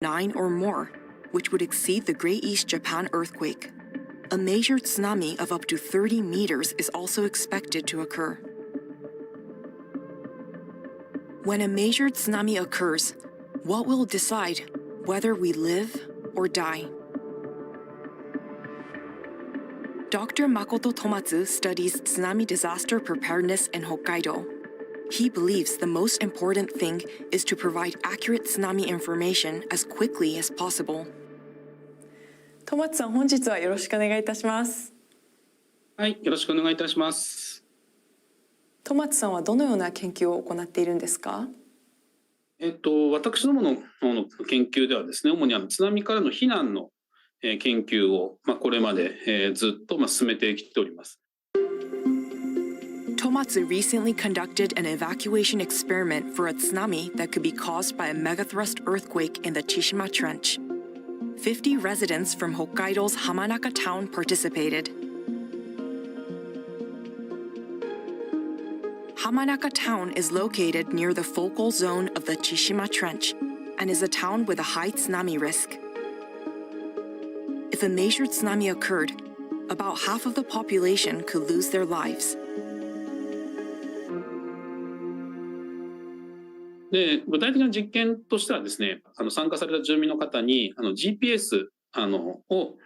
9 or more, which would exceed the Great East Japan earthquake. A major tsunami of up to 30 meters is also expected to occur. When a major tsunami occurs, what will decide whether we live or die? Dr. Makoto Tomatsu studies tsunami disaster preparedness in Hokkaido. He believes the most important thing is to provide accurate tsunami information as quickly as possible. 戸松さん、本日はよろしくお願いいたします。はい、よろしくお願いいたします。戸松さんはどのような研究を行っているんですか？私どもの研究ではですね、主に津波からの避難の研究をこれまでずっと進めてきております。Tomatsu recently conducted an evacuation experiment for a tsunami that could be caused by a megathrust earthquake in the Chishima Trench. 50 residents from Hokkaido's Hamanaka town participated. Hamanaka town is located near the focal zone of the Chishima Trench and is a town with a high tsunami risk. If a major tsunami occurred, about half of the population could lose their lives. で、具体的な実験としてはですね、参加された住民の方にGPS を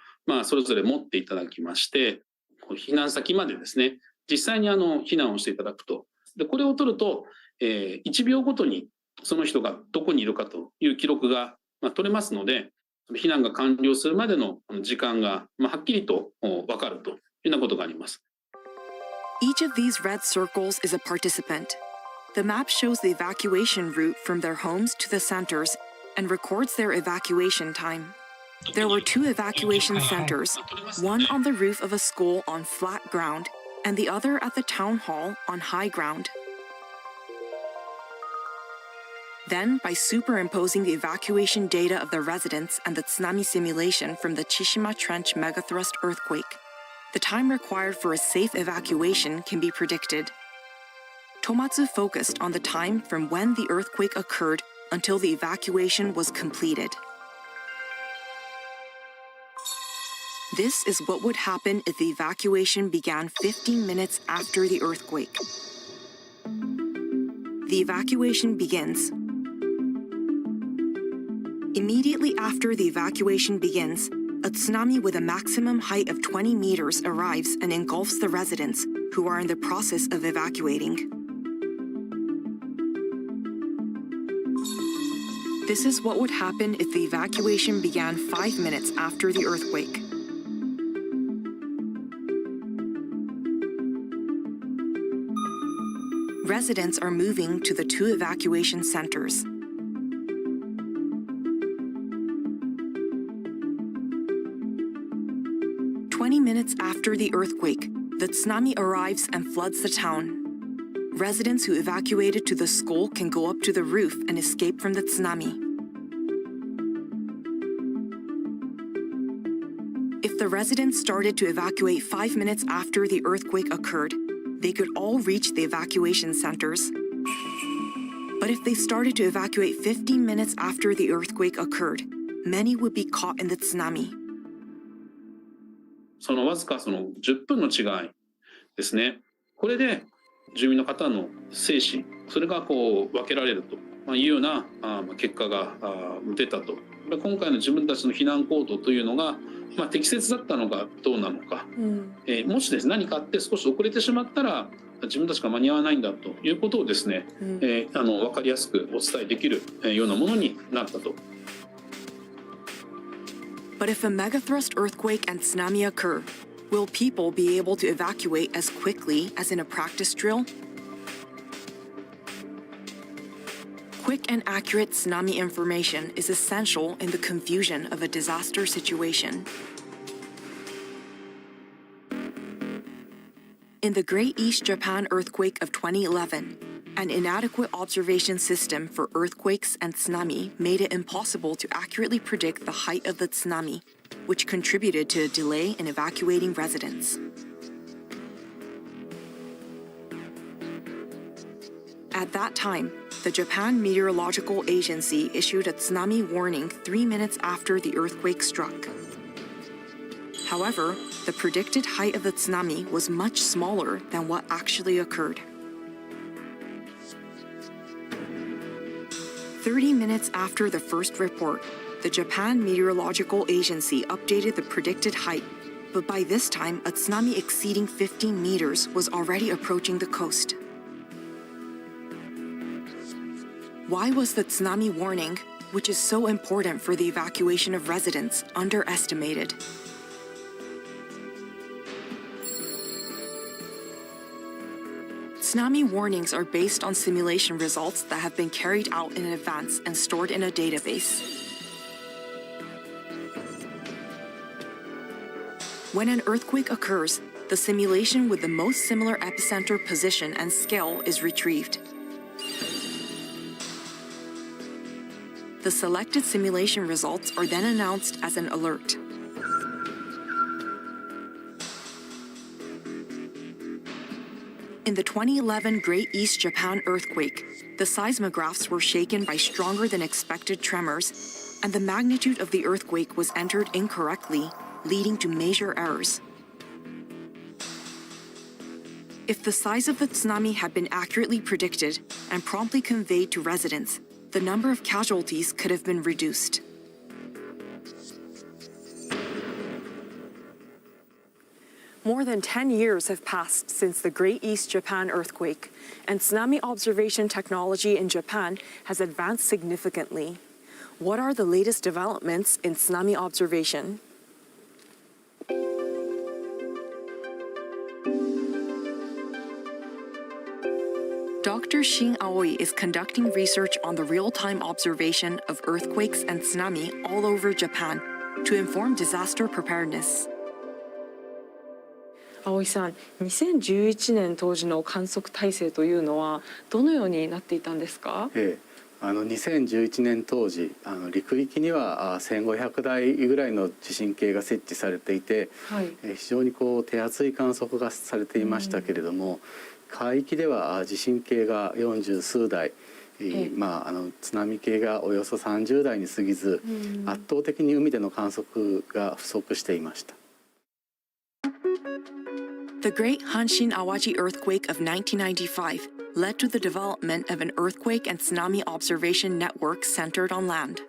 それぞれ持っていただきまして、避難先までですね、実際に避難をしていただくと。で、これを取ると、1秒ごとにその人がどこにいるかという記録が取れますので、避難が完了するまでの時間がはっきりと分かるというようなことがあります。Each of these red circles is a participant. The map shows the evacuation route from their homes to the centers and records their evacuation time. There were 2 evacuation centers, one on the roof of a school on flat ground and the other at the town hall on high ground. Then, by superimposing the evacuation data of the residents and the tsunami simulation from the Chishima Trench megathrust earthquake, the time required for a safe evacuation can be predicted. Tomatsu focused on the time from when the earthquake occurred until the evacuation was completed. This is what would happen if the evacuation began 15 minutes after the earthquake. The evacuation begins. Immediately after the evacuation begins, a tsunami with a maximum height of 20 meters arrives and engulfs the residents, who are in the process of evacuating. This is what would happen if the evacuation began 5 minutes after the earthquake. Residents are moving to the 2 evacuation centers. Minutes after the earthquake, the tsunami arrives and floods the town. Residents who evacuated to the school can go up to the roof and escape from the tsunami. If the residents started to evacuate 5 minutes after the earthquake occurred, they could all reach the evacuation centers. But if they started to evacuate 15 minutes after the earthquake occurred, many would be caught in the tsunami. わずか10分の違いですね。これで住民の方の生死、それが分けられるというような結果が出たと。今回の自分たちの避難行動というのが適切だったのかどうなのか、もしですね、何かあって少し遅れてしまったら自分たちが間に合わないんだということをですね、分かりやすくお伝えできるようなものになったと。But if a megathrust earthquake and tsunami occur, will people be able to evacuate as quickly as in a practice drill? Quick and accurate tsunami information is essential in the confusion of a disaster situation. In the Great East Japan earthquake of 2011, an inadequate observation system for earthquakes and tsunami made it impossible to accurately predict the height of the tsunami, which contributed to a delay in evacuating residents. At that time, the Japan Meteorological Agency issued a tsunami warning 3 minutes after the earthquake struck. However, the predicted height of the tsunami was much smaller than what actually occurred. 30 minutes after the first report, the Japan Meteorological Agency updated the predicted height, but by this time, a tsunami exceeding 15 meters was already approaching the coast. Why was the tsunami warning, which is so important for the evacuation of residents, underestimated? Tsunami warnings are based on simulation results that have been carried out in advance and stored in a database. When an earthquake occurs, the simulation with the most similar epicenter position and scale is retrieved. The selected simulation results are then announced as an alert. In the 2011 Great East Japan earthquake, the seismographs were shaken by stronger than expected tremors, and the magnitude of the earthquake was entered incorrectly, leading to major errors. If the size of the tsunami had been accurately predicted and promptly conveyed to residents, the number of casualties could have been reduced. More than 10 years have passed since the Great East Japan earthquake, and tsunami observation technology in Japan has advanced significantly. What are the latest developments in tsunami observation? Dr. Shin Aoi is conducting research on the real-time observation of earthquakes and tsunami all over Japan to inform disaster preparedness. 葵さん、2011年当時の観測体制というのはどのようになっていたんですか？2011年当時陸域には1500台ぐらいの地震計が設置されていて、はい、非常に手厚い観測がされていましたけれども、海域では地震計が40数台、津波計がおよそ30台に過ぎず、圧倒的に海での観測が不足していました。The Great Hanshin Awaji earthquake of 1995 led to the development of an earthquake and tsunami observation network centered on land.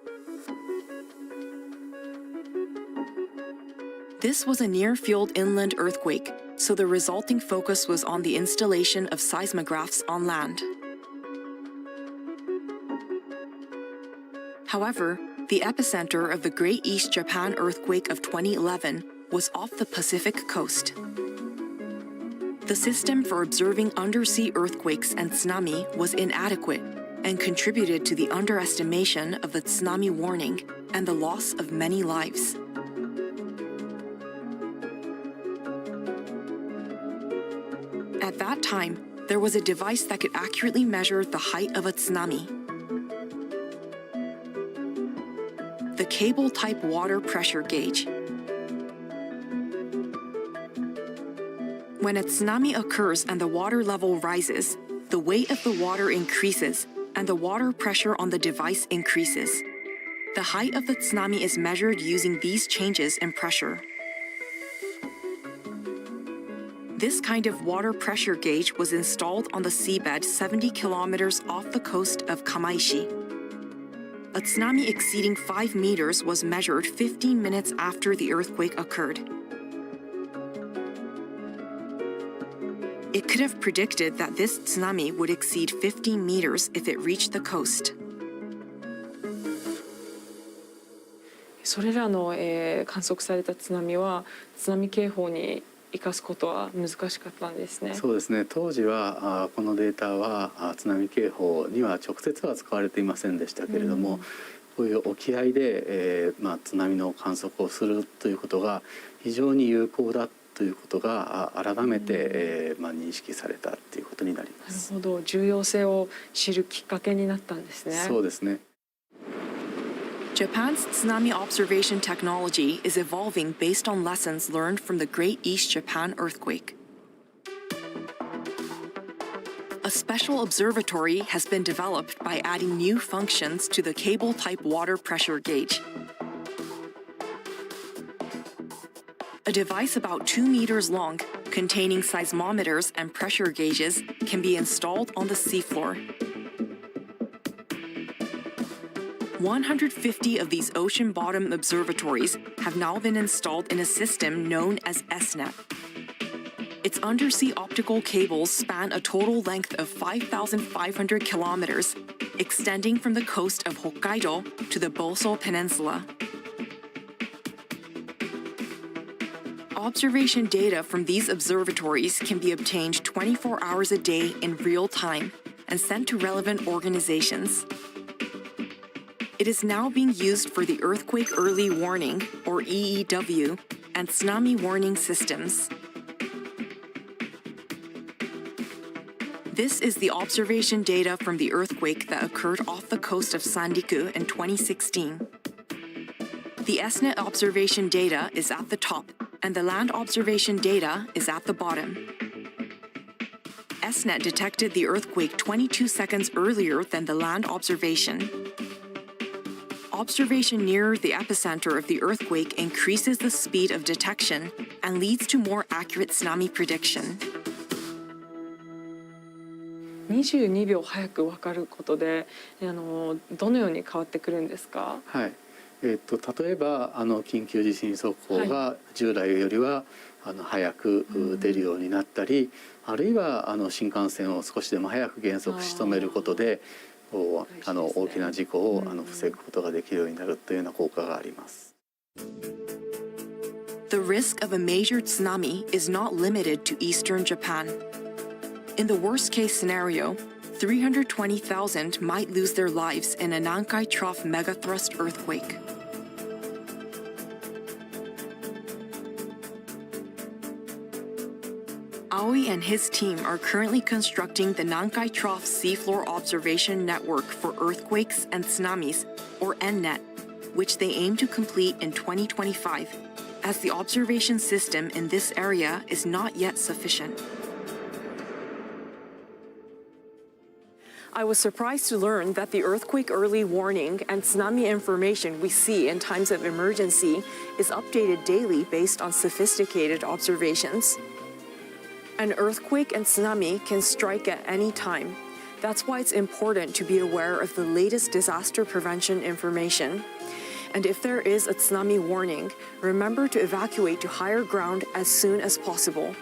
This was a near-field inland earthquake, so the resulting focus was on the installation of seismographs on land. However, the epicenter of the Great East Japan earthquake of 2011 was off the Pacific coast. The system for observing undersea earthquakes and tsunami was inadequate and contributed to the underestimation of the tsunami warning and the loss of many lives. At that time, there was a device that could accurately measure the height of a tsunami. The cable-type water pressure gauge. When a tsunami occurs and the water level rises, the weight of the water increases and the water pressure on the device increases. The height of the tsunami is measured using these changes in pressure. This kind of water pressure gauge was installed on the seabed 70 kilometers off the coast of Kamaishi. A tsunami exceeding 5 meters was measured 15 minutes after the earthquake occurred. It could have predicted that this tsunami would exceed 15 meters if it reached the coast. それらの、観測された津波は津波警報に生かすことは難しかったんですね。そうですね。当時はこのデータは津波警報には直接は使われていませんでしたけれども、こういう沖合で、津波の観測をするということが非常に有効だということが改めて、認識されたということになります。なるほど、重要性を知るきっかけになったんですね。そうですね。Japan's tsunami observation technology is evolving based on lessons learned from the Great East Japan earthquake. A special observatory has been developed by adding new functions to the cable-type water pressure gauge. A device about 2 meters long, containing seismometers and pressure gauges, can be installed on the seafloor. 150 of these ocean bottom observatories have now been installed in a system known as ESNet. Its undersea optical cables span a total length of 5,500 kilometers, extending from the coast of Hokkaido to the Boso Peninsula. Observation data from these observatories can be obtained 24 hours a day in real time and sent to relevant organizations. It is now being used for the Earthquake Early Warning, or EEW, and Tsunami Warning systems. This is the observation data from the earthquake that occurred off the coast of Sanriku in 2016. The ESNet observation data is at the top, and the land observation data is at the bottom. ESNet detected the earthquake 22 seconds earlier than the land observation. Observation nearer the epicenter of the earthquake increases the speed of detection and leads to more accurate tsunami prediction. 22秒早く分かることで、どのように変わってくるんですか？はい。例えば緊急地震速報が従来よりは早く出るようになったり、あるいは新幹線を少しでも早く減速し止めることで大きな事故を防ぐことができるようになるというような効果があります。The risk of a major tsunami is not limited to eastern Japan. In the worst-case scenario, 320,000 might lose their lives in a Nankai Trough megathrust earthquake. Aoi and his team are currently constructing the Nankai Trough Seafloor Observation Network for Earthquakes and Tsunamis, or NNET, which they aim to complete in 2025, as the observation system in this area is not yet sufficient. I was surprised to learn that the earthquake early warning and tsunami information we see in times of emergency is updated daily based on sophisticated observations. An earthquake and tsunami can strike at any time. That's why it's important to be aware of the latest disaster prevention information. And if there is a tsunami warning, remember to evacuate to higher ground as soon as possible.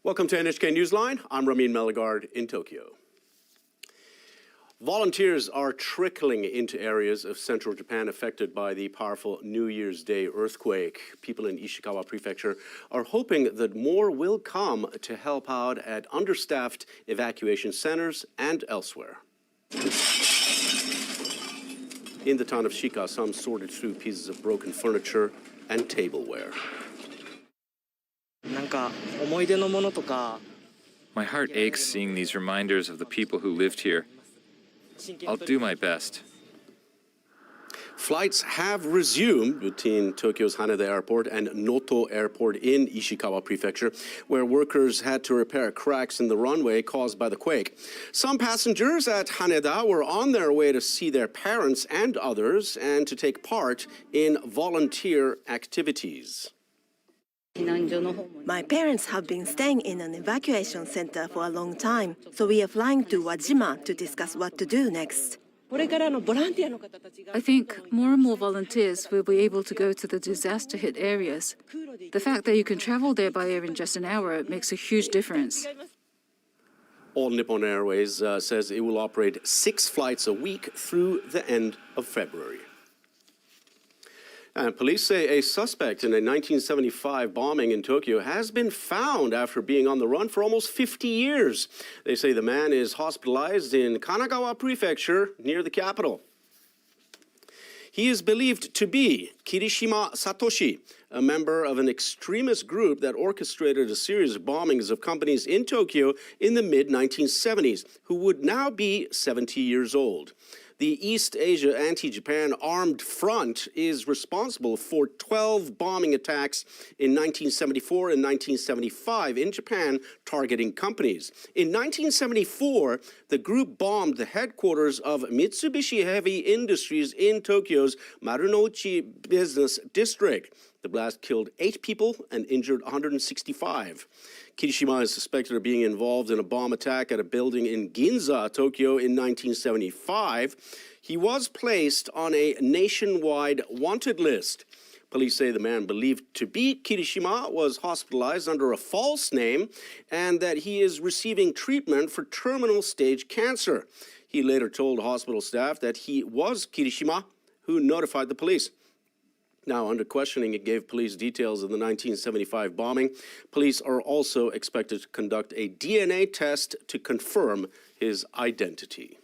Welcome to NHK Newsline. I'm Ramin Melagard in Tokyo. Volunteers are trickling into areas of central Japan affected by the powerful New Year's Day earthquake. People in Ishikawa Prefecture are hoping that more will come to help out at understaffed evacuation centers and elsewhere. In the town of Shika, some sorted through pieces of broken furniture and tableware. My heart aches seeing these reminders of the people who lived here. I'll do my best. Flights have resumed between Tokyo's Haneda Airport and Noto Airport in Ishikawa Prefecture, where workers had to repair cracks in the runway caused by the quake. Some passengers at Haneda were on their way to see their parents and others and to take part in volunteer activities. My parents have been staying in an evacuation center for a long time, so we are flying to Wajima to discuss what to do next. I think more and more volunteers will be able to go to the disaster-hit areas. The fact that you can travel there by air in just an hour makes a huge difference. All Nippon Airways says it will operate 6 flights a week through the end of February. And police say a suspect in a 1975 bombing in Tokyo has been found after being on the run for almost 50 years. They say the man is hospitalized in Kanagawa Prefecture near the capital. He is believed to be Kirishima Satoshi, a member of an extremist group that orchestrated a series of bombings of companies in Tokyo in the mid-1970s, who would now be 70 years old. The East Asia Anti-Japan Armed Front is responsible for 12 bombing attacks in 1974 and 1975 in Japan, targeting companies. In 1974, the group bombed the headquarters of Mitsubishi Heavy Industries in Tokyo's Marunouchi business district. The blast killed 8 people and injured 165. Kirishima is suspected of being involved in a bomb attack at a building in Ginza, Tokyo in 1975. He was placed on a nationwide wanted list. Police say the man believed to be Kirishima was hospitalized under a false name and that he is receiving treatment for terminal stage cancer. He later told hospital staff that he was Kirishima, who notified the police. Now, under questioning, it gave police details of the 1975 bombing. Police are also expected to conduct a DNA test to confirm his identity.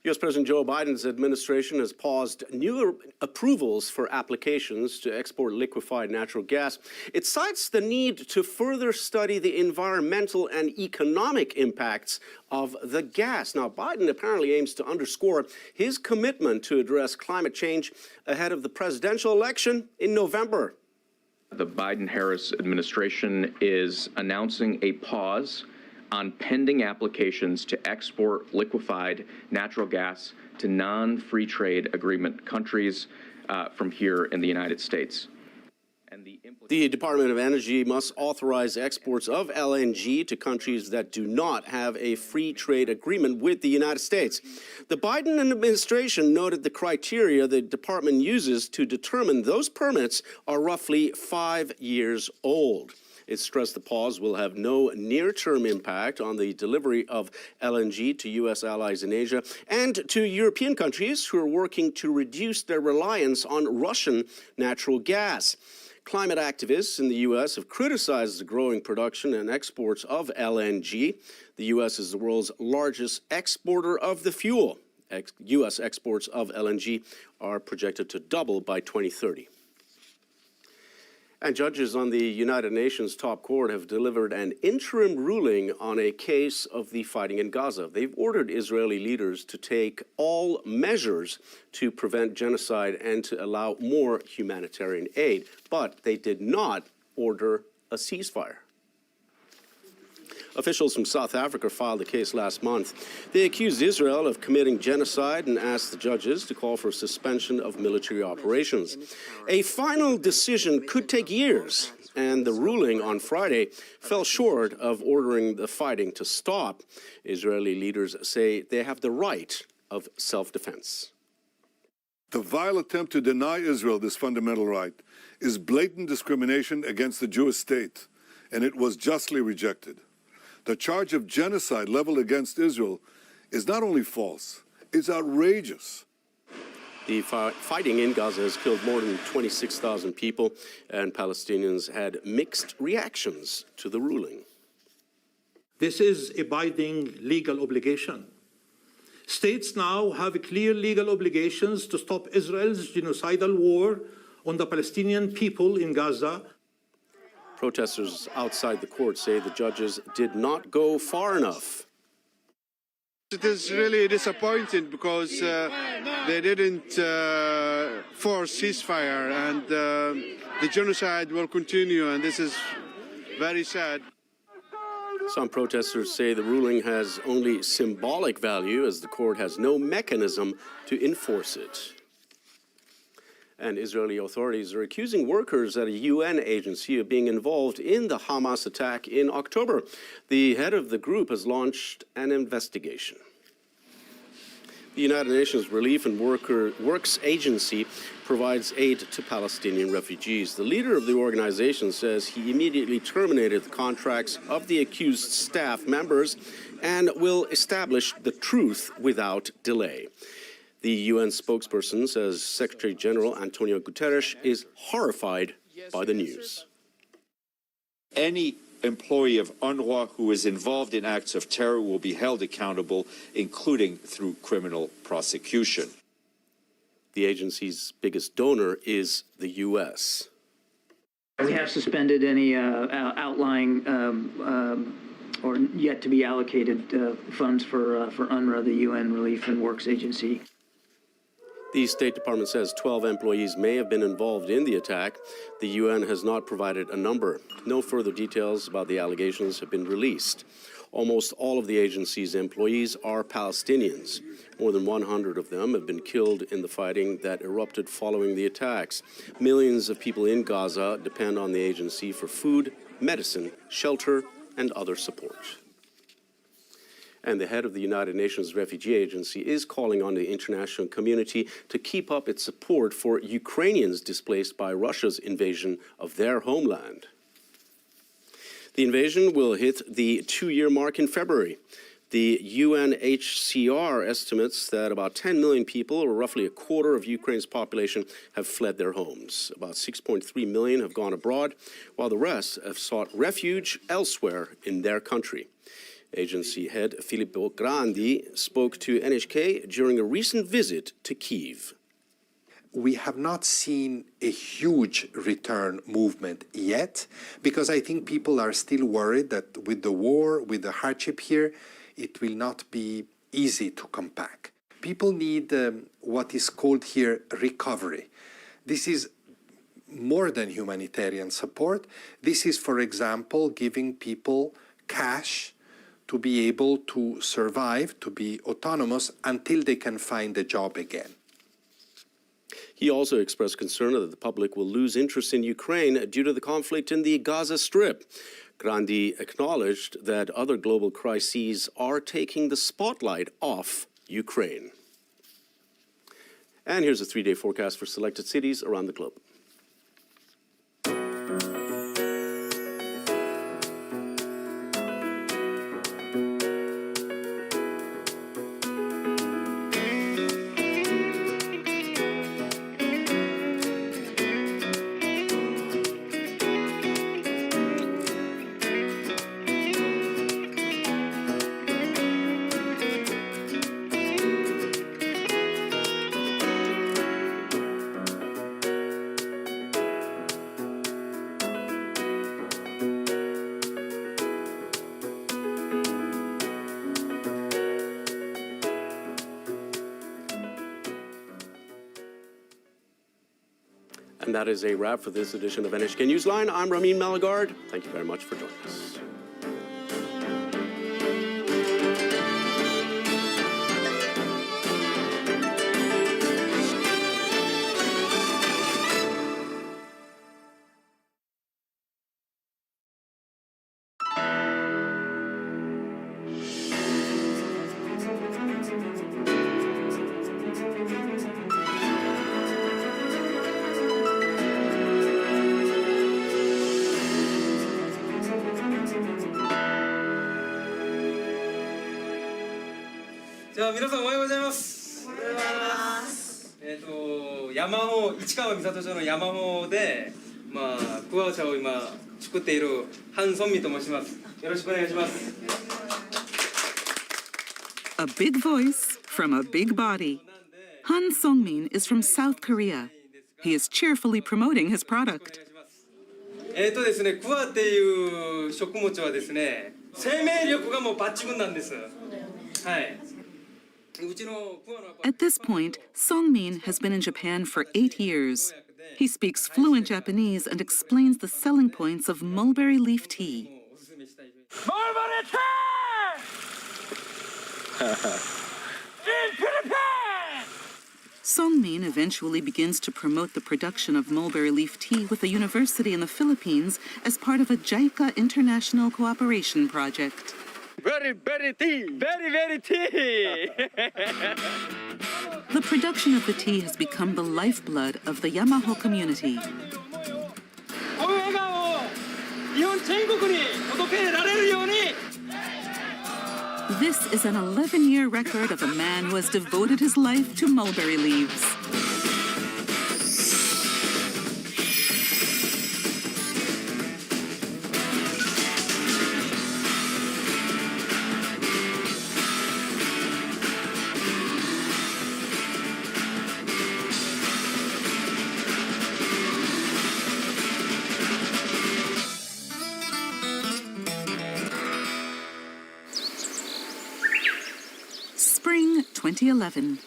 U.S. President Joe Biden's administration has paused new approvals for applications to export liquefied natural gas. It cites the need to further study the environmental and economic impacts of the gas. Now, Biden apparently aims to underscore his commitment to address climate change ahead of the presidential election in November. The Biden-Harris administration is announcing a pause on pending applications to export liquefied natural gas to non-free trade agreement countries from here in the United States. And the Department of Energy must authorize exports of LNG to countries that do not have a free trade agreement with the United States. The Biden administration noted the criteria the department uses to determine those permits are roughly 5 years old. It stressed the pause will have no near-term impact on the delivery of LNG to U.S. allies in Asia and to European countries who are working to reduce their reliance on Russian natural gas. Climate activists in the U.S. have criticized the growing production and exports of LNG. The U.S. is the world's largest exporter of the fuel. U.S. exports of LNG are projected to double by 2030. And judges on the United Nations top court have delivered an interim ruling on a case of the fighting in Gaza. They've ordered Israeli leaders to take all measures to prevent genocide and to allow more humanitarian aid, but they did not order a ceasefire. Officials from South Africa filed a case last month. They accused Israel of committing genocide and asked the judges to call for a suspension of military operations. A final decision could take years, and the ruling on Friday fell short of ordering the fighting to stop. Israeli leaders say they have the right of self-defense. The vile attempt to deny Israel this fundamental right is blatant discrimination against the Jewish state, and it was justly rejected. The charge of genocide leveled against Israel is not only false, it's outrageous. The fighting in Gaza has killed more than 26,000 people, and Palestinians had mixed reactions to the ruling. This is a binding legal obligation. States now have clear legal obligations to stop Israel's genocidal war on the Palestinian people in Gaza. Protesters outside the court say the judges did not go far enough. It is really disappointing because they didn't force ceasefire, and the genocide will continue, and this is very sad. Some protesters say the ruling has only symbolic value as the court has no mechanism to enforce it. And Israeli authorities are accusing workers at a UN agency of being involved in the Hamas attack in October. The head of the group has launched an investigation. The United Nations Relief and Works Agency provides aid to Palestinian refugees. The leader of the organization says he immediately terminated the contracts of the accused staff members. and will establish the truth without delay. The UN spokesperson says Secretary General Antonio Guterres is horrified by the news. Any employee of UNRWA who is involved in acts of terror will be held accountable, including through criminal prosecution. The agency's biggest donor is the U.S. We have suspended any outlying or yet to be allocated funds for UNRWA, the UN Relief and Works Agency. The State Department says 12 employees may have been involved in the attack. The UN has not provided a number. No further details about the allegations have been released. Almost all of the agency's employees are Palestinians. More than 100 of them have been killed in the fighting that erupted following the attacks. Millions of people in Gaza depend on the agency for food, medicine, shelter, and other support. And the head of the United Nations Refugee Agency is calling on the international community to keep up its support for Ukrainians displaced by Russia's invasion of their homeland. The invasion will hit the 2-year mark in February. The UNHCR estimates that about 10 million people, or roughly a quarter of Ukraine's population, have fled their homes. About 6.3 million have gone abroad, while the rest have sought refuge elsewhere in their country. Agency head Filippo Grandi spoke to NHK during a recent visit to Kyiv. We have not seen a huge return movement yet, because I think people are still worried that with the war, with the hardship here, it will not be easy to come back. People need what is called here recovery. This is more than humanitarian support. This is, for example, giving people cash to be able to survive, to be autonomous until they can find a job again. He also expressed concern that the public will lose interest in Ukraine due to the conflict in the Gaza Strip. Grandi acknowledged that other global crises are taking the spotlight off Ukraine. And here's a 3-day forecast for selected cities around the globe. And that is a wrap for this edition of NHK Newsline. I'm Ramin Malagard. Thank you very much for joining us. A big voice from a big body. Han Songmin is from South Korea. He is cheerfully promoting his product. ですね、クワっていう食物はですね、生命力がもうバッチグンなんです。はい。 At this point, Songmin has been in Japan for 8 years. He speaks fluent Japanese and explains the selling points of mulberry leaf tea. Mulberry tea! In Philippines! Songmin eventually begins to promote the production of mulberry leaf tea with a university in the Philippines as part of a JICA international cooperation project. Very, very tea! Very, very tea! The production of the tea has become the lifeblood of the Yamaho community. This is an 11-year record of a man who has devoted his life to mulberry leaves. Spring 2011.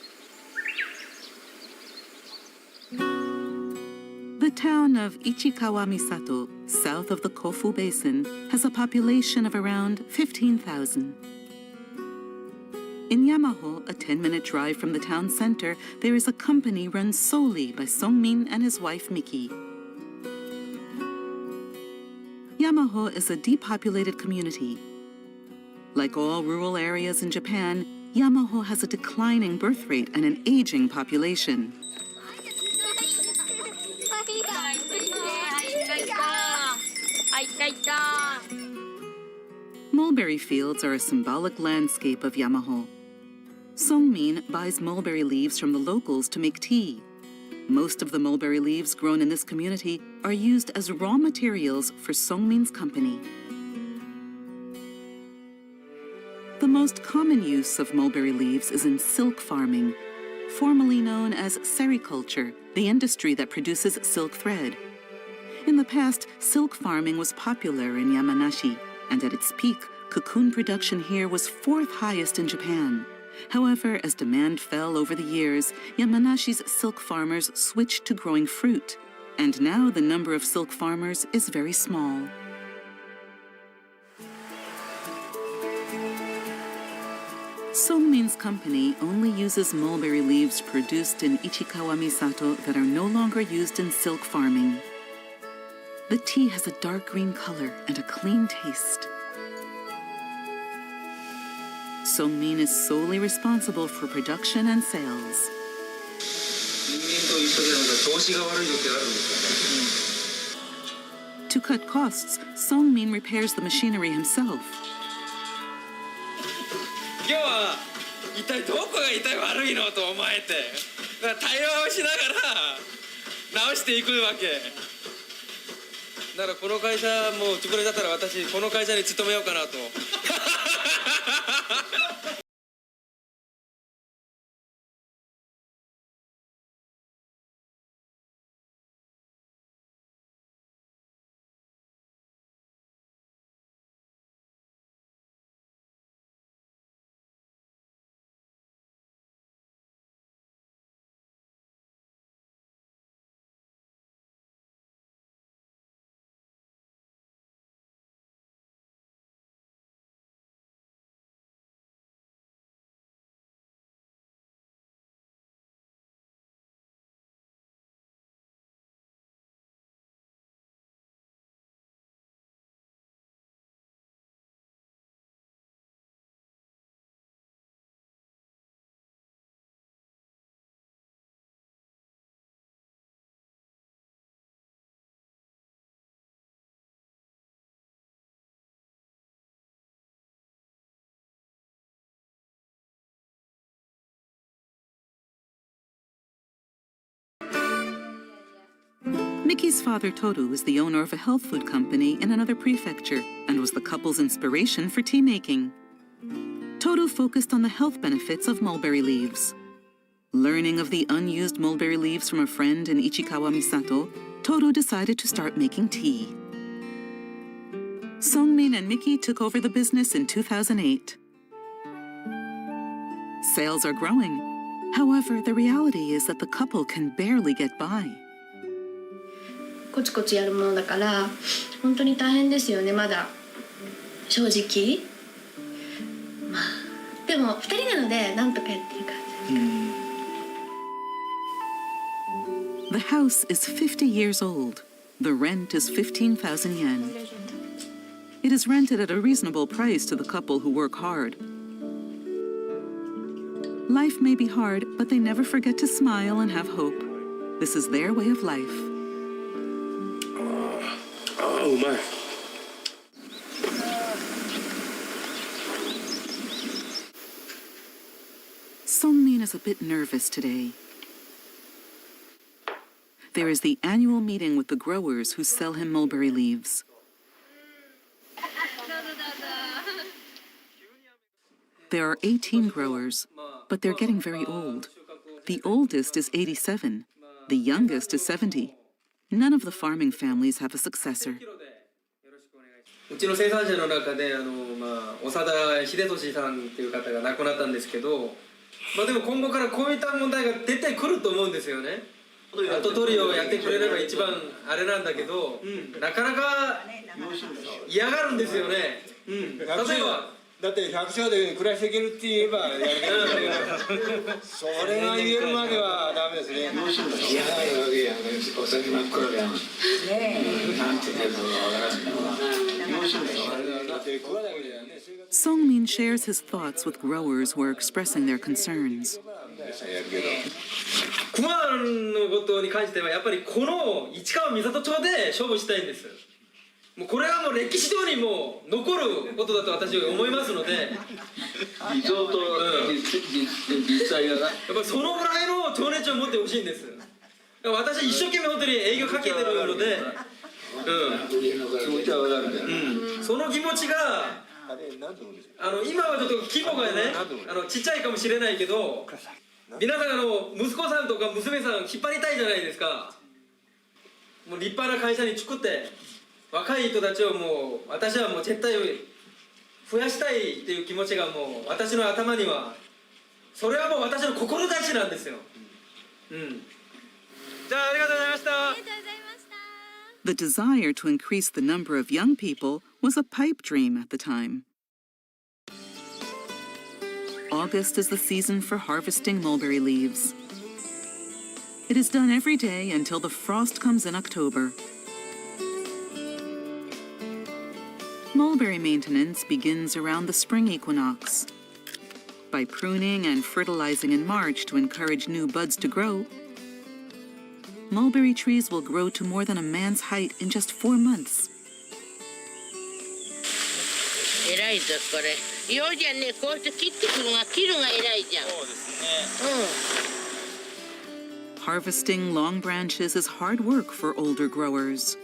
The town of Ichikawa Misato, south of the Kofu Basin, has a population of around 15,000. In Yamaho, a 10-minute drive from the town center, there is a company run solely by Songmin and his wife Miki. Yamaho is a depopulated community. Like all rural areas in Japan, Yamaho has a declining birth rate and an aging population. Mulberry fields are a symbolic landscape of Yamaho. Songmin buys mulberry leaves from the locals to make tea. Most of the mulberry leaves grown in this community are used as raw materials for Songmin's company. The most common use of mulberry leaves is in silk farming, formerly known as sericulture, the industry that produces silk thread. In the past, silk farming was popular in Yamanashi, and at its peak, cocoon production here was fourth highest in Japan. However, as demand fell over the years, Yamanashi's silk farmers switched to growing fruit, and now the number of silk farmers is very small. Songmin's company only uses mulberry leaves produced in Ichikawa Misato that are no longer used in silk farming. The tea has a dark green color and a clean taste. Songmin is solely responsible for production and sales. To cut costs, Songmin repairs the machinery himself. 今日は一体どこが痛い悪いのと思えて、だから対話をしながら直していくわけ。だからこの会社もう潰れちゃったら私この会社に勤めようかなと。Miki's father Toru is the owner of a health food company in another prefecture and was the couple's inspiration for tea making. Toru focused on the health benefits of mulberry leaves. Learning of the unused mulberry leaves from a friend in Ichikawa Misato, Toru decided to start making tea. Songmin and Miki took over the business in 2008. Sales are growing. However, the reality is that the couple can barely get by. コツコツやるものだから本当に大変ですよねまだ正直まあでも2人なのでなんとかやってる感じ The house is 50 years old. The rent is 15,000 yen. It is rented at a reasonable price to the couple who work hard. Life may be hard, but they never forget to smile and have hope. This is their way of life. Songmin is a bit nervous today. There is the annual meeting with the growers who sell him mulberry leaves. There are 18 growers, but they're getting very old. The oldest is 87. The youngest is 70. None of the farming families have a successor. うちの生産者の中で長田秀俊さんっていう方が亡くなったんですけど、でも今後からこういった問題が絶対来ると思うんですよね。後取りをやってくれれば一番あれなんだけど、なかなか嫌がるんですよね。例えばだって百姓で暮らしていけるって言えばやるけど、それが言えるまではダメですね。嫌がるわけやん。お酒真っ暗でやん。なんて言うのかわからんけど。Songmin shares his thoughts with growers who are expressing their concerns. 熊のことに関してはやっぱりこの市川三郷町で勝負したいんです。もうこれはもう歴史上にも残ることだと私は思いますので、理想と実際がやっぱりそのぐらいの情熱を持ってほしいんです。私一生懸命本当に営業かけてるので、その気持ちが今はちょっと規模がねちっちゃいかもしれないけど、皆さん息子さんとか娘さん引っ張りたいじゃないですか。もう立派な会社に作って若い人たちをもう私はもう絶対増やしたいっていう気持ちがもう私の頭には、それはもう私の志なんですよ。じゃあありがとうございました。The desire to increase the number of young people was a pipe dream at the time. August is the season for harvesting mulberry leaves. It is done every day until the frost comes in October. Mulberry maintenance begins around the spring equinox. By pruning and fertilizing in March to encourage new buds to grow, mulberry trees will grow to more than a man's height in just 4 months. 偉いぞこれ。ようじゃね、こうして切るが偉いじゃん。そうですね。Harvesting long branches is hard work for older growers.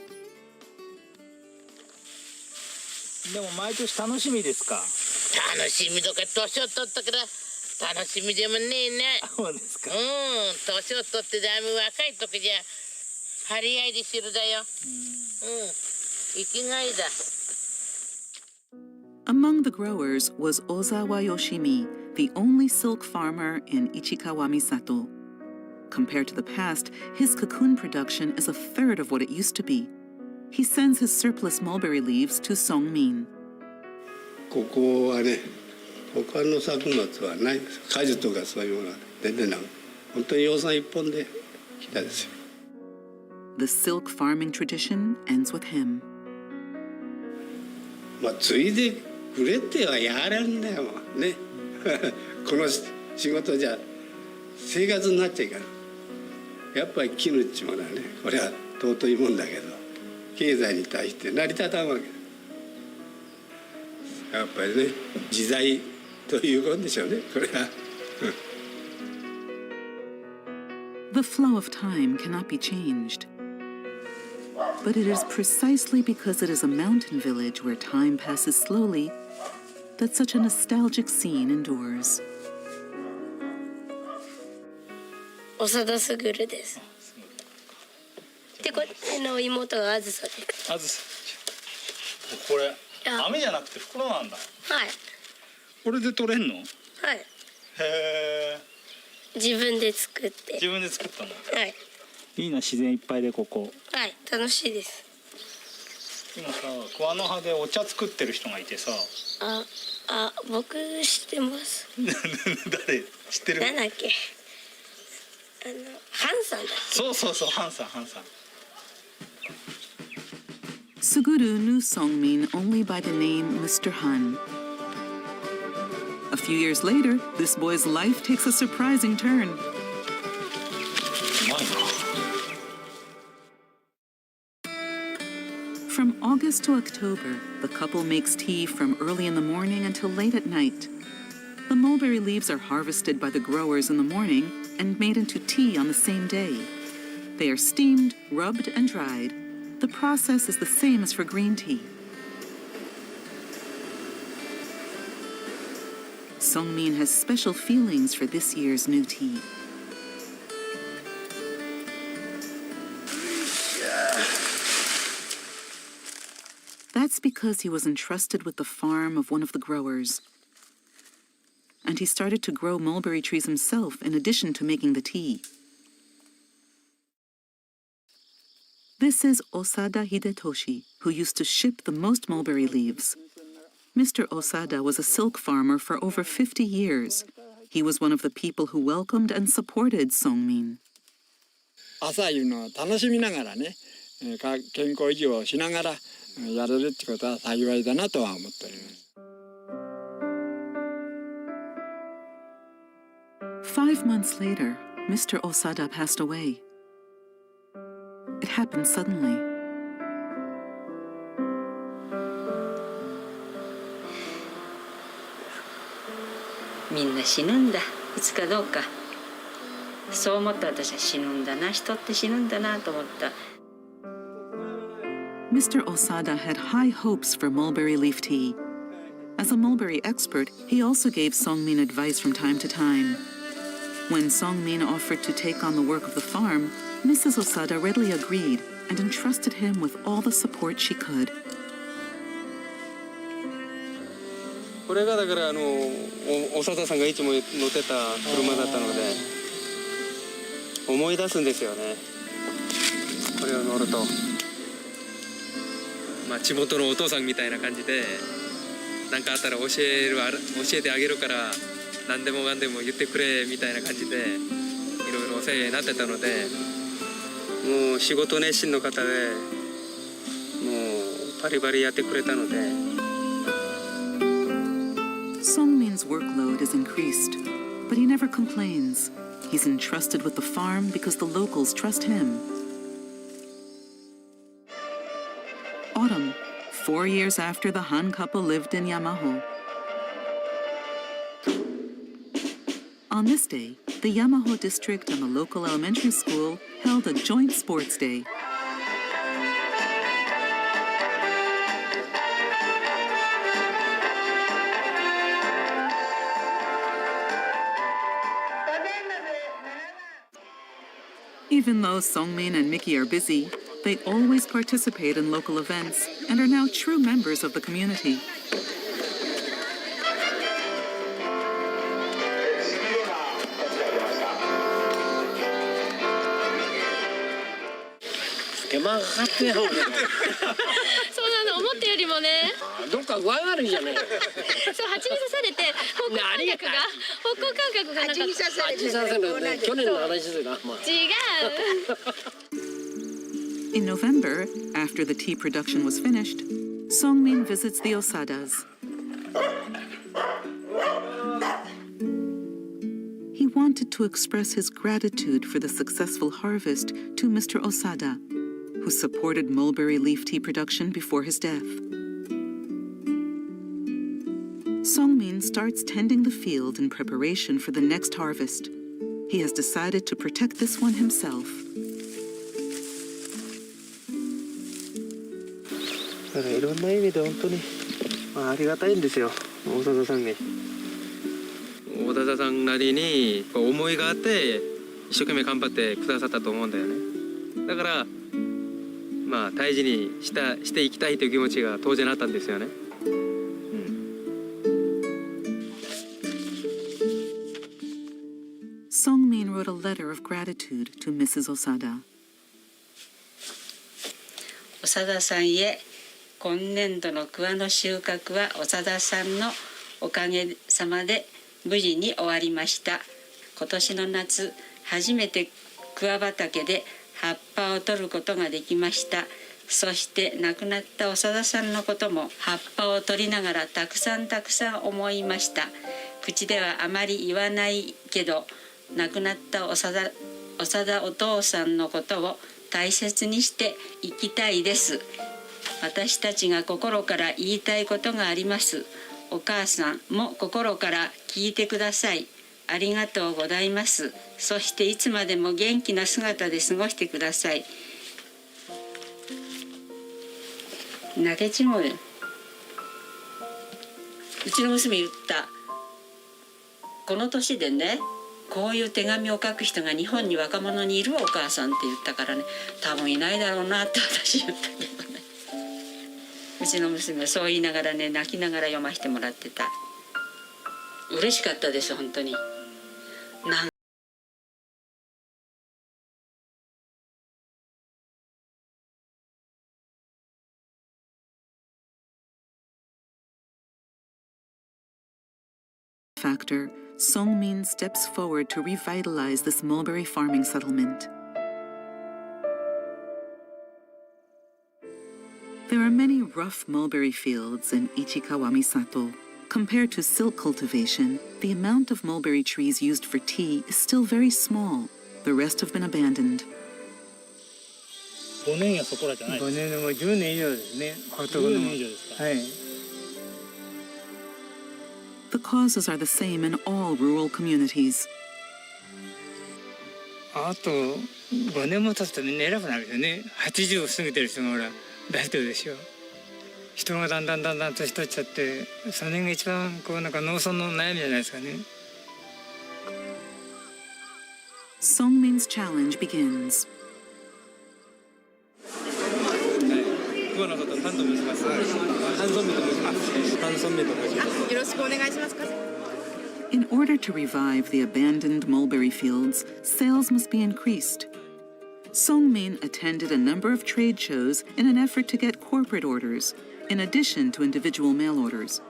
でも毎年楽しみですか？楽しみとか年を取ったから楽しみでもねえな。そうですか。年を取ってだいぶ若い時じゃ張り合いで知るだよ。生きがいだ。Among the growers was Ozawa Yoshimi, the only silk farmer in Ichikawa Misato. Compared to the past, his cocoon production is a third of what it used to be. He sends his surplus mulberry leaves to Songmin. ここはね、他の作物はない。果樹とかそういうものは全然ない。本当に養蚕一本で来たですよ。The silk farming tradition ends with him. まあついでくれってはやれんだよね。この仕事じゃ生活になっちゃいかん。やっぱり絹っちゅうものはね、これは尊いもんだけど、経済に対して成り立たんわけ。やっぱりね、自在ということでしょうね、これは。The flow of time cannot be changed. But it is precisely because it is a mountain village where time passes slowly that such a nostalgic scene endures. 長田卓です。で、こっちの妹があずさです。あずさ。これ網じゃなくて袋なんだ。はい。これで取れんの？はい。へえ。自分で作って。自分で作ったの？はい。いいな、自然いっぱいでここ。はい、楽しいです。今さ、桑の葉でお茶作ってる人がいてさ。僕知ってます。誰知ってる？なんだっけ。ハンさんだっけ。そうそうそう、ハンさん。Suguru knew Songmin only by the name Mr. Han. A few years later, this boy's life takes a surprising turn. From August to October, the couple makes tea from early in the morning until late at night. The mulberry leaves are harvested by the growers in the morning and made into tea on the same day. They are steamed, rubbed, and dried. The process is the same as for green tea. Songmin has special feelings for this year's new tea. That's because he was entrusted with the farm of one of the growers. And he started to grow mulberry trees himself in addition to making the tea. This is Osada Hidetoshi, who used to ship the most mulberry leaves. Mr. Osada was a silk farmer for over 50 years. He was one of the people who welcomed and supported Songmin. 朝いうのを楽しみながらね、健康維持をしながらやれるってことは幸いだなとは思っております。5 months later, Mr. Osada passed away. It happened suddenly. Minna 死ぬんだ。いつかどうか。そう思った私は死ぬんだな。人って死ぬんだなと思った。Mr. Osada had high hopes for mulberry leaf tea. As a mulberry expert, he also gave Songmin advice from time to time. When Songmin offered to take on the work of the farm, Mrs. Osada readily agreed and entrusted him with all the support she could. これがだから長田さんがいつも乗ってた車だったので思い出すんですよね。これを乗ると、まあ地元のお父さんみたいな感じで、何かあったら教えてあげるから何でもかんでも言ってくれみたいな感じでいろいろお世話になってたので、もう仕事熱心の方で、もうバリバリやってくれたので。Songmin's workload is increased, but he never complains. He's entrusted with the farm because the locals trust him. Autumn, 4 years after the Han couple lived in Yamaho. On this day, the Yamaho district and the local elementary school held a joint sports day. Even though Songmin and Mickey are busy, they always participate in local events and are now true members of the community. In November, after the tea production was finished, Songmin visits the Osadas. He wanted to express his gratitude for the successful harvest to Mr. Osada, who supported mulberry leaf tea production before his death. Songmin starts tending the field in preparation for the next harvest. He has decided to protect this one himself. だからいろんな意味で本当に、ありがたいんですよ、大貞さんに。大貞さんなりに思いがあって一生懸命頑張ってくださったと思うんだよね。だからまあ大事にしていきたいという気持ちが当然あったんですよね。Songmin wrote a letter of gratitude to Mrs. Osada. 長田さんへ、今年度の桑の収穫は長田さんのおかげさまで無事に終わりました。今年の夏、初めて桑畑で葉っぱを取ることができました。そして亡くなった長田さんのことも葉っぱを取りながらたくさん思いました。口ではあまり言わないけど、亡くなった長田お父さんのことを大切にしていきたいです。私たちが心から言いたいことがあります。お母さんも心から聞いてください。ありがとうございます。そしていつまでも元気な姿で過ごしてください。泣けちまうよ。うちの娘言った。この年でね、こういう手紙を書く人が日本に若者にいるお母さんって言ったからね、多分いないだろうなって私言ったけどね。うちの娘はそう言いながらね、泣きながら読ませてもらってた。嬉しかったです本当に。Factor, Songmin steps forward to revitalize this mulberry farming settlement. There are many rough mulberry fields in Ichikawa Misato. Compared to silk cultivation, the amount of mulberry trees used for tea is still very small. The rest have been abandoned. 5年やそこらじゃないですか。5年でも10年以上ですね。10年以上ですか。はい。The causes are the same in all rural communities. あと5年も経つとみんな偉くなるよね。80を過ぎてる人がほら出してるでしょ。人がだんだん年取っちゃって、その辺が一番こうなんか農村の悩みじゃないですかね。Songmin's challenge begins. 桑名こと丹と申します。丹村美と申します。丹村美と申します。よろしくお願いします。In order to revive the abandoned mulberry fields, sales must be increased. Songmin attended a number of trade shows in an effort to get corporate orders, in addition to individual mail orders.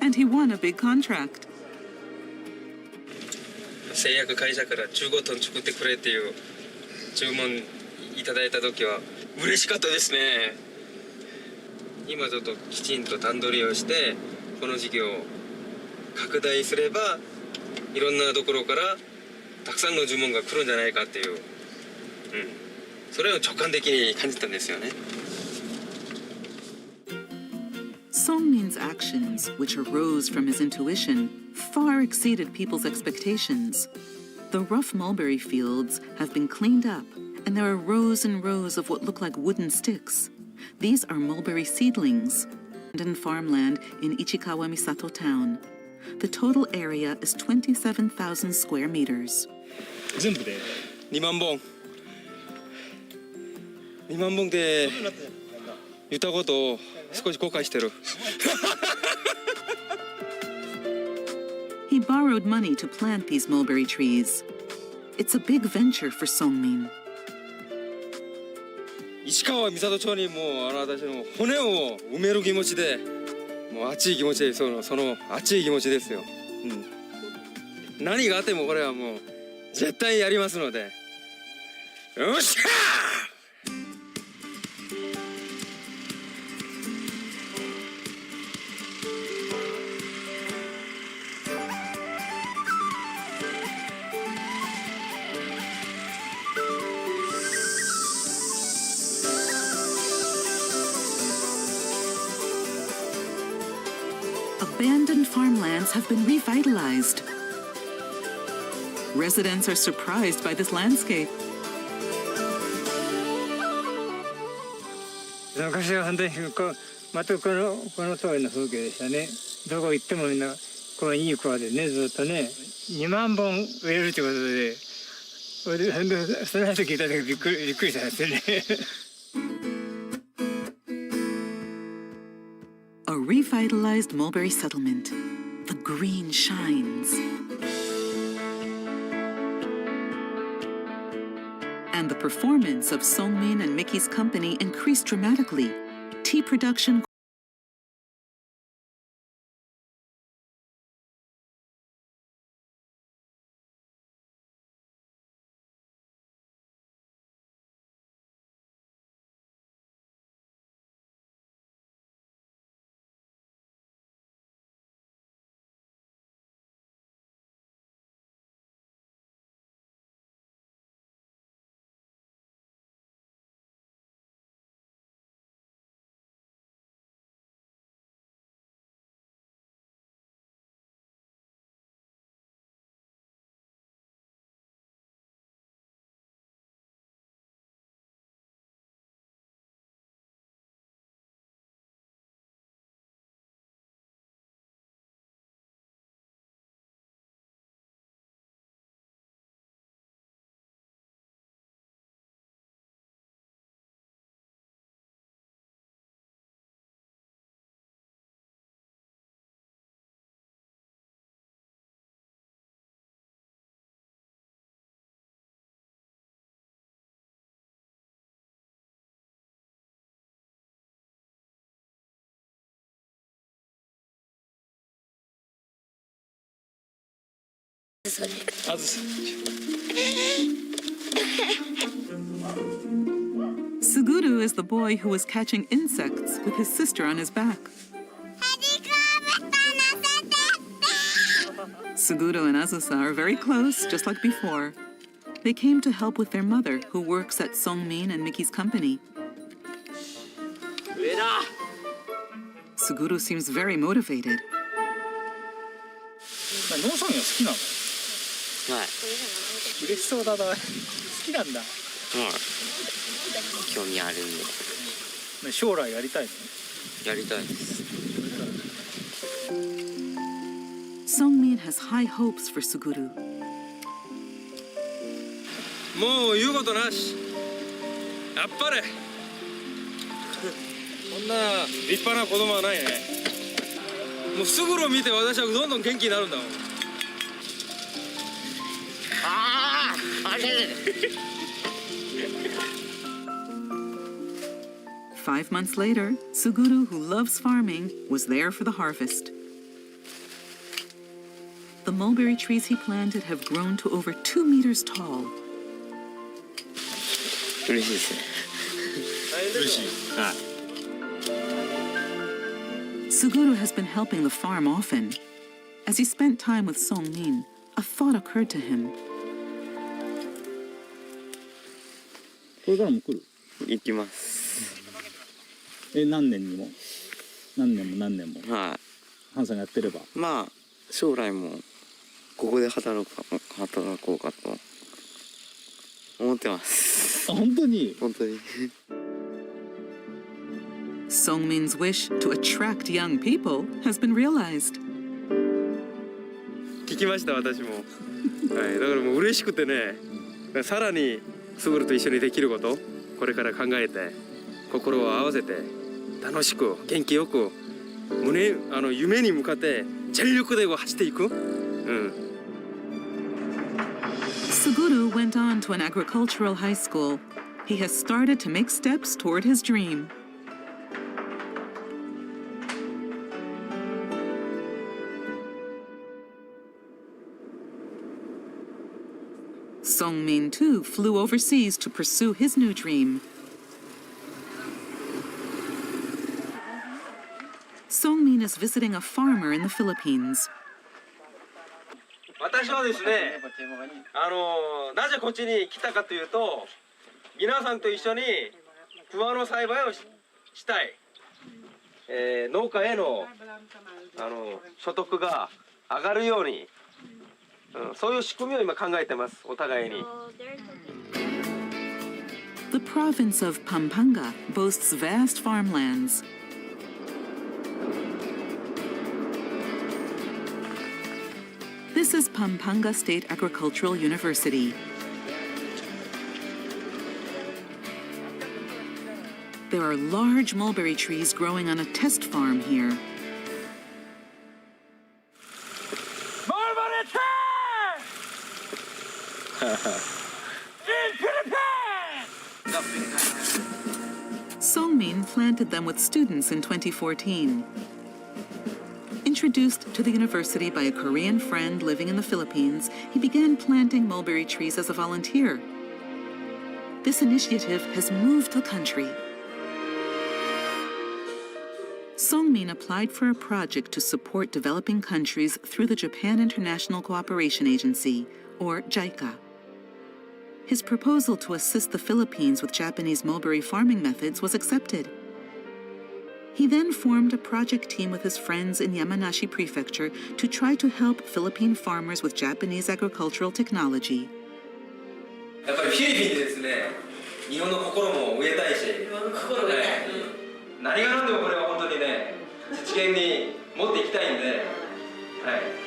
And he won a big contract. 製薬会社から15トン作ってくれっていう注文いただいた時は嬉しかったですね。今ちょっときちんと段取りをしてこの事業を拡大すればいろんなところからたくさんの注文が来るんじゃないかっていう、それを直感的に感じたんですよね。Songmin's actions, which arose from his intuition, far exceeded people's expectations. The rough mulberry fields have been cleaned up, and there are rows and rows of what look like wooden sticks. These are mulberry seedlings, in farmland in Ichikawa Misato town. The total area is 27,000 square meters. 全部で2万本。2万本で言ったことを少し後悔してる。He borrowed money to plant these mulberry trees. It's a big venture for Songmin. 石川三郷町にもう私の骨を埋める気持ちで、もう熱い気持ちでその熱い気持ちですよ。何があってもこれはもう絶対やりますので。よっしゃーAbandoned farmlands have been revitalized. Residents are surprised by this landscape. 昔は本当に全くこの通りの風景でしたね。どこ行ってもみんなこういい桑でね、ずっとね2万本植えるということで、その後聞いた時びっくりしたんですよね。A revitalized mulberry settlement. The green shines. And the performance of Songmin and Mickey's company increased dramatically. Tea production Suguru is the boy who was catching insects with his sister on his back. Suguru and Azusa are very close, just like before. They came to help with their mother, who works at Songmin and Miki's company. Suguru seems very motivated. 農作業好きなの？はい。嬉しそうだな。好きなんだ。興味あるんで。将来やりたいの？やりたいです。Songmin has high hopes for Suguru. もう言うことなし。やっぱり。こんな立派な子供はないね。もうすぐろ見て私はどんどん元気になるんだもん。あれ。5 months later, Suguru, who loves farming, was there for the harvest. The mulberry trees he planted have grown to over 2 meters tall. 嬉しいですね。嬉しい。はい。Suguru has been helping the farm often. As he spent time with Songmin, a thought occurred to him. これからも来る？行きます。何年にも？何年も何年も？はい。ハンさんがやってれば？まあ将来もここで働こうかと思ってます。本当に？本当に。Songmin's wish to attract young people has been realized. 聞きました私も。はい。だからもう嬉しくてね。さらにスグルと一緒にできること、これから考えて心を合わせて楽しく元気よく夢に向かって全力で走っていく。Suguru went on to an agricultural high school. He has started to make steps toward his dream. Songmin, too, flew overseas to pursue his new dream. Songmin is visiting a farmer in the Philippines. 私はですね、なぜこっちに来たかというと、皆さんと一緒に不和の栽培をしたい。農家への所得が上がるように。そういう仕組みを今考えてます、お互いに。The province of Pampanga boasts vast farmlands. This is Pampanga State Agricultural University. There are large mulberry trees growing on a test farm here. Songmin planted them with students in 2014. Introduced to the university by a Korean friend living in the Philippines, he began planting mulberry trees as a volunteer. This initiative has moved the country. Songmin applied for a project to support developing countries through the Japan International Cooperation Agency, or JICA. His proposal to assist the Philippines with Japanese mulberry farming methods was accepted. He then formed a project team with his friends in Yamanashi Prefecture to try to help Philippine farmers with Japanese agricultural technology. やっぱりフィリピンでですね、日本の心も植えたいし、何が何でもこれは本当にね、実現に持っていきたいんで、はい。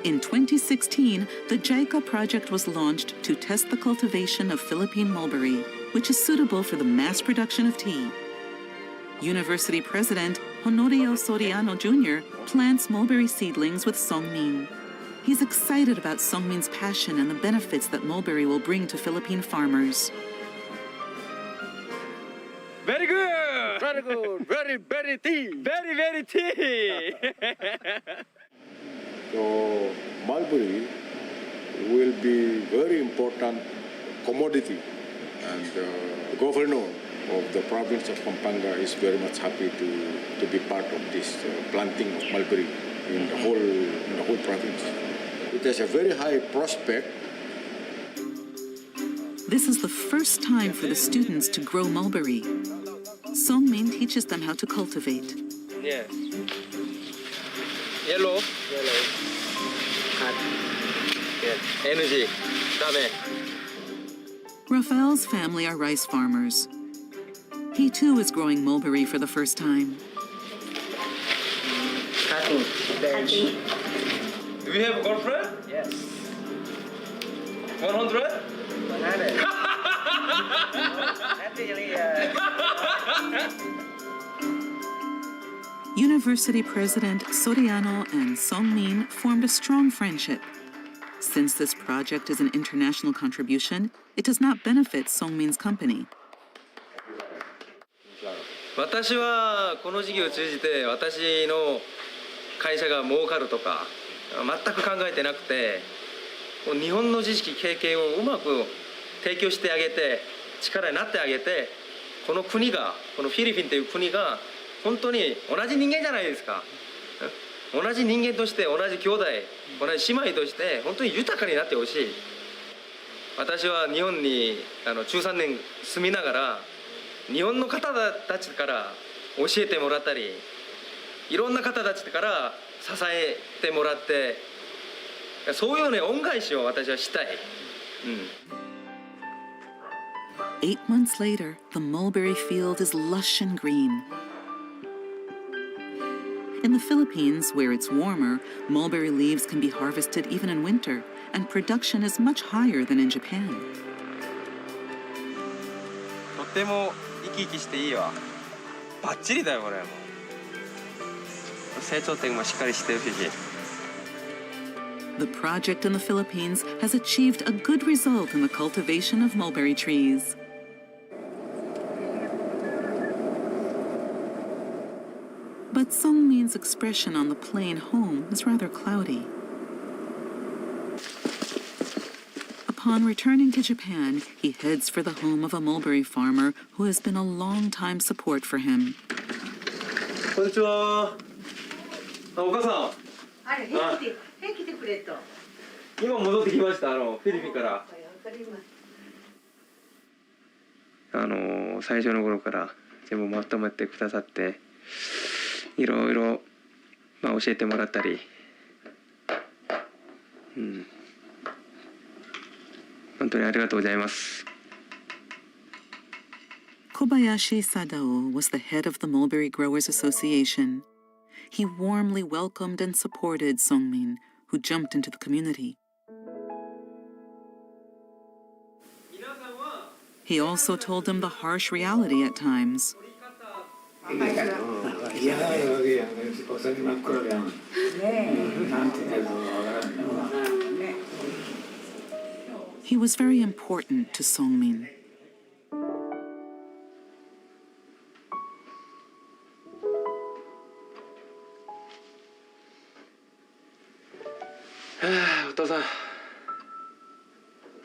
In 2016, the JICA project was launched to test the cultivation of Philippine mulberry, which is suitable for the mass production of tea. University president Honorio Soriano Jr. plants mulberry seedlings with Songmin. He's excited about Songmin's passion and the benefits that mulberry will bring to Philippine farmers. Very good! Very good! Very tea! Very tea! mulberry will be very important commodity, and the governor of the province of Pampanga is very much happy to be part of this planting of mulberry in the whole province. It has a very high prospect. This is the first time for the students to grow mulberry. Songmin teaches them how to cultivate. Yeah. Yellow. Energy. Rafael's family are rice farmers. He too is growing mulberry for the first time. Do we have a girlfriend? Yes. 100? 100. University President Soriano and Songmin formed a strong friendship. Since this project is an international contribution, it does not benefit Songmin's company. 私はこの事業を通じて私の会社が儲かるとか全く考えてなくて、日本の知識経験をうまく提供してあげて力になってあげて、この国がこのフィリピンという国が本当に同じ人間じゃないですか。同じ人間として同じ兄弟同じ姉妹として本当に豊かになってほしい。私は日本に13年住みながら日本の方たちから教えてもらったり、いろんな方たちから支えてもらって、そういうね恩返しを私はしたい。8 months later, the mulberry field is lush and green. In the Philippines, where it's warmer, mulberry leaves can be harvested even in winter, and production is much higher than in Japan. とっても生き生きしていいわ。バッチリだよこれもう。成長点もしっかりしてるし。The project in the Philippines has achieved a good result in the cultivation of mulberry trees. But Songmin's expression on the plane home is rather cloudy. Upon returning to Japan, he heads for the home of a mulberry farmer who has been a long-time support for him. こんにちは。お母さん。来てくれと。今戻ってきました。フィリピンから。最初の頃から全部まとめてくださって、いろいろ教えてもらったり、本当にありがとうございます。Kobayashi Sadao was the head of the Mulberry Growers Association. He warmly welcomed and supported Songmin, who jumped into the community. He also told him the harsh reality at times. He was very important to Songmin. Ah, お父さん、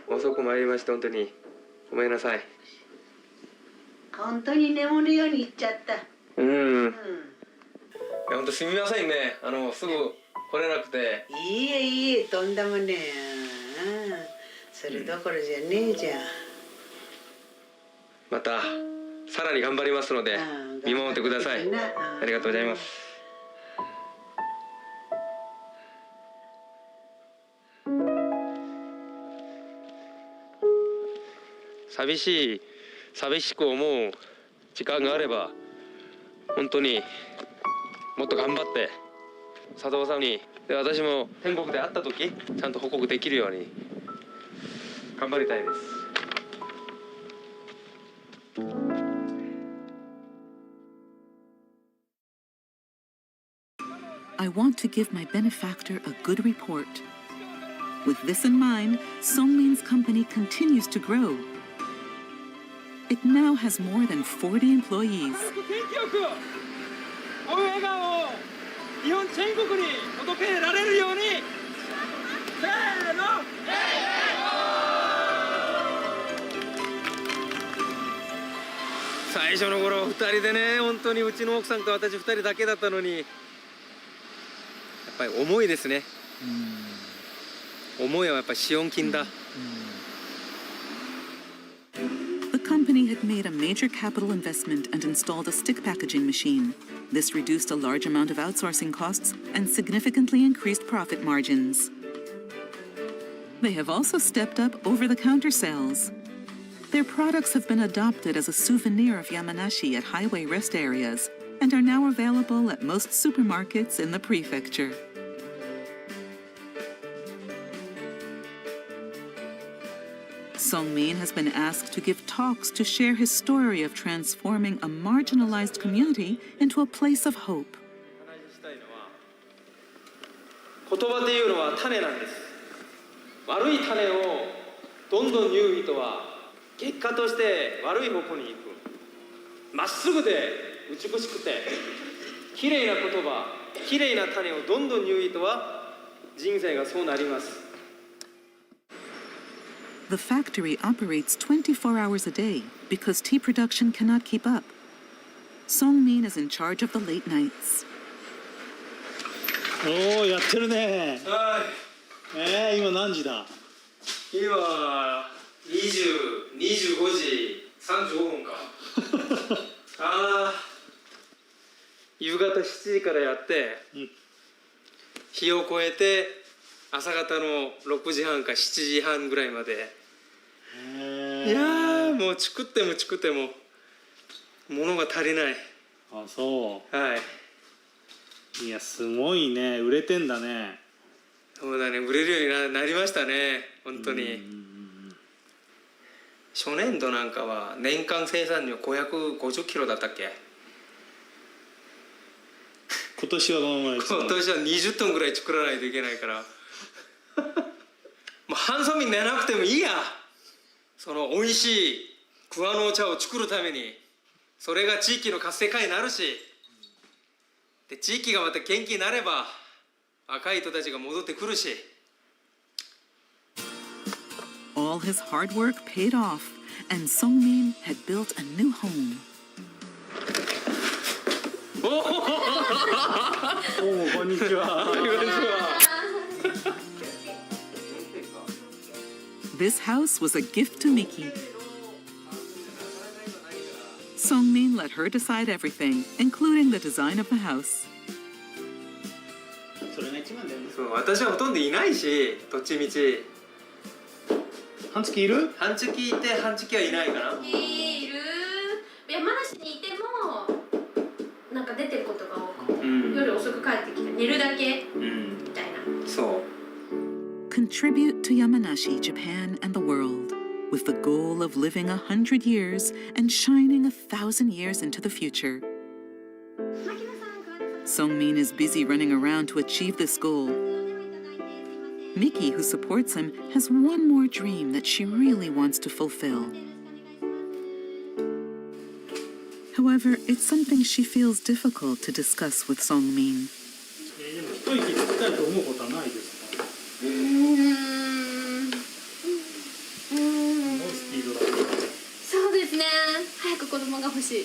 遅く参りまして本当にごめんなさい。本当に眠るように言っちゃった。いや本当すみませんね。すぐ来れなくて。いいえいいえ、とんでもねえ。それどころじゃねえじゃん。またさらに頑張りますので見守ってください。ありがとうございます。寂しく思う時間があれば本当にもっと頑張って佐藤さんにで私も天国で会った時ちゃんと報告できるように頑張りたいです。I want to give my benefactor a good report. With this in mind, Songmin's company continues to grow. It now has more than 40 employees. 最初の頃2人でね、本当にうちの奥さんと私2人だけだったのに、やっぱり重いですね。思いはやっぱり資本金だ。The company had made a major capital investment and installed a stick packaging machine. This reduced a large amount of outsourcing costs and significantly increased profit margins. They have also stepped up over-the-counter sales. Their products have been adopted as a souvenir of Yamanashi at highway rest areas and are now available at most supermarkets in the prefecture. Songmin has been asked to give talks to share his story of transforming a marginalized community into a place of hope. 言葉というのは種なんです。悪い種をどんどん言う人は結果として悪い方向に行く。まっすぐで美しくてきれいな言葉、きれいな種をどんどん言う人は人生がそうなります。The factory operates 24 hours a day because tea production cannot keep up. Songmin is in charge of the late nights. おお、やってるね。はい。今何時だ？今25時35分か。ああ、夕方7時からやって、日を越えて朝方の6時半か7時半ぐらいまで。いやー、もう作っても作っても物が足りない。あ、そう。はい。いや、すごいね。売れてんだね。そうだね、売れるようになりましたね、本当に。初年度なんかは年間生産量550キロだったっけ？今年はどのぐらい？今年は20トンぐらい作らないといけないからもう半ソミ寝なくてもいいや。その美味しい桑のお茶を作るために、それが地域の活性化になるし、で地域がまた元気になれば若い人たちが戻ってくるし。All his hard work paid off, and Songmin had built a new home. おお、こんにちは。こんにちは。This house was a gift to Miki. Songmin let her decide everything, including the design of the house. それが一番だよね。そう、私はほとんどいないし、どっちみち。半月いる？半月いて半月はいないかな。いる。山梨にいてもなんか出てることが多くて、夜遅く帰ってきて寝るだけみたいな。そう。Contribute to Yamanashi, Japan, and the world, with the goal of living 100 years and shining 1,000 years into the future. Songmin is busy running around to achieve this goal. Miki, who supports him, has one more dream that she really wants to fulfill. However, it's something she feels difficult to discuss with Songmin. 一息つきたいと思うことはないですか？すごいスピードだ。そうですね。早く子供が欲しい。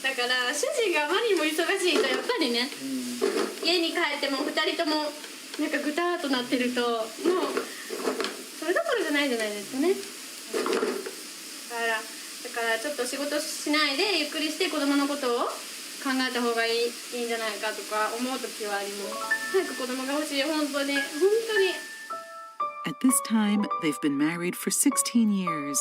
だから主人があまりにも忙しいとやっぱりね、家に帰っても2人ともなんかぐたーっとなってるともうそれどころじゃないじゃないですかね。だからちょっと仕事しないでゆっくりして子供のことを考えた方がいいんじゃないかとか思う時はあります。早く子供が欲しい、本当に。At this time, they've been married for 16 years.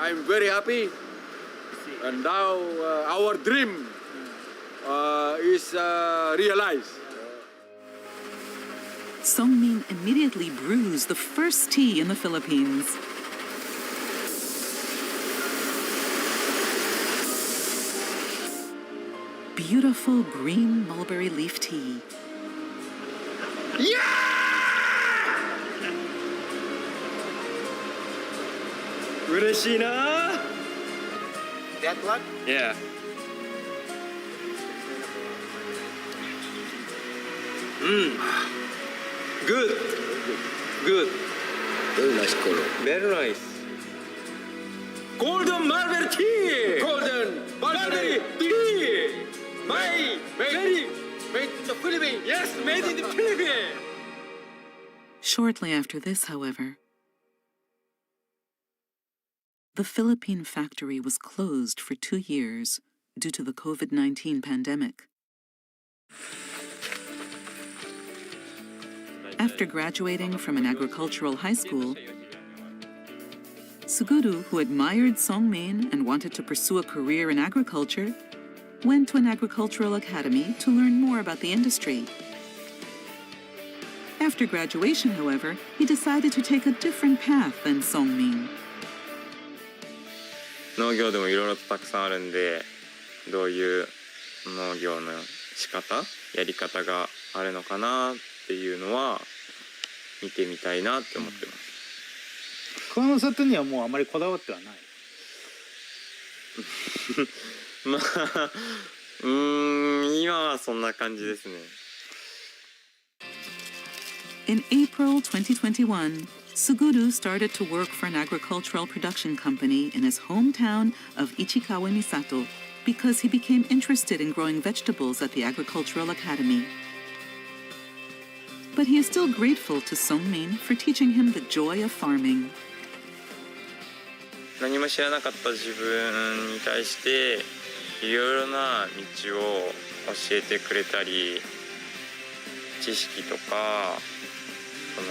I'm very happy. And now our dream is realized. Songmin immediately brews the first tea in the Philippines. Beautiful green mulberry leaf tea. That one? Yeah. Good. Good. Very nice color. Very nice. Golden mulberry tea! Golden mulberry tea! Made in the Philippines! Yes, made in the Philippines! Shortly after this, however, the Philippine factory was closed for 2 years due to the COVID-19 pandemic. After graduating from an agricultural high school, Suguru, who admired Songmin and wanted to pursue a career in agriculture, went to an agricultural academy to learn more about the industry. After graduation, however, he decided to take a different path than Songmin. 農業でもいろいろとたくさんあるんで、どういう農業の仕方、やり方があるのかなっていうのは見てみたいなって思ってます。桑の里にはもうあまりこだわってはない。まあ、今はそんな感じですね。In April 2021, Suguru started to work for an agricultural production company in his hometown of Ichikawa Misato because he became interested in growing vegetables at the agricultural academy. But he is still grateful to Songmin for teaching him the joy of farming. 何も知らなかった自分に対していろいろな道を教えてくれたり、知識とかその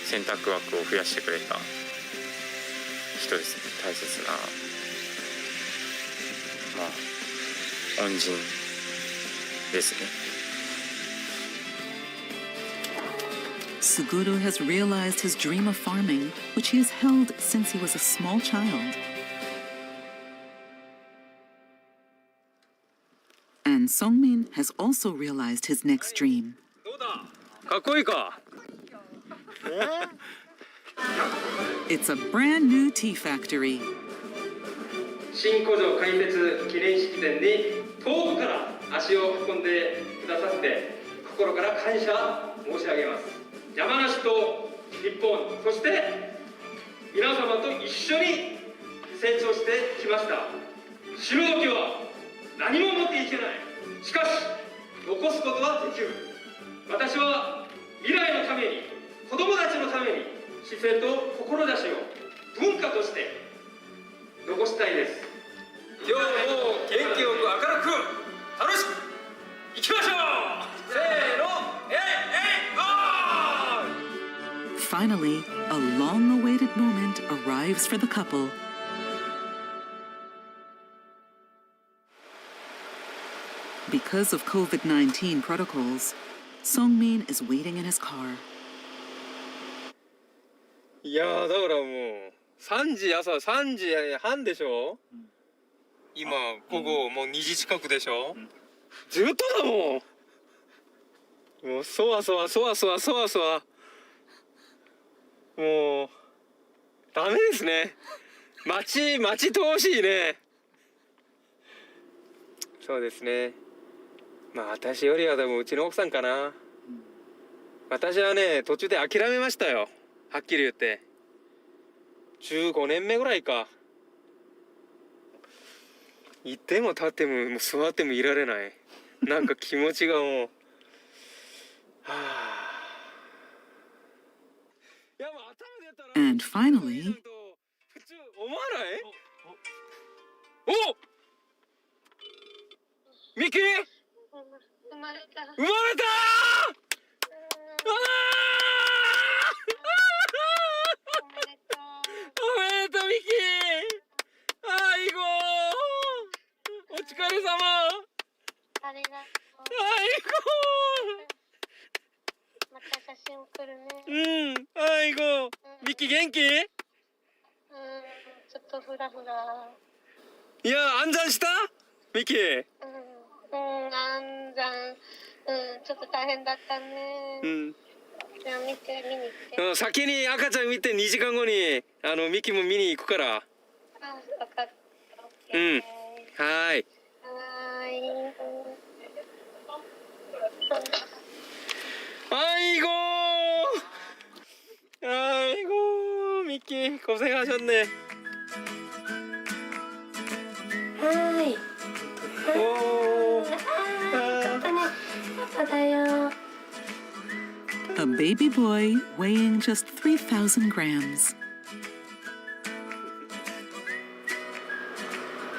選択枠を増やしてくれた人ですね。大切な恩人ですね。Suguru has realized his dream of farming, which he has held since he was a small child. And Songmin has also realized his next dream. かっこいいか? It's a brand new tea factory. 新工場開設記念式典に遠くから足を運んでくださって心から感謝申し上げます。山梨と日本、そして皆様と一緒に成長してきました。死ぬ時は何も持っていけない。しかし残すことはできる。私は未来のために、子供たちのために姿勢と志を文化として残したいです。今日も元気よく明るく楽しくいきましょう。せーの、Finally, a long-awaited moment arrives for the couple. Because of COVID-19 protocols, Songmin is waiting in his car. いやーだからもう朝3時半でしょ、今午後もう2時近くでしょ、ずっとだもん。もうそわそわもうダメですね。待ち遠しいね。そうですね。まあ私よりはでもうちの奥さんかな。私はね途中で諦めましたよ。はっきり言って15年目ぐらいか。いても立ってももう座ってもいられない。なんか気持ちがもうはあ。And finally, 思わない？お！ミキ？生まれた！あおめでとうミキ！ミキ元気？ちょっとフラフラ。いや、暗算したミキ？暗算、ちょっと大変だったね。じゃあ見に行って。先に赤ちゃん見て2時間後にミキも見に行くから。あ、分かった。はーい。はーい。아이고 미키 고생하셨네. 하이. 오. 아빠다요. A baby boy weighing just 3,000 grams.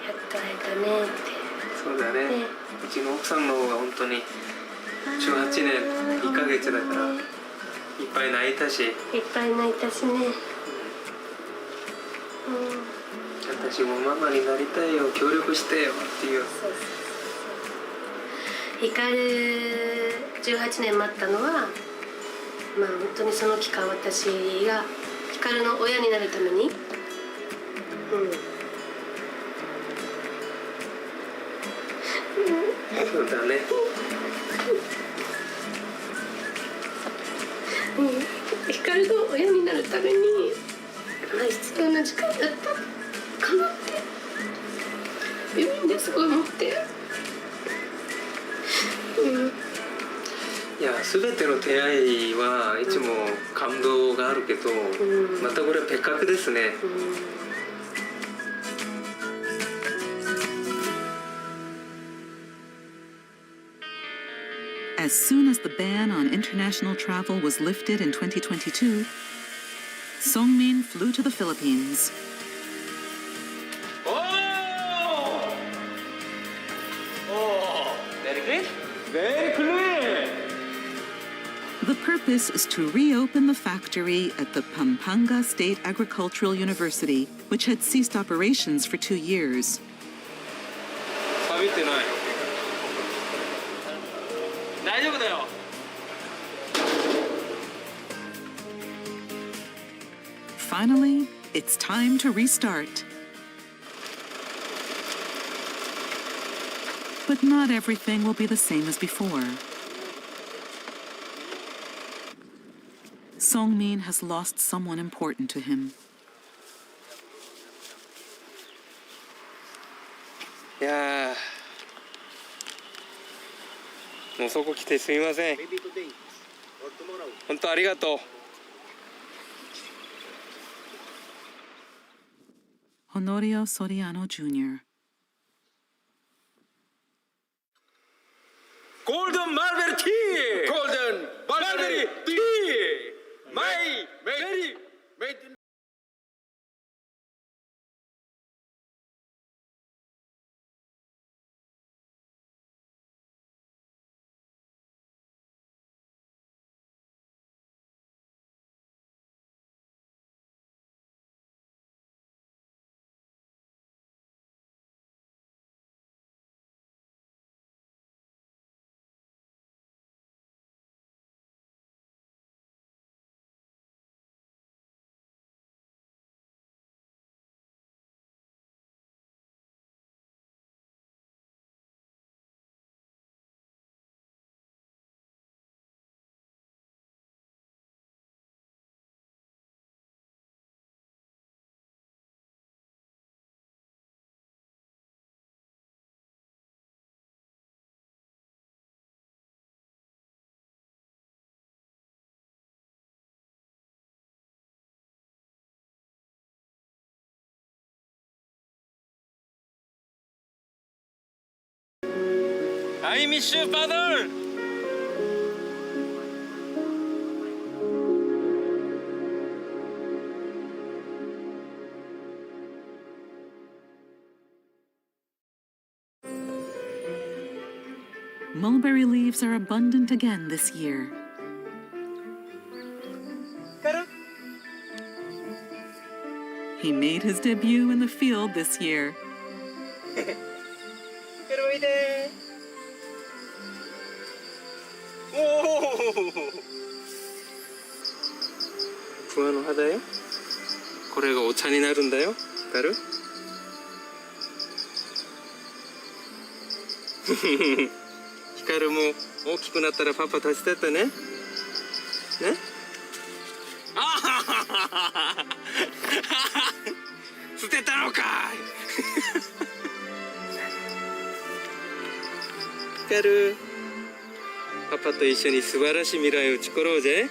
やっと会えたねって。そうだね。うちの奥さんの方が本当に18年2ヶ月だからいっぱい泣いたし。いっぱい泣いたしね。私もママになりたいよ、協力してよっていう。ヒカル18年待ったのは、まあ本当にその期間私がヒカルの親になるために、そうだね。ヒカルの親になるために、必要な時間だったかなって病院ですごい思って。いや、全ての出会いはいつも感動があるけど、またこれは別格ですね。As soon as the ban on international travel was lifted in 2022, Songmin flew to the Philippines. Very good. Very clear. The purpose is to reopen the factory at the Pampanga State Agricultural University, which had ceased operations for 2 years. 錆びてない。大丈夫だよ。Finally, it's time to restart. But not everything will be the same as before. Songmin has lost someone important to him. いやー、もうそこ来てすみません。本当ありがとう。Honorio Soriano Jr. Golden Mulberry Tea! Golden Mulberry Tea! My very made in I miss you, father! Mulberry leaves are abundant again this year. He made his debut in the field this year. 부안호 하다요? これがお茶になるんだよ。わかる？ヒカルも大きくなったらパパ手伝ってね。ね？あははは捨てたのかい。ヒカル、パパと一緒に素晴らしい未来を作ろうぜ。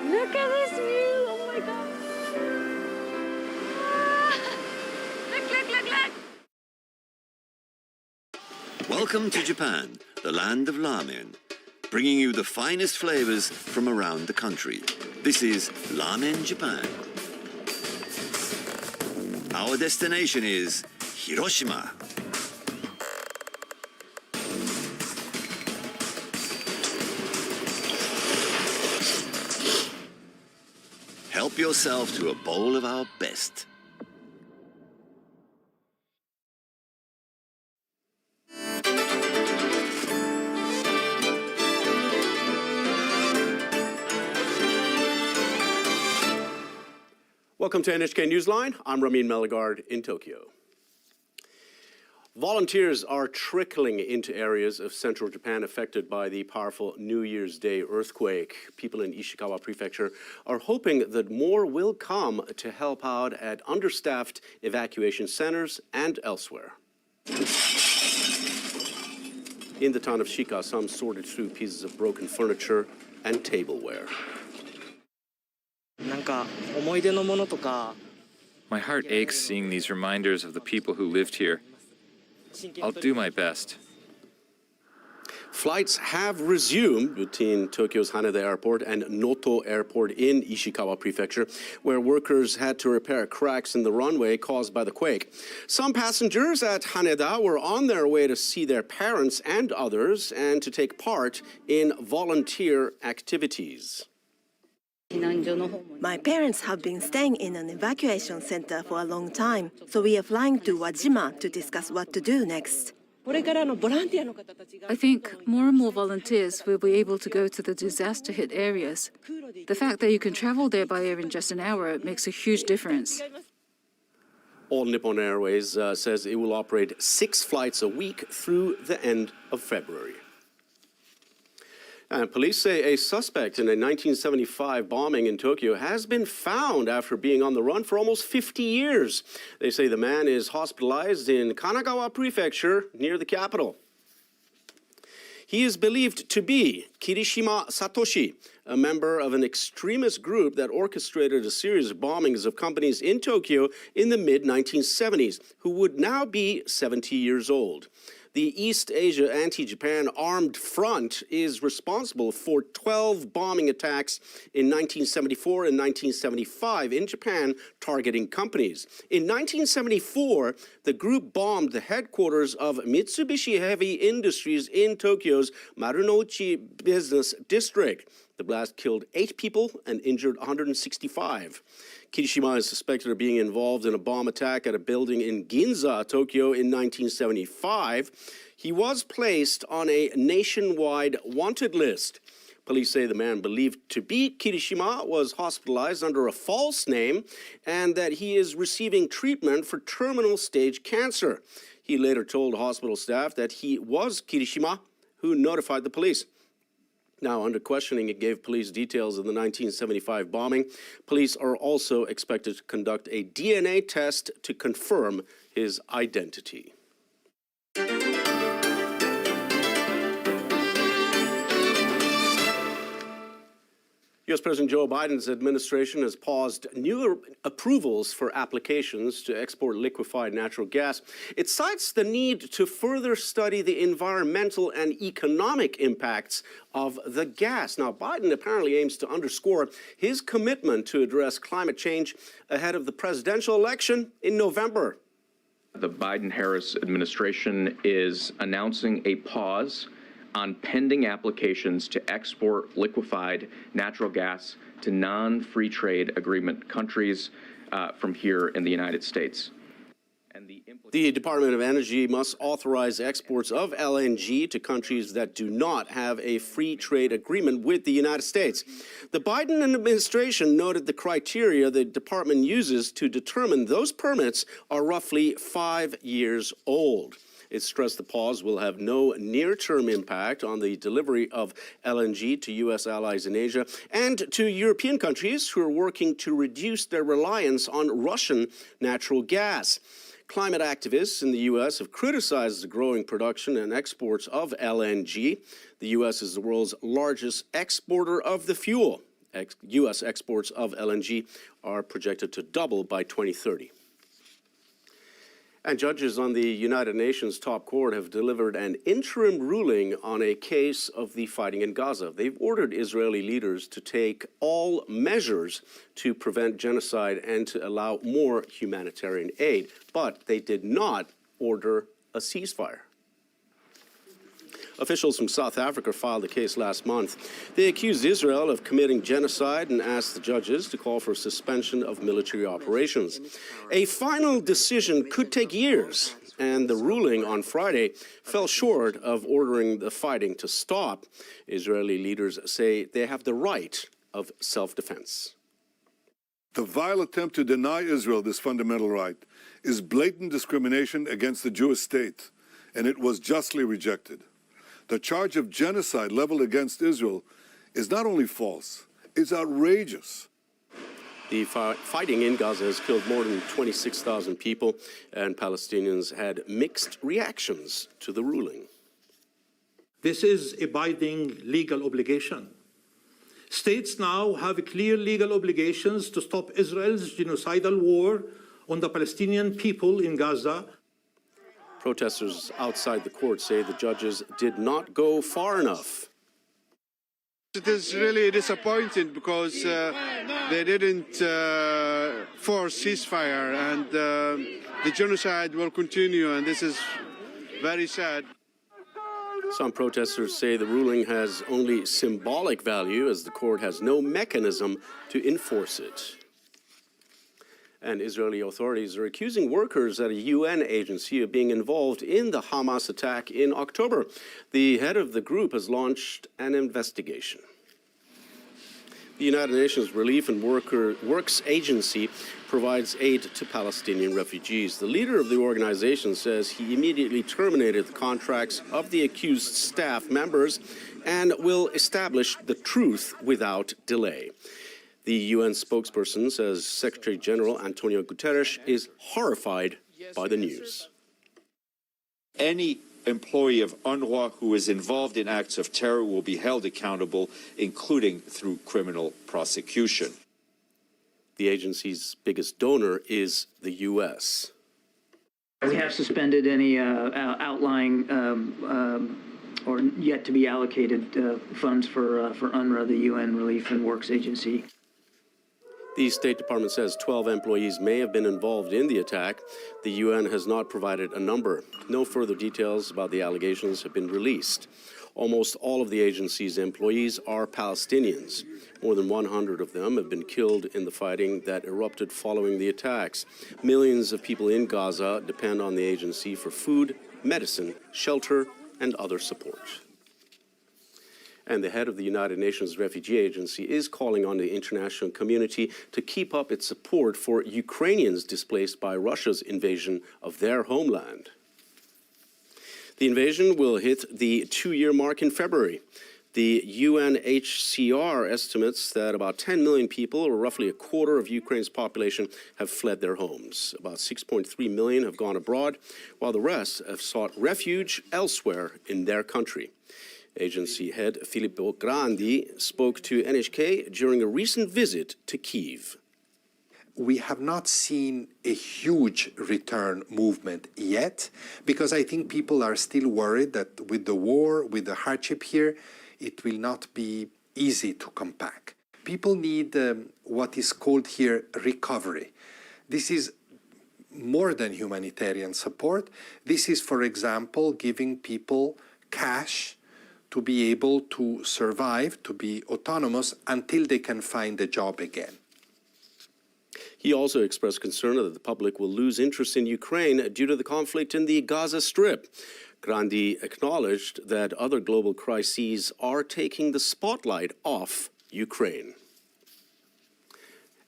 Look at this view! Oh my god! Look! Welcome to Japan, the land of ramen, bringing you the finest flavors from around the country. This is Ramen Japan. Our destination is Hiroshima. Help yourself to a bowl of our best. Welcome to NHK Newsline. I'm Ramin Melagard in Tokyo. Volunteers are trickling into areas of central Japan affected by the powerful New Year's Day earthquake. People in Ishikawa Prefecture are hoping that more will come to help out at understaffed evacuation centers and elsewhere. In the town of Shika, some sorted through pieces of broken furniture and tableware. My heart aches seeing these reminders of the people who lived here. I'll do my best. Flights have resumed between Tokyo's Haneda Airport and Noto Airport in Ishikawa Prefecture, where workers had to repair cracks in the runway caused by the quake. Some passengers at Haneda were on their way to see their parents and others and to take part in volunteer activities. My parents have been staying in an evacuation center for a long time, so we are flying to Wajima to discuss what to do next. I think more and more volunteers will be able to go to the disaster-hit areas. The fact that you can travel there by air in just an hour makes a huge difference. All Nippon Airways says it will operate 6 flights a week through the end of February. And police say a suspect in a 1975 bombing in Tokyo has been found after being on the run for almost 50 years. They say the man is hospitalized in Kanagawa Prefecture near the capital. He is believed to be Kirishima Satoshi, a member of an extremist group that orchestrated a series of bombings of companies in Tokyo in the mid-1970s, who would now be 70 years old. The East Asia Anti-Japan Armed Front is responsible for 12 bombing attacks in 1974 and 1975 in Japan, targeting companies. In 1974, the group bombed the headquarters of Mitsubishi Heavy Industries in Tokyo's Marunouchi business district. The blast killed 8 people and injured 165. Kirishima is suspected of being involved in a bomb attack at a building in Ginza, Tokyo in 1975. He was placed on a nationwide wanted list. Police say the man believed to be Kirishima was hospitalized under a false name and that he is receiving treatment for terminal stage cancer. He later told hospital staff that he was Kirishima, who notified the police. Now, under questioning, it gave police details of the 1975 bombing. Police are also expected to conduct a DNA test to confirm his identity. U.S. President Joe Biden's administration has paused new approvals for applications to export liquefied natural gas. It cites the need to further study the environmental and economic impacts of the gas. Now, Biden apparently aims to underscore his commitment to address climate change ahead of the presidential election in November. The Biden-Harris administration is announcing a pause on pending applications to export liquefied natural gas to non-free trade agreement countries from here in the United States. The Department of Energy must authorize exports of LNG to countries that do not have a free trade agreement with the United States. The Biden administration noted the criteria the department uses to determine those permits are roughly 5 years old. It stressed the pause will have no near-term impact on the delivery of LNG to U.S. allies in Asia and to European countries who are working to reduce their reliance on Russian natural gas. Climate activists in the U.S. have criticized the growing production and exports of LNG. The U.S. is the world's largest exporter of the fuel. U.S. exports of LNG are projected to double by 2030. And judges on the United Nations top court have delivered an interim ruling on a case of the fighting in Gaza. They've ordered Israeli leaders to take all measures to prevent genocide and to allow more humanitarian aid, but they did not order a ceasefire. Officials from South Africa filed a case last month. They accused Israel of committing genocide and asked the judges to call for a suspension of military operations. A final decision could take years, and the ruling on Friday fell short of ordering the fighting to stop. Israeli leaders say they have the right of self-defense. The vile attempt to deny Israel this fundamental right is blatant discrimination against the Jewish state, and it was justly rejected. The charge of genocide leveled against Israel is not only false, it's outrageous. The fighting in Gaza has killed more than 26,000 people, and Palestinians had mixed reactions to the ruling. This is a binding legal obligation. States now have clear legal obligations to stop Israel's genocidal war on the Palestinian people in Gaza. Protesters outside the court say the judges did not go far enough. It is really disappointing because they didn't force ceasefire, and the genocide will continue, and this is very sad. Some protesters say the ruling has only symbolic value as the court has no mechanism to enforce it. And Israeli authorities are accusing workers at a UN agency of being involved in the Hamas attack in October. The head of the group has launched an investigation. The United Nations Relief and Works Agency provides aid to Palestinian refugees. The leader of the organization says he immediately terminated the contracts of the accused staff members and will establish the truth without delay. The UN spokesperson says Secretary General Antonio Guterres is horrified by the news. Any employee of UNRWA who is involved in acts of terror will be held accountable, including through criminal prosecution. The agency's biggest donor is the U.S. We have suspended any outlying or yet to be allocated funds for UNRWA, the UN Relief and Works Agency. The State Department says 12 employees may have been involved in the attack. The UN has not provided a number. No further details about the allegations have been released. Almost all of the agency's employees are Palestinians. More than 100 of them have been killed in the fighting that erupted following the attacks. Millions of people in Gaza depend on the agency for food, medicine, shelter, and other support. And the head of the United Nations Refugee Agency is calling on the international community to keep up its support for Ukrainians displaced by Russia's invasion of their homeland. The invasion will hit the 2-year mark in February. The UNHCR estimates that about 10 million people, or roughly a quarter of Ukraine's population, have fled their homes. About 6.3 million have gone abroad, while the rest have sought refuge elsewhere in their country. Agency head Filippo Grandi spoke to NHK during a recent visit to Kyiv. We have not seen a huge return movement yet, because I think people are still worried that with the war, with the hardship here, it will not be easy to come back. People need what is called here recovery. This is more than humanitarian support. This is, for example, giving people cash to be able to survive, to be autonomous until they can find a job again. He also expressed concern that the public will lose interest in Ukraine due to the conflict in the Gaza Strip. Grandi acknowledged that other global crises are taking the spotlight off Ukraine.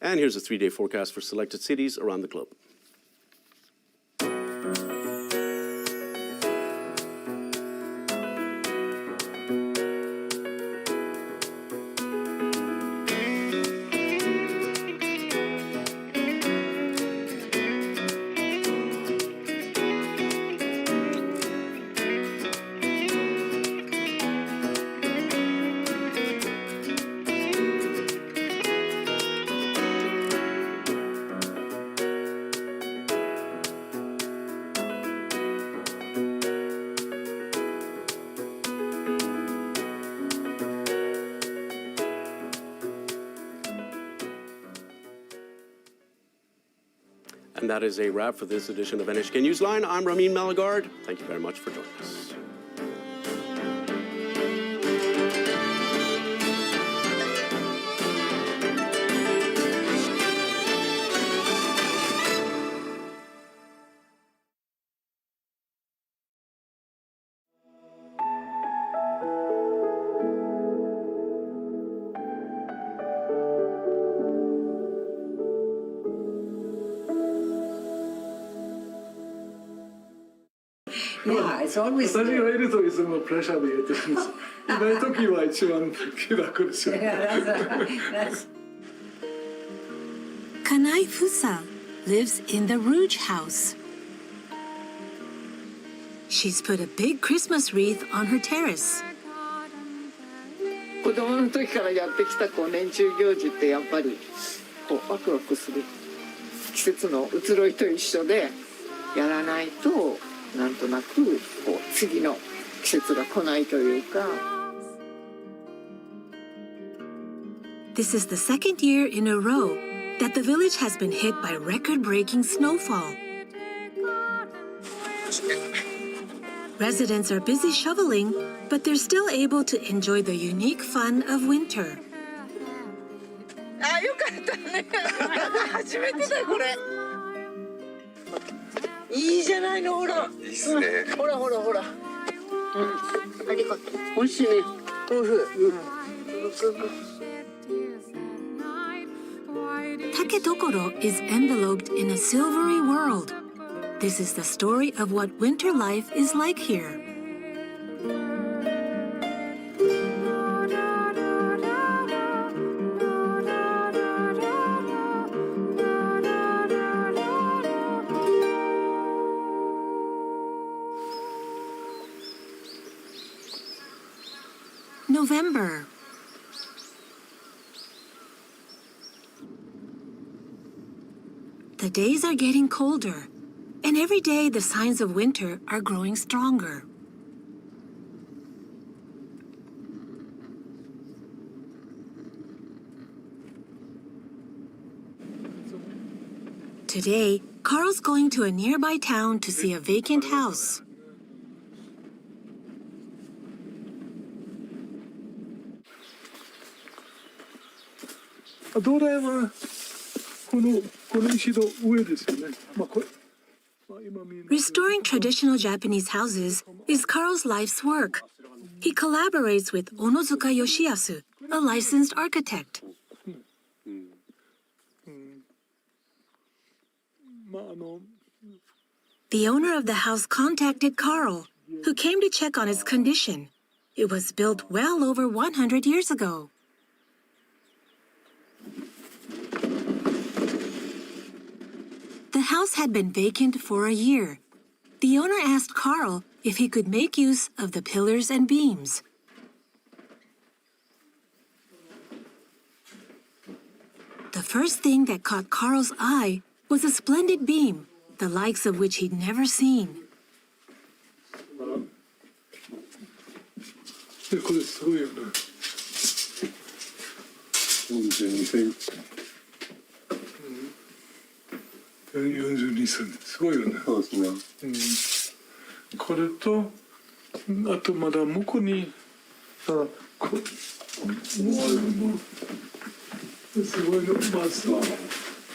And here's a 3-day forecast for selected cities around the globe. And that is a wrap for this edition of NHK Newsline. I'm Ramin Malagard. Thank you very much for joining us. Yeah, it's always. 私がいるといつもプレッシャーで言ってるんです。いない時は一番気楽ですよ。Kanai Fusa lives in the Rouge house. She's put a big Christmas wreath on her terrace. 子供の時からやってきた年中行事ってやっぱりワクワクする季節の移ろいと一緒でやらないとなんとなく次の季節が来ないというか。This is the second year in a row that the village has been hit by record-breaking snowfall. Residents are busy shoveling, but they're still able to enjoy the unique fun of winter. あ、よかったね。初めてだこれ。いいじゃないのほら。いいっすね。ほらほらほら。ありがとう。美味しいね。おいしい。Takedokoro is enveloped in a silvery world. This is the story of what winter life is like here. November. The days are getting colder, and every day the signs of winter are growing stronger. Today, Carl's going to a nearby town to see a vacant house. 土台はこの石の上ですよね。これ。Restoring traditional Japanese houses is Carl's life's work. He collaborates with Onozuka Yoshiyasu, a licensed architect. The owner of the house contacted Carl, who came to check on its condition. It was built well over 100 years ago. The house had been vacant for a year. The owner asked Carl if he could make use of the pillars and beams. the first thing that caught Carl's eye was a splendid beam, the likes of which he'd never seen. これすごいよね。42センチ。42センチ。すごいよね。そうですね。これと、あとまだ向こうに、もうすごいの、まずは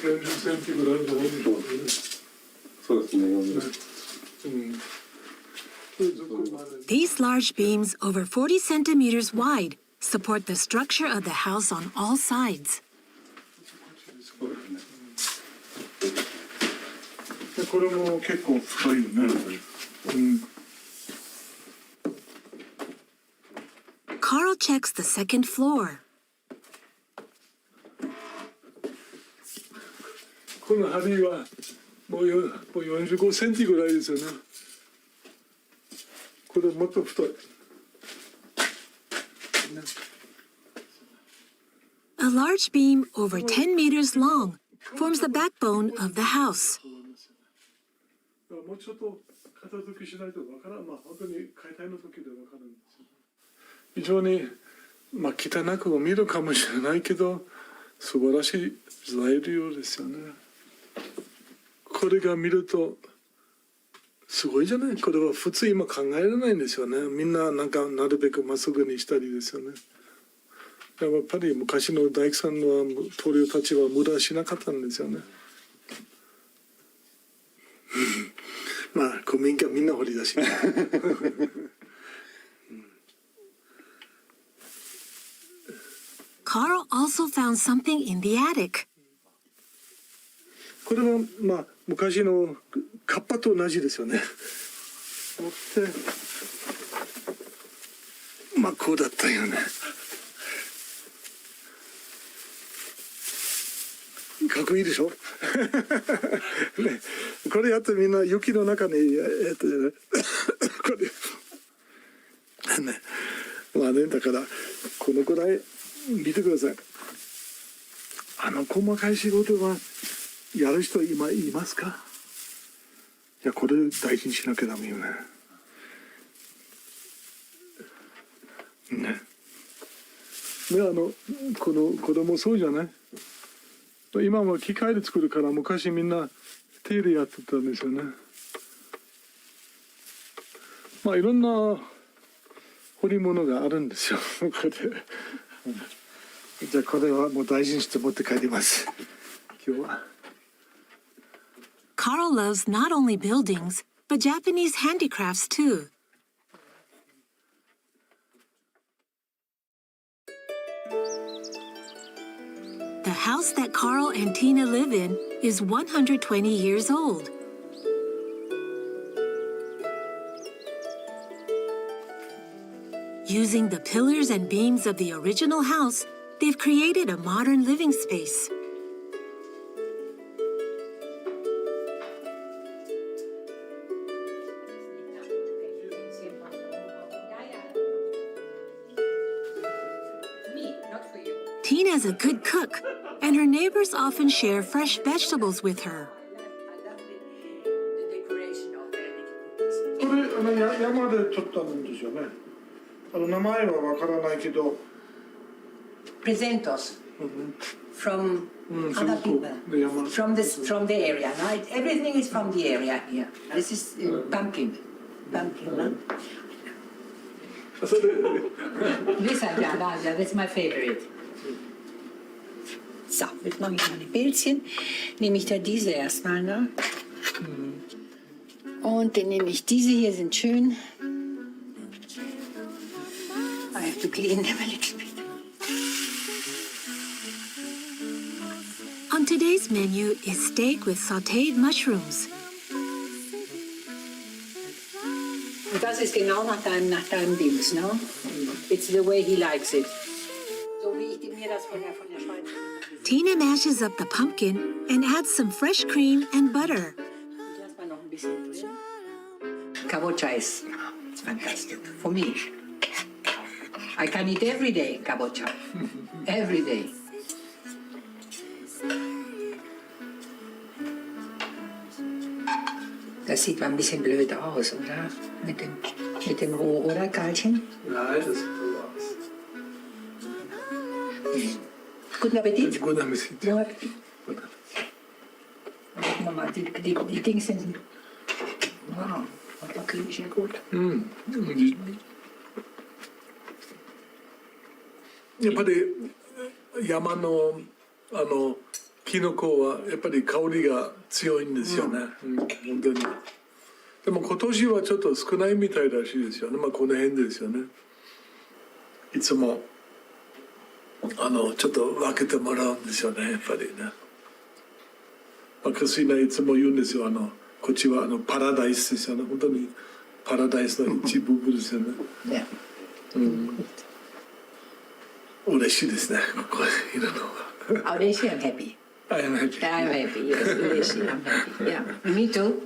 40センチぐらいのものでしょうね。そうですね、40。These large beams, over 40 centimeters wide, support the structure of the house on all sides. これも結構深いよね。Carl checks the second floor. この梁はもう45センチぐらいですよね。これもっと太い。A large beam over 10 meters long forms the backbone of the house. もうちょっと片付けしないとわからん。まあ本当に解体の時でわかるんですよ。非常に汚く見るかもしれないけど素晴らしい材料ですよね。これが見るとすごいじゃない。これは普通今考えられないんですよね。みんななるべくまっすぐにしたりですよね。やっぱり昔の大工さんの棟梁たちは無駄しなかったんですよね。まあ古民家みんな掘り出し。Carl also found something in the attic. これはまあ昔のカッパと同じですよね。持ってまあこうだったよね。かっこいいでしょ。ね、これやってみんな雪の中にこれね、まあね、だからこのくらい見てください。細かい仕事はやる人今いますか？いや、これ大事にしなきゃダメよね。ね。これもそうじゃない？今も機械で作るから昔みんな手でやってたんですよね。まあいろんな彫り物があるんですよ。これじゃあこれはもう大事にして持って帰ります。今日は。Carl loves not only buildings, but Japanese handicrafts too. The house that Carl and Tina live in is 120 years old. Using the pillars and beams of the original house, they've created a modern living space. Tina's a good cook, and her neighbors often share fresh vegetables with her. これ山で撮ったんですよね。名前はわからないけど。Presentos from other people from the area. Right? Everything is from the area here. This is pumpkin. Pumpkin. That's my favorite. So, jetzt mache ich meine Bildchen. Nehme ich da diese erstmal, ne? Und dann nehme ich diese hier, sind schön. I have to clean them a little bit. On today's menu is steak with sautéed mushrooms. Und das ist genau nach deinem Dings, ne? It's the way he likes it. So wie ich mir das von der Schweiz. Tina mashes up the pumpkin and adds some fresh cream and butter. Kabocha is fantastic for me. I can eat every day kabocha. Every day. Das sieht mal ein bisschen blöd aus, oder? Mit dem Rohr, oder, Karlchen? Nein, das sieht toll aus. Guten Appetit. Guten Appetit. Guten Appetit. Gucken wir mal, die Dings sind... Wow, okay, sehr gut. Mm. やっぱり山のキノコはやっぱり香りが強いんですよね、本当に。でも今年はちょっと少ないみたいらしいですよね。まあこの辺ですよね。いつもちょっと分けてもらうんですよね、やっぱりね。まあ、クスイナいつも言うんですよ。こっちはパラダイスですよね。本当にパラダイスの一部分ですよね。ね。嬉しいですね、ここにいるのは。嬉しい、I'm happy. I'm happy. I'm happy, yes, 嬉しい、I'm happy. Yeah, me too.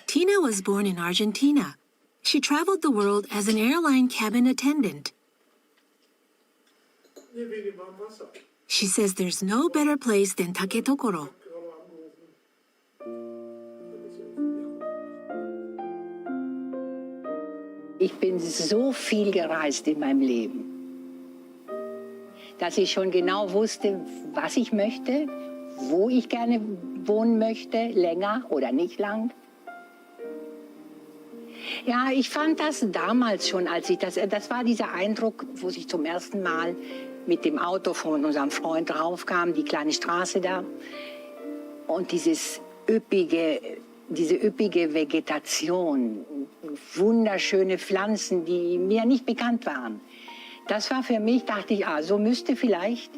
Tina was born in Argentina. She traveled the world as an airline cabin attendant. She says there's no better place than Taketokoro. Ich bin so viel gereist in meinem Leben, dass ich schon genau wusste, was ich möchte, wo ich gerne wohnen möchte, länger oder nicht lang. Ja, ich fand das damals schon, als ich das war dieser Eindruck, wo ich zum ersten Mal mit dem Auto von unserem Freund raufkam, die kleine Straße da, und diese üppige Vegetation, wunderschöne Pflanzen, die mir nicht bekannt waren. Das war für mich, dachte ich, so müsste vielleicht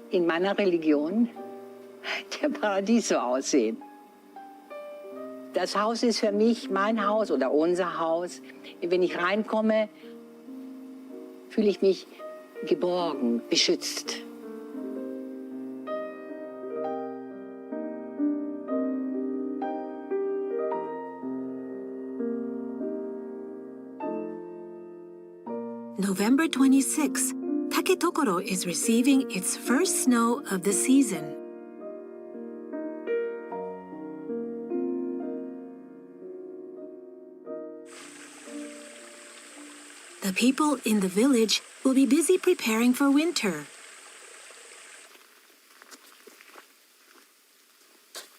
in meiner Religion der Paradies so aussehen. Das Haus ist für mich mein Haus oder unser Haus. Wenn ich reinkomme, fühle ich mich geborgen, beschützt. November 26, Taketokoro is receiving its first snow of the season. The people in the village will be busy preparing for winter.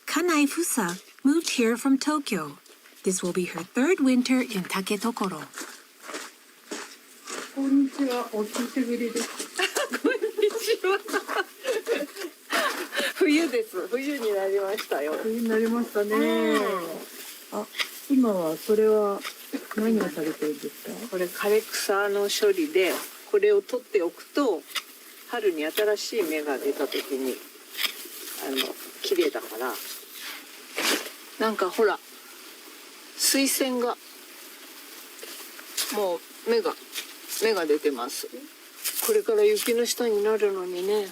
Kanai Fusa moved here from Tokyo. This will be her third winter in Taketokoro. こんにちは、お久しぶりです。こんにちは。冬です。冬になりましたよ。冬になりましたね。今はこれは何をされてるんですか？これ枯れ草の処理で、これを取っておくと春に新しい芽が出た時に綺麗だから。なんかほら水仙がもう芽が出てます。これから雪の下になるのにね、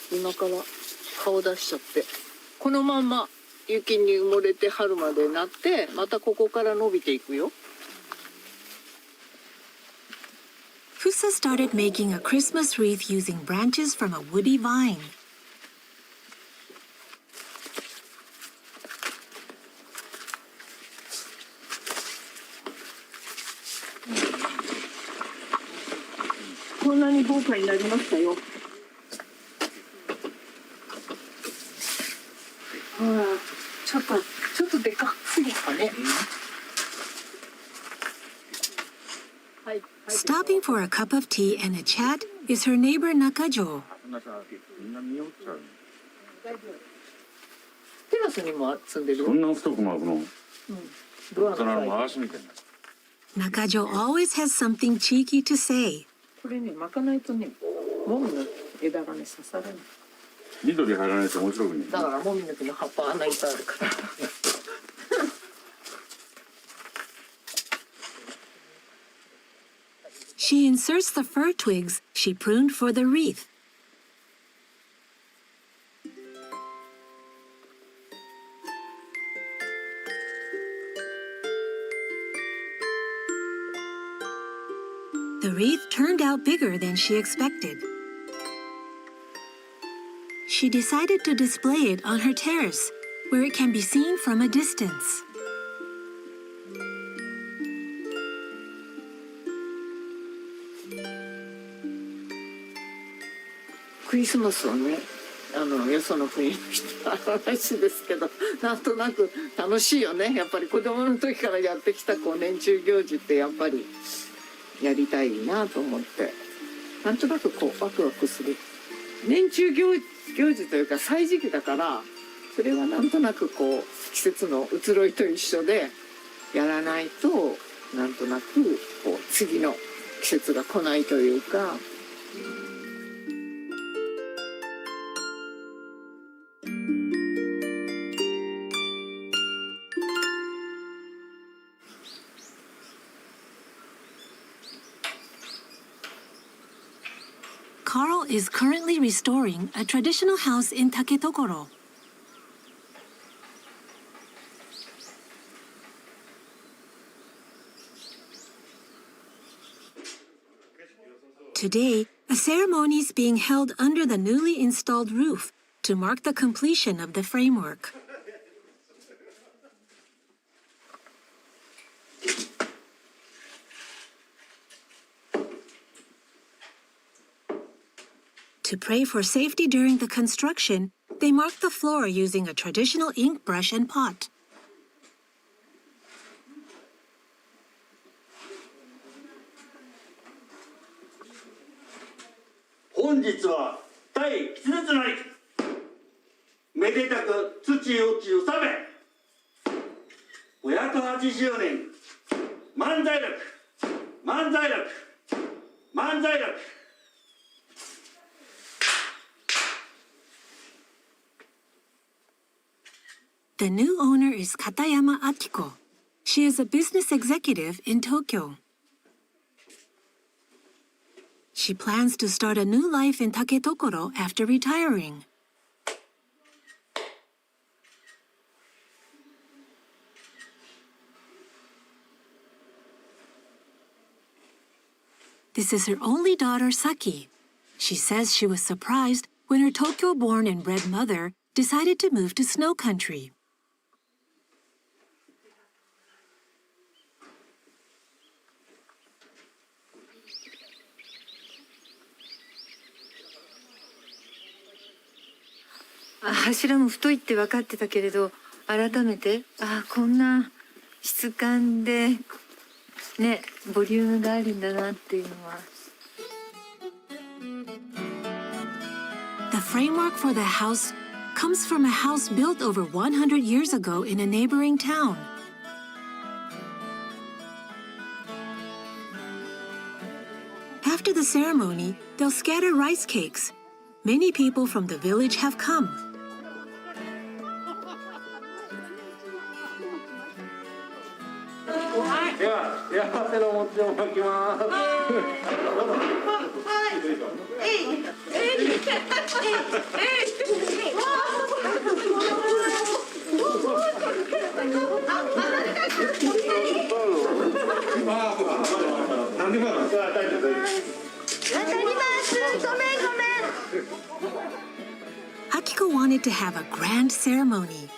今から顔出しちゃって、このまんま雪に埋もれて春までなって、またここから伸びていくよ。Fusa started making a Christmas wreath using branches from a woody vine.こんなに豪華になりましたよ。ちょっとでかすぎたね。Stopping for a cup of tea and a chat is her neighbor Nakajo. テラスにも積んでる。そんな太く巻くの？ドアの回しみたいな。 Nakajo always has something cheeky to say. これね、巻かないとね、もみの枝がね、刺さらない。緑入らないと面白くね。だからもみの木の葉っぱ穴いっぱいあるから。She inserts the fir twigs she pruned for the wreath. The wreath turned out bigger than she expected. she decided to display it on her terrace, where it can be seen from a distance. Christmas をね、よその国の人の話ですけど、なんとなく楽しいよね。やっぱり子供の時からやってきた年中行事ってやっぱりやりたいなと思って、なんとなくワクワクする。年中行事というか歳時期だから、それはなんとなく季節の移ろいと一緒でやらないと、なんとなく次の季節が来ないというか。Carl is currently restoring a traditional house in Taketokoro. Today, a ceremony is being held under the newly installed roof to mark the completion of the framework. To pray for safety during the construction, they mark the floor using a traditional ink brush and pot. The new owner is Katayama Akiko. She is a business executive in Tokyo. She plans to start a new life in Taketokoro after retiring. This is her only daughter, Saki. She says she was surprised when her Tokyo-born and bred mother decided to move to snow country. Ah, 柱も太いって分かってたけれど、改めてこんな質感でね、ボリュームがあるんだなっていうのは。The framework for the house comes from a house built over 100 years ago in a neighboring town. After the ceremony, they'll scatter rice cakes. Many people from the village have come. Akiko wanted to have a grand ceremony.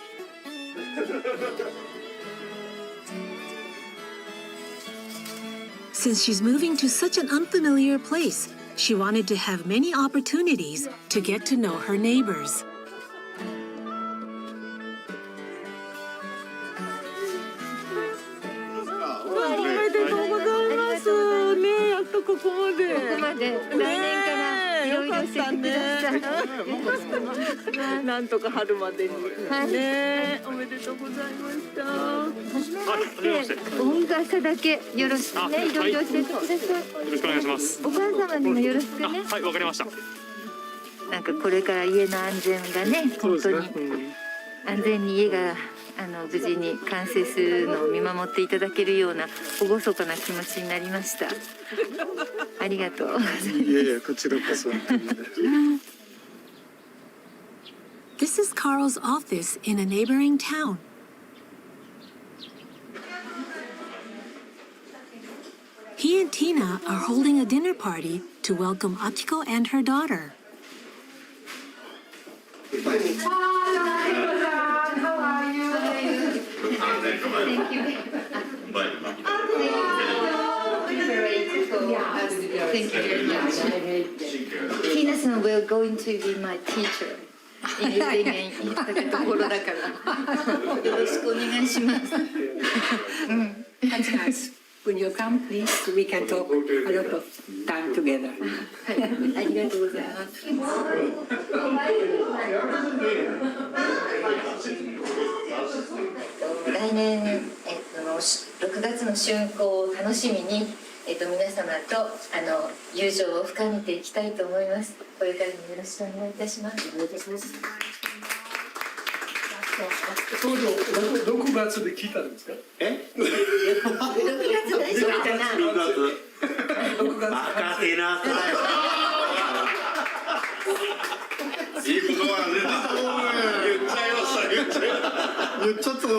Since she's moving to such an unfamiliar place, she wanted to have many opportunities to get to know her neighbors.無事に完成するのを見守っていただけるような厳かな気持ちになりました。ありがとう。いやいや、こちらこそ。This is Carl's office in a neighboring town. He and Tina are holding a dinner party to welcome Akiko and her daughter. How are you? Thank you. Thank you very much. Tina-san will going to be my teacher. イギリスに行ったところだからよろしくお願いします。That's nice. When you come, please, we can talk a lot of time together. はい、ありがとうございます。来年、6月の竣工を楽しみに、皆様と友情を深めていきたいと思います。これからもよろしくお願いいたします。お願いいたします。6月で聞いたんですか？6月大丈夫かな？6月。任せなさい。いいことはね。言っちゃったよ。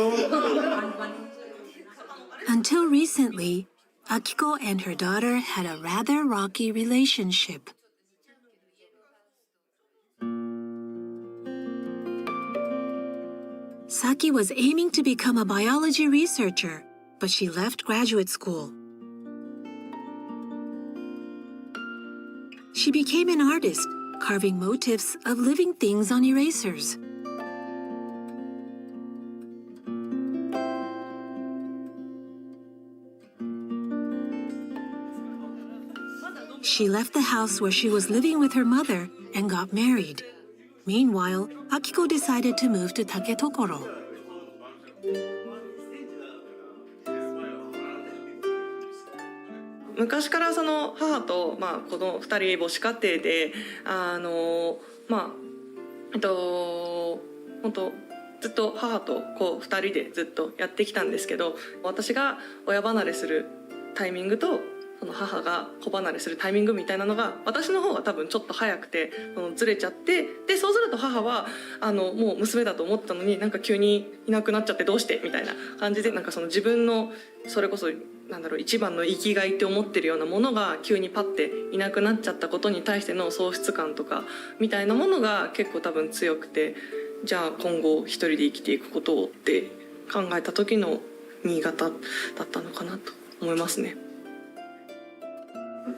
Until recently, Akiko and her daughter had a rather rocky relationship. Saki was aiming to become a biology researcher, but she left graduate school. She became an artist, carving motifs of living things on erasers. She left the house where she was living with her mother and got married. Meanwhile, Akiko decided to move to Taketokoro. 昔からその母と、この2人母子家庭で本当ずっと母と2人でずっとやってきたんですけど、私が親離れするタイミングとその母が子離れするタイミングみたいなのが私の方が多分ちょっと早くてずれちゃって、でそうすると母はもう娘だと思ったのになんか急にいなくなっちゃってどうしてみたいな感じで、なんかその自分のそれこそ一番の生きがいって思ってるようなものが急にパッていなくなっちゃったことに対しての喪失感とかみたいなものが結構多分強くて、じゃあ今後一人で生きていくことをって考えた時の新潟だったのかなと思いますね。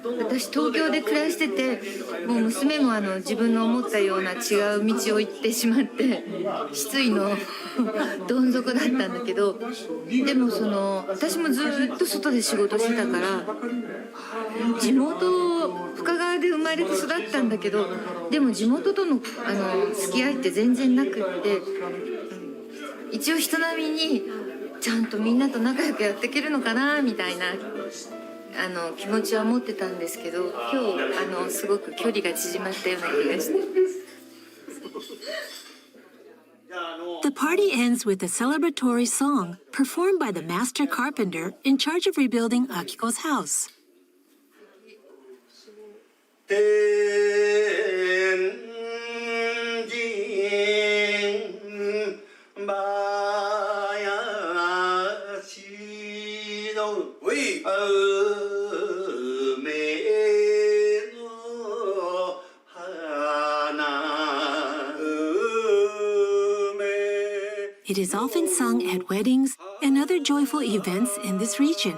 私東京で暮らしてて、もう娘も自分の思ったような違う道を行ってしまって失意のどん底だったんだけど、でも私もずっと外で仕事してたから、地元深川で生まれて育ったんだけど、でも地元との付き合いって全然なくって、一応人並みにちゃんとみんなと仲良くやっていけるのかなみたいな気持ちは持ってたんですけど、今日すごく距離が縮まったような気がして。The party ends with a celebratory song performed by the master carpenter in charge of rebuilding Akiko's house. It is often sung at weddings and other joyful events in this region.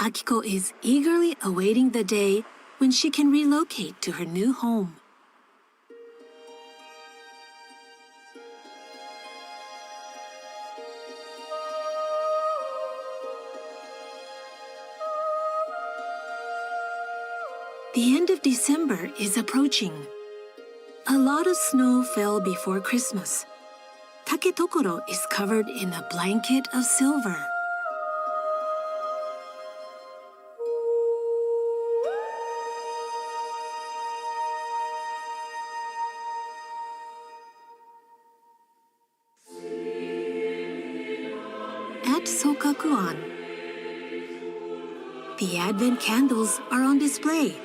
Akiko is eagerly awaiting the day when she can relocate to her new home. The end of December is approaching. A lot of snow fell before Christmas. Taketokoro is covered in a blanket of silver. At hot sokakuan. The Advent candles are on display.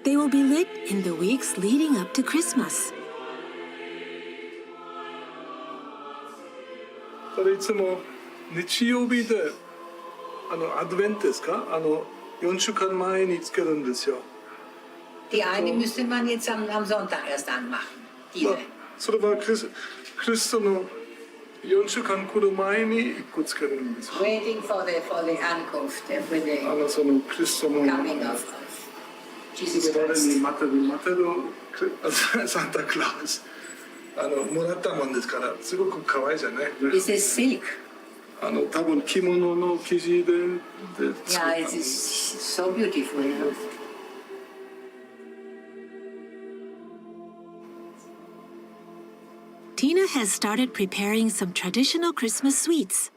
They will be lit in the weeks leading up to Christmas. これいつも日曜日でアドベントですか4週間前につけるんですよ。 Die eine müsste man jetzt am Sonntag erst anmachen. Diese. それはクリストの4週間来る前に1個つけるんですよ。 Waiting for the Ankunft, with the そのクリストの coming of Jesus 我 Christ. に待てるサンタクラウスもらったもんですからすごく可愛いじゃない。 This is silk. 多分着物の生地で Yeah, it is so beautiful. Tina has started preparing some traditional Christmas sweets.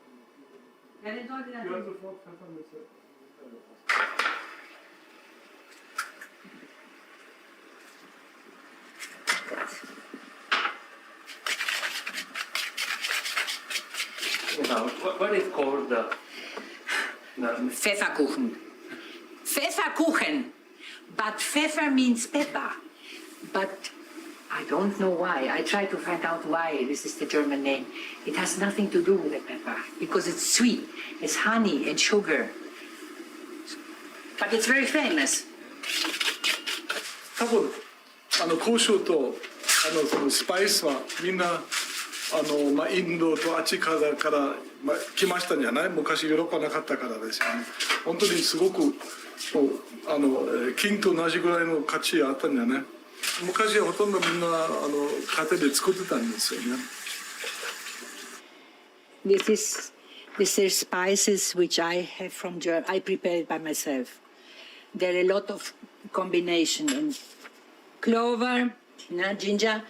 What is called the Pfefferkuchen. Pfefferkuchen. But pfeffer means pepper. But I don't know why. I try to find out why this is the German name. It has nothing to do with the pepper because it's sweet. It's honey and sugar. But it's very famous. 多分香辛とそのスパイスはみんなインドとあっちから来ましたんじゃない？昔ヨーロッパなかったからですよね。本当にすごく金と同じぐらいの価値あったんじゃない？昔はほとんどみんな家庭で作ってたんですよね。This is spices which I have from Germany. I prepare it by myself. There are a lot of combination in clover, ginger,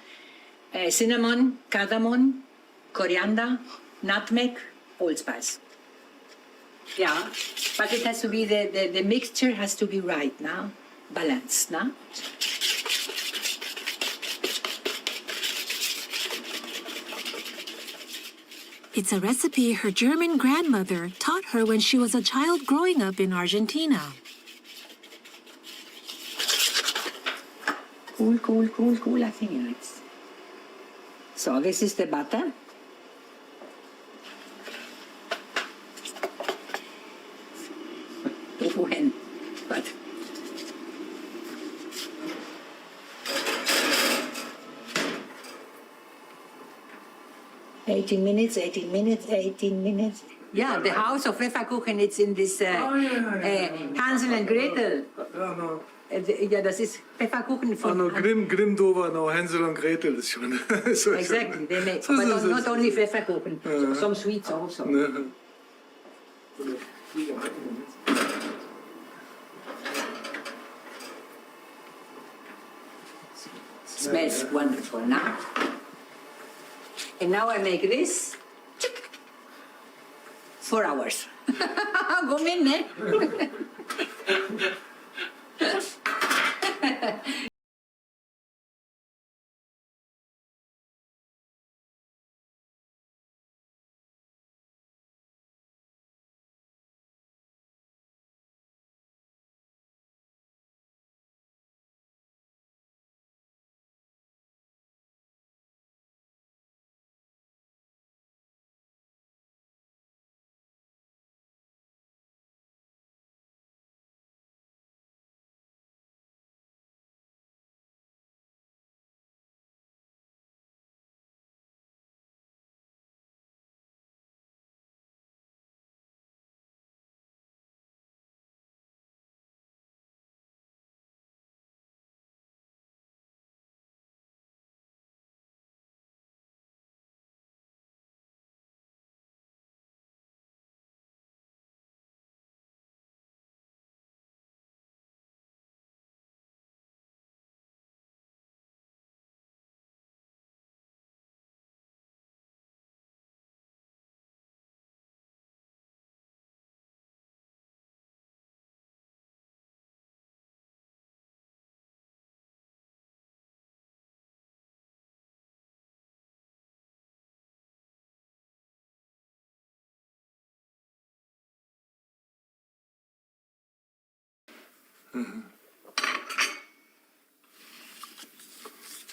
cinnamon, cardamom, coriander, nutmeg, allspice. Yeah, but it has to be the mixture has to be right now, balanced now. It's a recipe her German grandmother taught her when she was a child growing up in Argentina. Cool, I think it's. So this is the butter. When? But 18 minutes. Yeah, the house of Pfefferkuchen, it's in this Hansel and Gretel. Ja, das ist Pfefferkuchen von... Grimm war Hänsel und Gretel, das ist schon... Exactly, they make, but not only Pfefferkuchen, some sweets also. Smells wonderful now. And now I make this 4 hours. Go in, eh?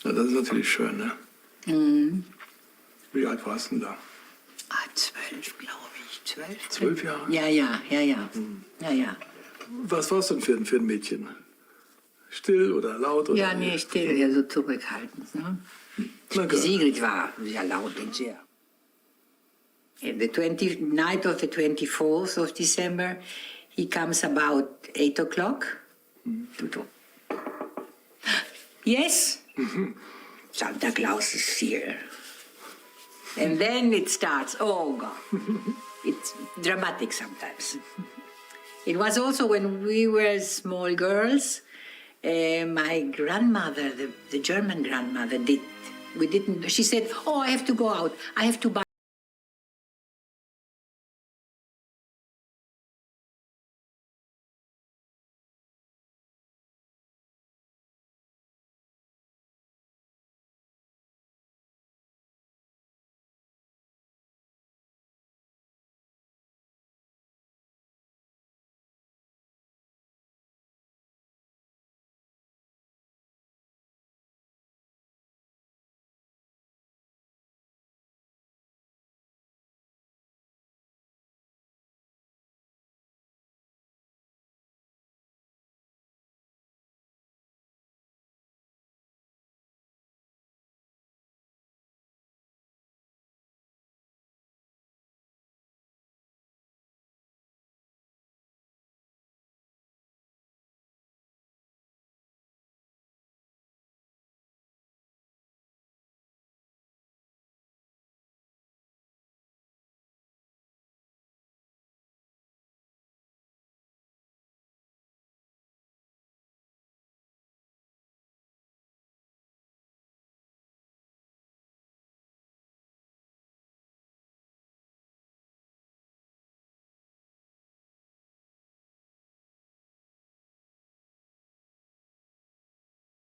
Ja, das ist natürlich schön, ne? Mhm. Wie alt warst du denn da? 12, glaube ich. 12? 12 Jahre? Ja. Ja. Was warst du denn für ein Mädchen? Still oder laut? Oder Ja, nee, still, ja, so zurückhaltend. Ne? Sigrid war sehr laut und sehr. The night of the 24th of December, he comes about 8 o'clock. Yes, Santa Claus is here. And then it starts, oh God. It's dramatic sometimes. It was also when we were small girls, my grandmother, the German grandmother, she said, oh, I have to go out, I have to buy.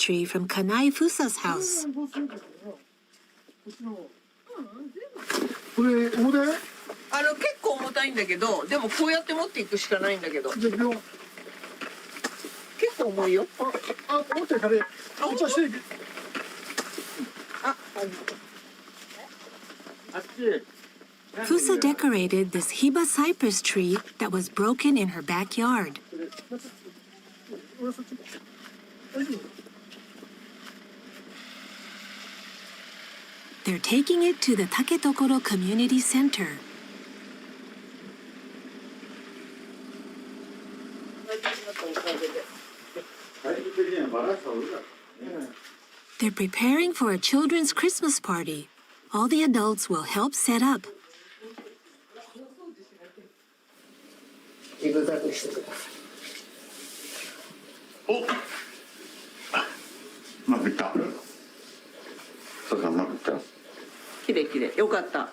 Tree from Kanai Fusa's house. これ重たい？結構重たいんだけど、でもこうやって持っていくしかないんだけど。結構重いよ。持ってからお茶していく。Fusa decorated this Hiba cypress tree that was broken in her backyard. They're taking it to the Taketokoro Community Center. They're preparing for a children's Christmas party. All the adults will help set up. Oh! うまくいった。そうか、うまくいった。きれいきれい。よかった。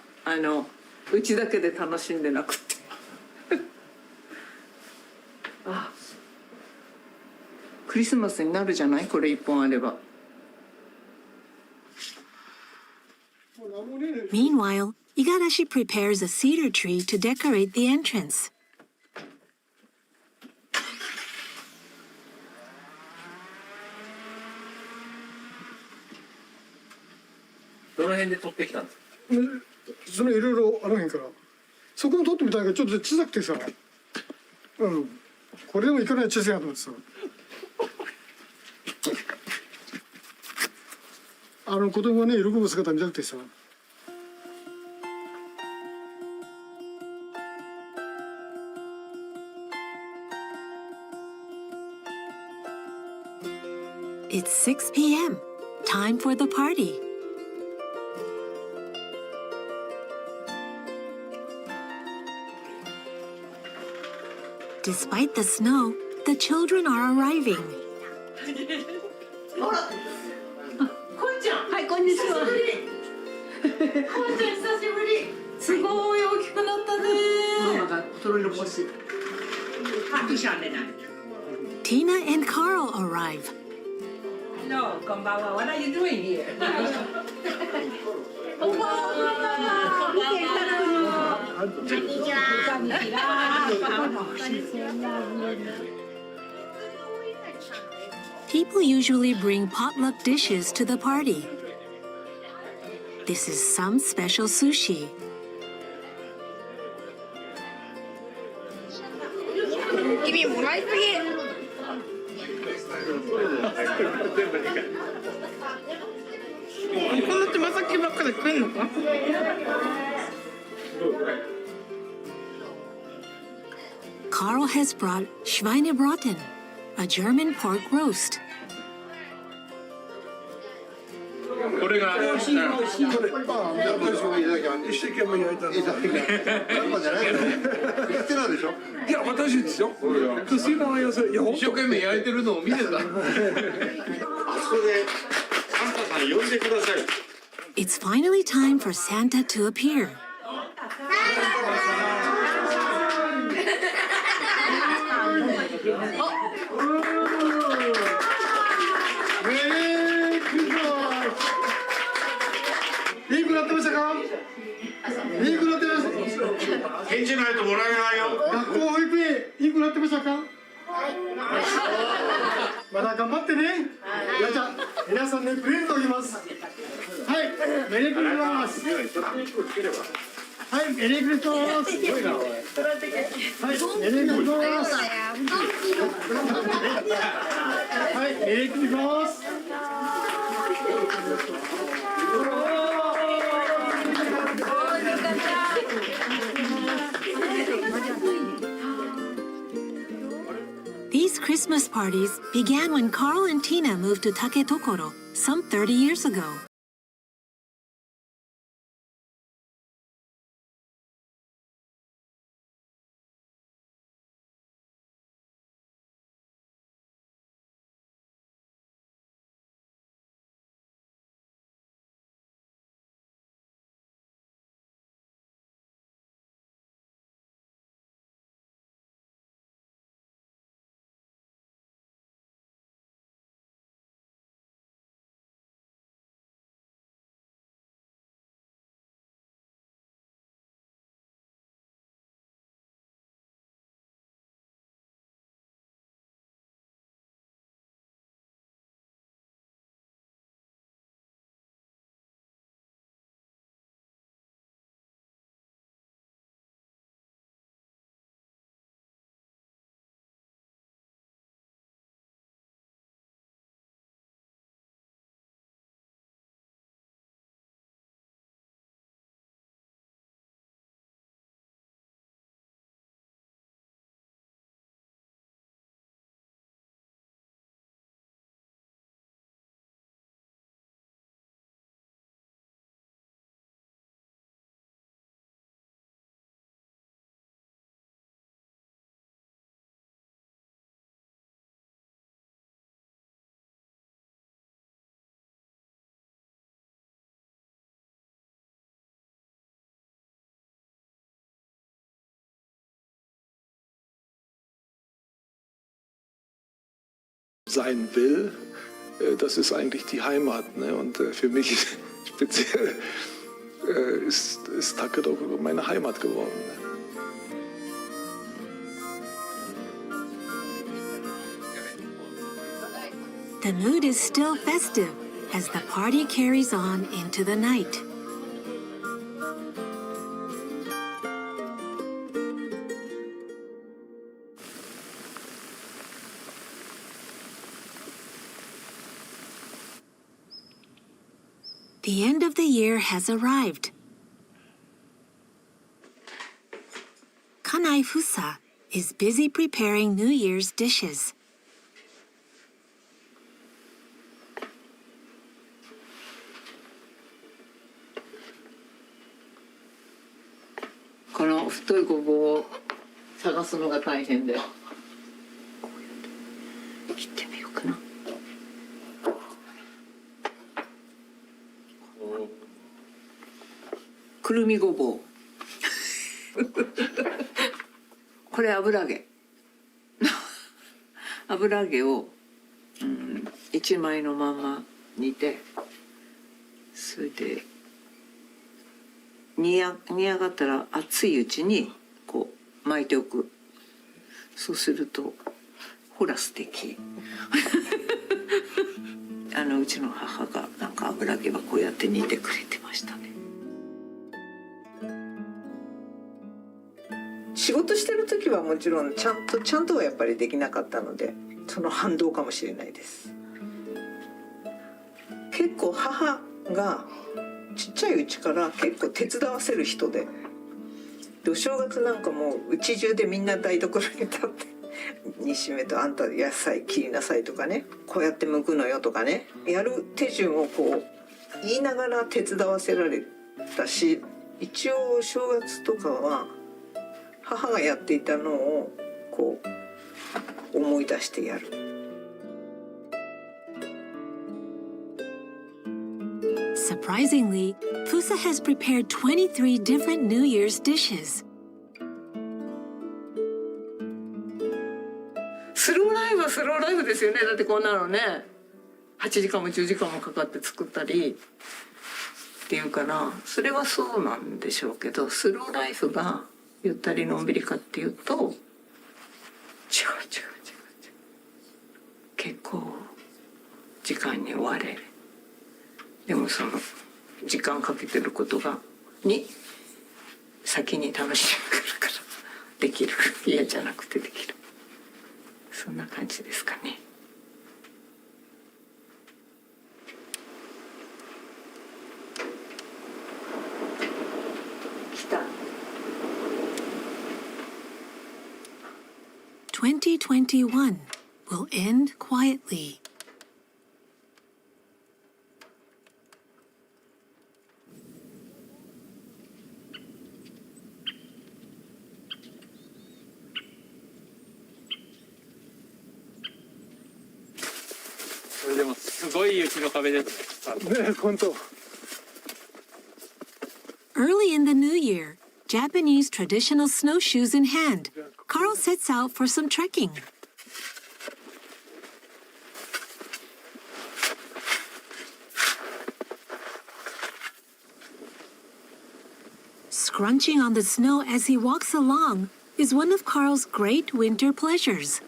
うちだけで楽しんでなくて。あ、クリスマスになるじゃない？これ一本あれば。Meanwhile, Igarashi prepares a cedar tree to decorate the entrance. どの辺で取ってきたんですか？そのいろいろあらへんから。そこも取ってみたいけどちょっと小さくてさ。これでもいかない小さいなと思ってさ。子供がね喜ぶ姿見たくてさ。It's 6 p.m. Time for the party. Despite the snow, the children are arriving. はい、こんにちは。こんちゃん、久しぶり。すごい大きくなったね。ママが黒色欲しい。Tina and Carl arrive. Hello, こんばんは。What are you doing here? こんばんは。こんにちは。こんにちは。People usually bring potluck dishes to the party. This is some special sushi. Give me right here.このつま先ばっかり食えんのかCarl has brought Schweinebraten, a German pork roast. これが一生懸命焼いたの。言ってたでしょ。いや私ですよ。一生懸命焼いてるのを見てた。あそこでサンタさん呼んでください。It's finally time for Santa to appear. These Christmas parties began when Carl and Tina moved to Taketokoro some 30 years ago. Sein will, das ist eigentlich die Heimat. Ne? Und für mich speziell ist Taketokoro meine Heimat geworden. The mood is still festive as the party carries on into the night. The end of the year has arrived. Kanai Fusa is busy preparing New Year's dishes. This太いごぼうを探すのが大変で。切ってみようかな。くるみごぼう。これ油揚げ。油揚げを、1枚のまま煮て、それで煮上がったら熱いうちにこう巻いておく。そうするとほら素敵。うちの母がなんか油揚げはこうやって煮てくれてましたね。仕事してる時はもちろんちゃんとはやっぱりできなかったので、その反動かもしれないです。結構母がちっちゃいうちから結構手伝わせる人で、お正月なんかもう家中でみんな台所に立って煮しめとあんた野菜切りなさいとかね、こうやって剥くのよとかね、やる手順をこう言いながら手伝わせられたし、一応正月とかは母がやっていたのをこう思い出してやる。Surprisingly, Fusa has prepared 23 different New Year's dishes. スローライフはスローライフですよね。だってこんなのね、8時間も10時間もかかって作ったりっていうから、それはそうなんでしょうけど、スローライフがゆったりのんびりかっていうと違う。結構時間に追われる。でもその時間かけてることに先に楽しみがあるからできる。嫌じゃなくてできる。そんな感じですかね。来た。2021 will end quietly. Early in the new year, Japanese traditional snowshoes in hand, Carl sets out for some trekking. Scrunching on the snow as he walks along is one of Carl's great winter pleasures.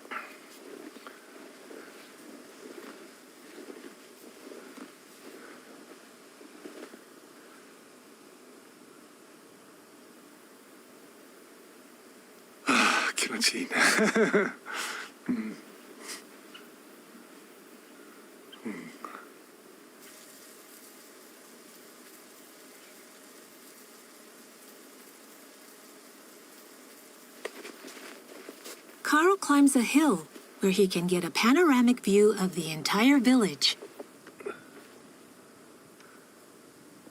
Carl climbs a hill where he can get a panoramic view of the entire village.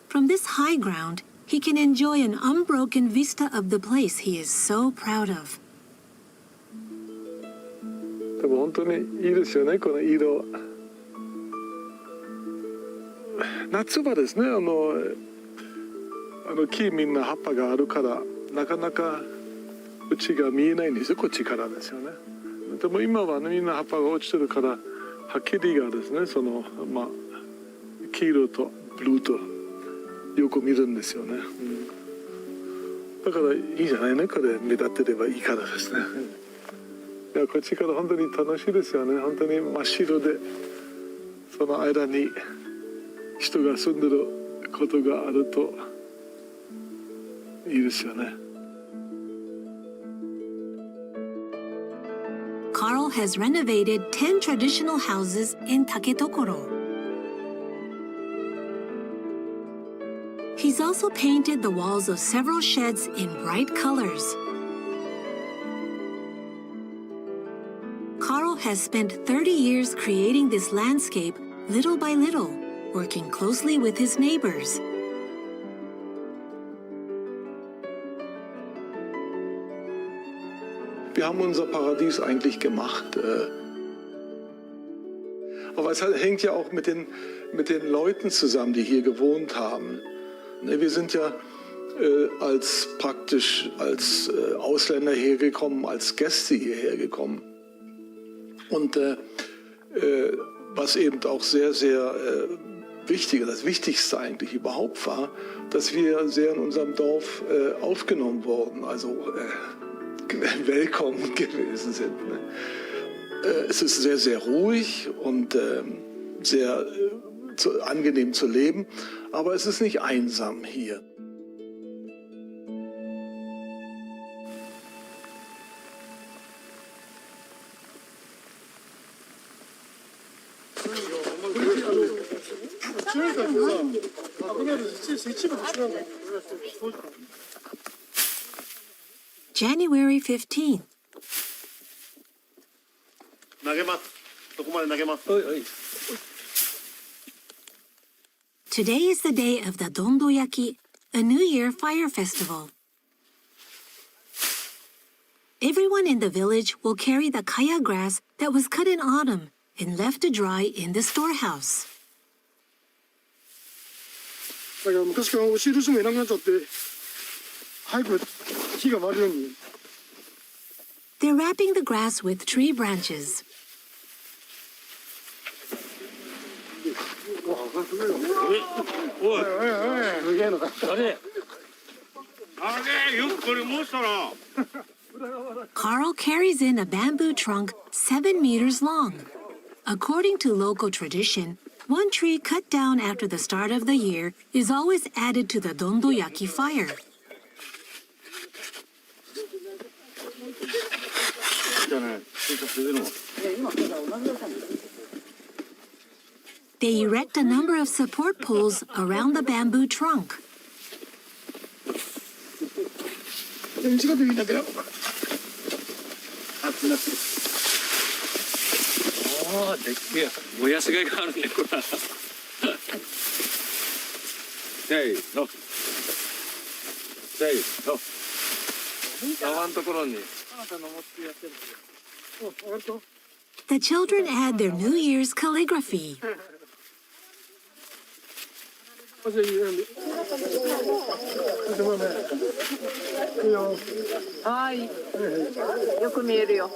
From this high ground, he can enjoy an unbroken vista of the place he is so proud of. でも本当にいいですよね、この色。夏はですね、木みんな葉っぱがあるからなかなかうちが見えないんですよ、こっちからですよね。でも今はね、みんな葉っぱが落ちてるからはっきりがですね、黄色とブルーとよく見るんですよね、だからいいじゃないね、これ目立ってればいいからですね。いや、こっちから本当に楽しいですよね。本当に真っ白で、その間に人が住んでることがあるといいですよね。Carl has renovated 10 traditional houses in Taketokoro. He's also painted the walls of several sheds in bright colors. Carl has spent 30 years creating this landscape little by little, working closely with his neighbors. Wir haben unser Paradies eigentlich gemacht. Aber es hängt ja auch mit den Leuten zusammen, die hier gewohnt haben. Wir sind ja als Ausländer hergekommen, als Gäste hierher gekommen. Und was eben auch sehr, sehr wichtig, das Wichtigste eigentlich überhaupt war, dass wir sehr in unserem Dorf aufgenommen wurden, also willkommen gewesen sind. Es ist sehr, sehr ruhig und sehr angenehm zu leben, aber es ist nicht einsam hier. January 15th. Today is the day of the Dondoyaki, a New Year fire festival. Everyone in the village will carry the kaya grass that was cut in autumn and left to dry in the storehouse. They're wrapping the grass with tree branches. Carl carries in a bamboo trunk 7 meters long. According to local tradition, one tree cut down after the start of the year is always added to the dondoyaki fire. They erect a number of support poles around the bamboo trunk. The children add their New Year's calligraphy. はい、よく見えるよ。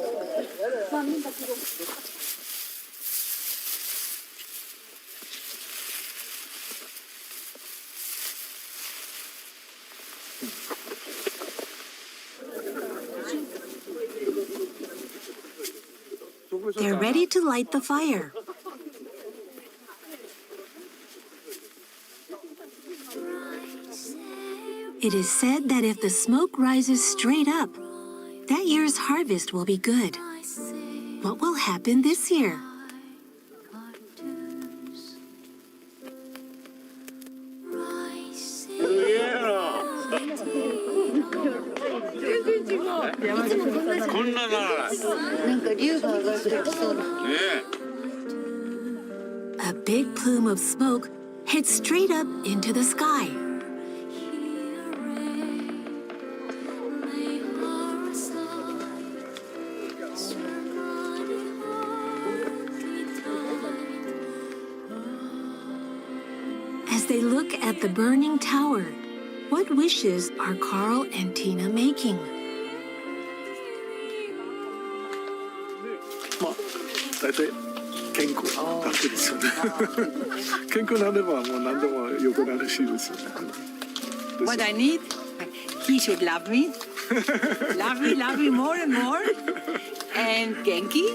They're ready to light the fire. It is said that if the smoke rises straight up, that year's harvest will be good. What will happen this year? A big plume of smoke heads straight up into the sky. As they look at the burning tower, what wishes are Carl and Tina making? 大体健康だけですよね。健康になればもう何でも良くなるしですよね。 What I need, he should love me, love me more and more, and Genki,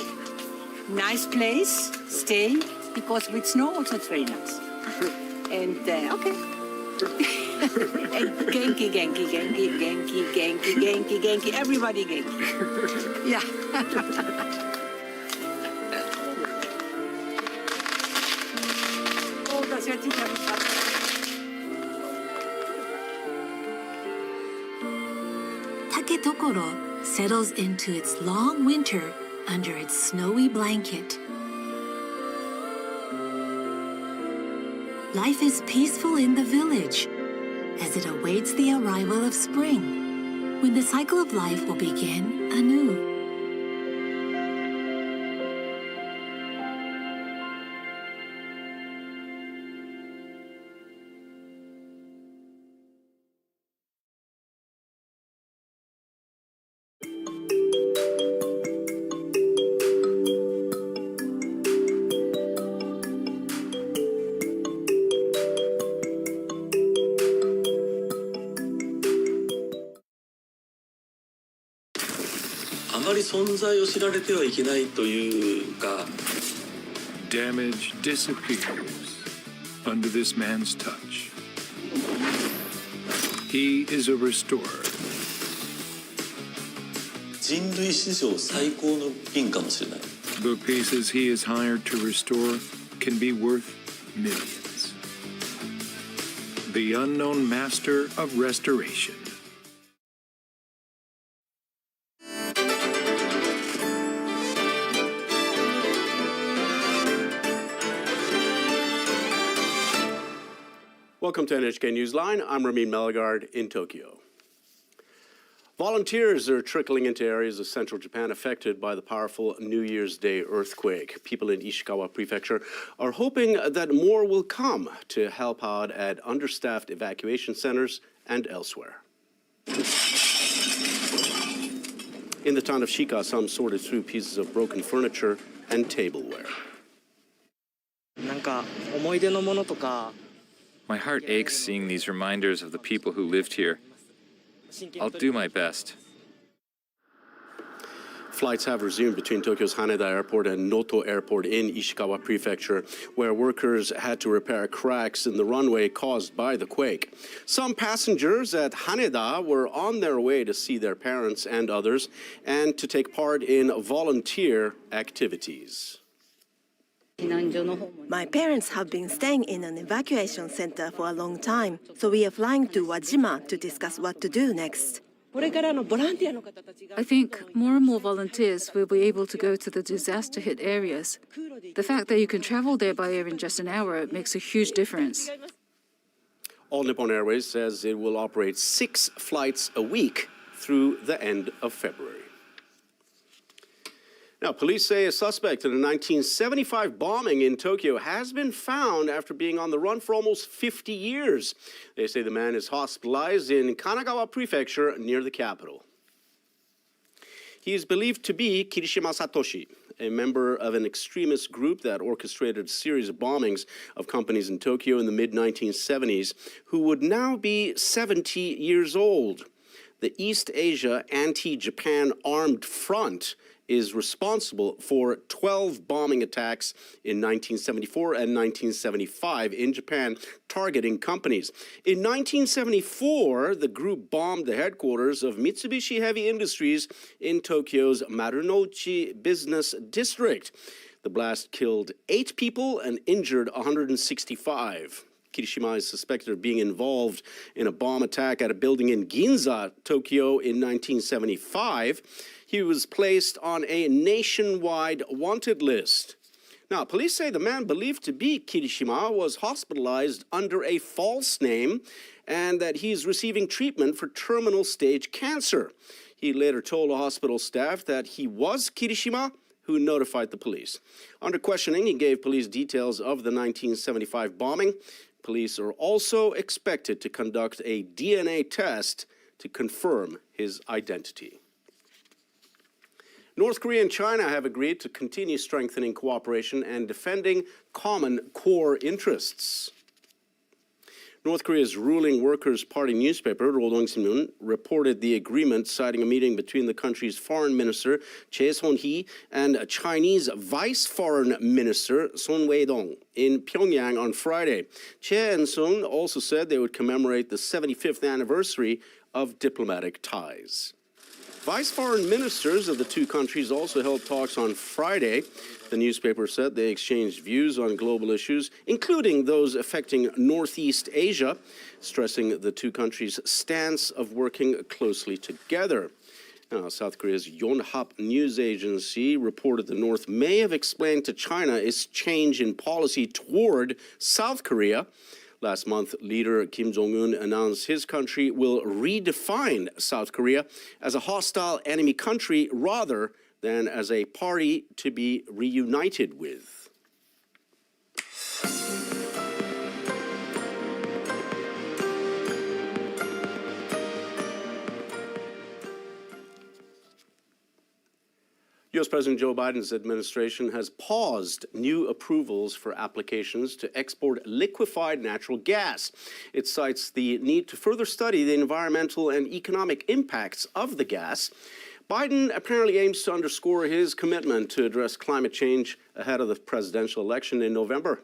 nice place, stay, because with snow also train us. And okay. And Genki, everybody Genki. Yeah. Oh, das hört sich ja nicht an. Taketokoro settles into its long winter under its snowy blanket. Life is peaceful in the village as it awaits the arrival of spring, when the cycle of life will begin anew. Damage disappears under this man's touch. He is a restorer. 人類史上最高の銀かもしれない。 The pieces he is hired to restore can be worth millions. The unknown master of restoration. Welcome to NHK Newsline. I'm Ramin Melagard in Tokyo. Volunteers are trickling into areas of central Japan affected by the powerful New Year's Day earthquake. People in Ishikawa Prefecture are hoping that more will come to help out at understaffed evacuation centers and elsewhere. In the town of Shika, some sorted through pieces of broken furniture and tableware. My heart aches seeing these reminders of the people who lived here. I'll do my best. Flights have resumed between Tokyo's Haneda Airport and Noto Airport in Ishikawa Prefecture, where workers had to repair cracks in the runway caused by the quake. Some passengers at Haneda were on their way to see their parents and others and to take part in volunteer activities. My parents have been staying in an evacuation center for a long time, so we are flying to Wajima to discuss what to do next. I think more and more volunteers will be able to go to the disaster-hit areas. The fact that you can travel there by air in just an hour makes a huge difference. All Nippon Airways says it will operate 6 flights a week through the end of February. Now, police say a suspect in a 1975 bombing in Tokyo has been found after being on the run for almost 50 years. They say the man is hospitalized in Kanagawa Prefecture near the capital. He is believed to be Kirishima Satoshi, a member of an extremist group that orchestrated a series of bombings of companies in Tokyo in the mid-1970s, who would now be 70 years old. The East Asia Anti-Japan Armed Front is responsible for 12 bombing attacks in 1974 and 1975 in Japan, targeting companies. In 1974, the group bombed the headquarters of Mitsubishi Heavy Industries in Tokyo's Marunouchi business district. The blast killed 8 people and injured 165. Kirishima is suspected of being involved in a bomb attack at a building in Ginza, Tokyo in 1975. He was placed on a nationwide wanted list. Now, police say the man believed to be Kirishima was hospitalized under a false name and that he's receiving treatment for terminal stage cancer. He later told hospital staff that he was Kirishima, who notified the police. Under questioning, he gave police details of the 1975 bombing. Police are also expected to conduct a DNA test to confirm his identity. North Korea and China have agreed to continue strengthening cooperation and defending common core interests. North Korea's ruling Workers' Party newspaper, Rodong Sinmun, reported the agreement, citing a meeting between the country's foreign minister, Choi Son-hee, and Chinese vice foreign minister, Son Wei-dong, in Pyongyang on Friday. Choi and Son also said they would commemorate the 75th anniversary of diplomatic ties. Vice foreign ministers of the two countries also held talks on Friday. The newspaper said they exchanged views on global issues, including those affecting Northeast Asia, stressing the two countries' stance of working closely together. Now, South Korea's Yonhap news agency reported the North may have explained to China its change in policy toward South Korea. Last month, leader Kim Jong-un announced his country will redefine South Korea as a hostile enemy country rather than as a party to be reunited with. U.S. President Joe Biden's administration has paused new approvals for applications to export liquefied natural gas. It cites the need to further study the environmental and economic impacts of the gas. Biden apparently aims to underscore his commitment to address climate change ahead of the presidential election in November.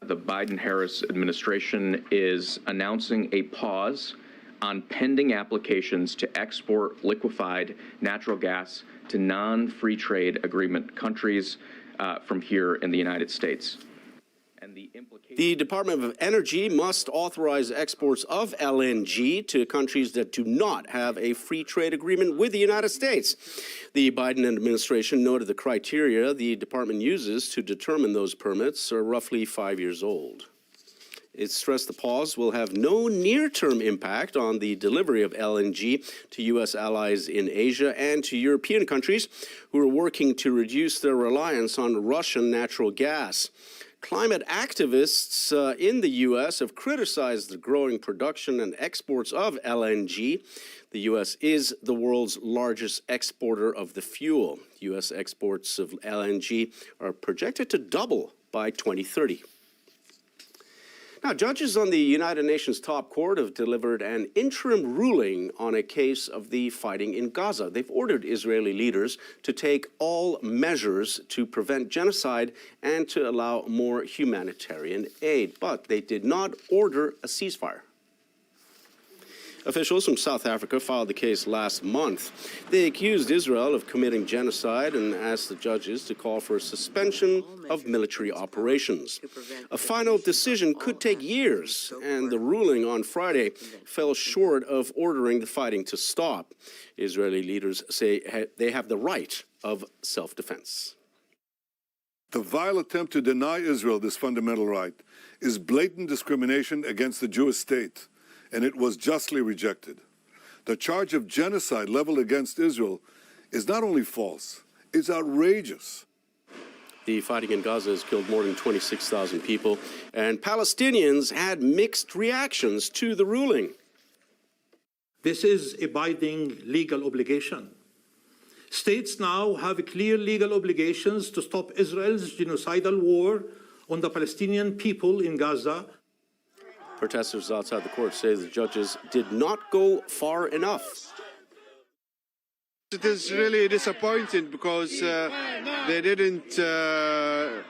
The Biden-Harris administration is announcing a pause on pending applications to export liquefied natural gas to non-free trade agreement countries from here in the United States. The Department of Energy must authorize exports of LNG to countries that do not have a free trade agreement with the United States. The Biden administration noted the criteria the department uses to determine those permits are roughly 5 years old. It stressed the pause will have no near-term impact on the delivery of LNG to U.S. allies in Asia and to European countries who are working to reduce their reliance on Russian natural gas. Climate activists in the U.S. have criticized the growing production and exports of LNG. The U.S. is the world's largest exporter of the fuel. U.S. exports of LNG are projected to double by 2030. Now, judges on the United Nations top court have delivered an interim ruling on a case of the fighting in Gaza. They've ordered Israeli leaders to take all measures to prevent genocide and to allow more humanitarian aid, but they did not order a ceasefire. Officials from South Africa filed the case last month. They accused Israel of committing genocide and asked the judges to call for a suspension of military operations. A final decision could take years, and the ruling on Friday fell short of ordering the fighting to stop. Israeli leaders say they have the right of self-defense. The vile attempt to deny Israel this fundamental right is blatant discrimination against the Jewish state, and it was justly rejected. The charge of genocide leveled against Israel is not only false, it's outrageous. The fighting in Gaza has killed more than 26,000 people, and Palestinians had mixed reactions to the ruling. This is a binding legal obligation. States now have clear legal obligations to stop Israel's genocidal war on the Palestinian people in Gaza. Protesters outside the court say the judges did not go far enough. It is really disappointing because they didn't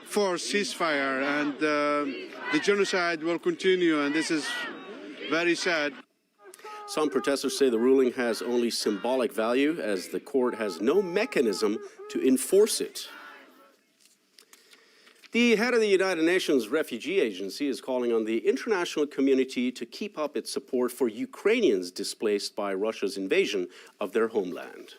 force ceasefire, and the genocide will continue, and this is very sad. Some protesters say the ruling has only symbolic value as the court has no mechanism to enforce it. The head of the United Nations Refugee Agency is calling on the international community to keep up its support for Ukrainians displaced by Russia's invasion of their homeland.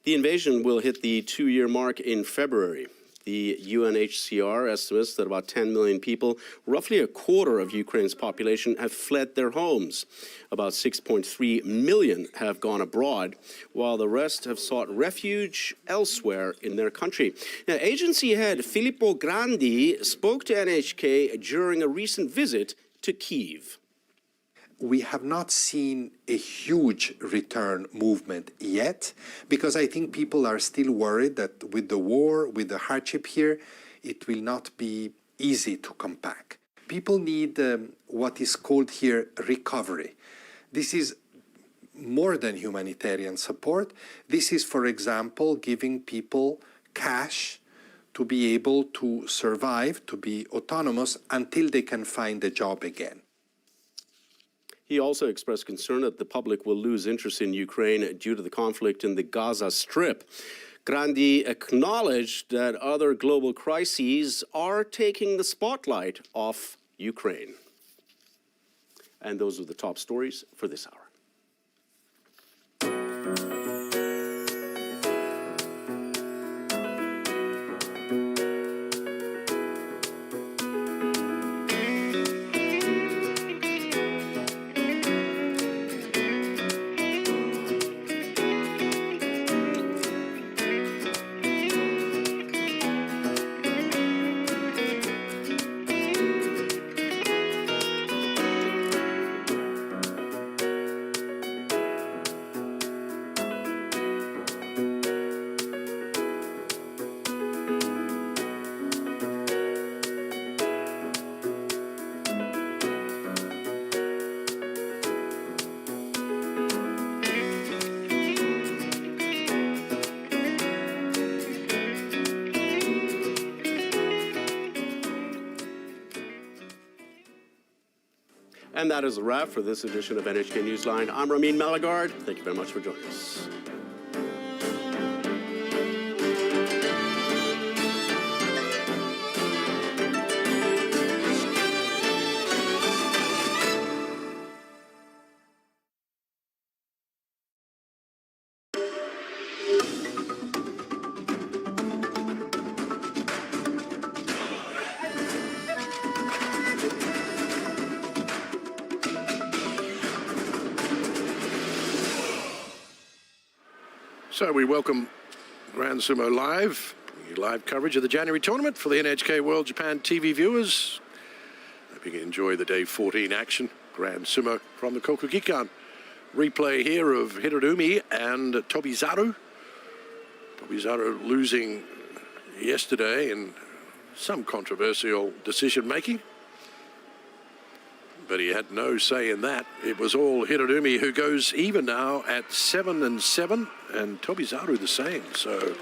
The invasion will hit the 2-year mark in February. The UNHCR estimates that about 10 million people, roughly a quarter of Ukraine's population, have fled their homes. About 6.3 million have gone abroad, while the rest have sought refuge elsewhere in their country. Now, agency head Filippo Grandi spoke to NHK during a recent visit to Kyiv. We have not seen a huge return movement yet, because I think people are still worried that with the war, with the hardship here, it will not be easy to come back. People need what is called here recovery. This is more than humanitarian support. This is, for example, giving people cash to be able to survive, to be autonomous until they can find a job again. He also expressed concern that the public will lose interest in Ukraine due to the conflict in the Gaza Strip. Grandi acknowledged that other global crises are taking the spotlight off Ukraine. And those are the top stories for this hour. And that is a wrap for this edition of NHK Newsline. I'm Ramin Malagard. Thank you very much for joining us. So we welcome Grand Sumo Live, live coverage of the January tournament for the NHK World Japan TV viewers. Hope you can enjoy the day 14 action. Grand Sumo from the Kokugikan. Replay here of Hirorumi and Tobizaru. Tobizaru losing yesterday in some controversial decision making. But he had no say in that. It was all Hirorumi, who goes even now at 7-7, and Tobizaru the same. So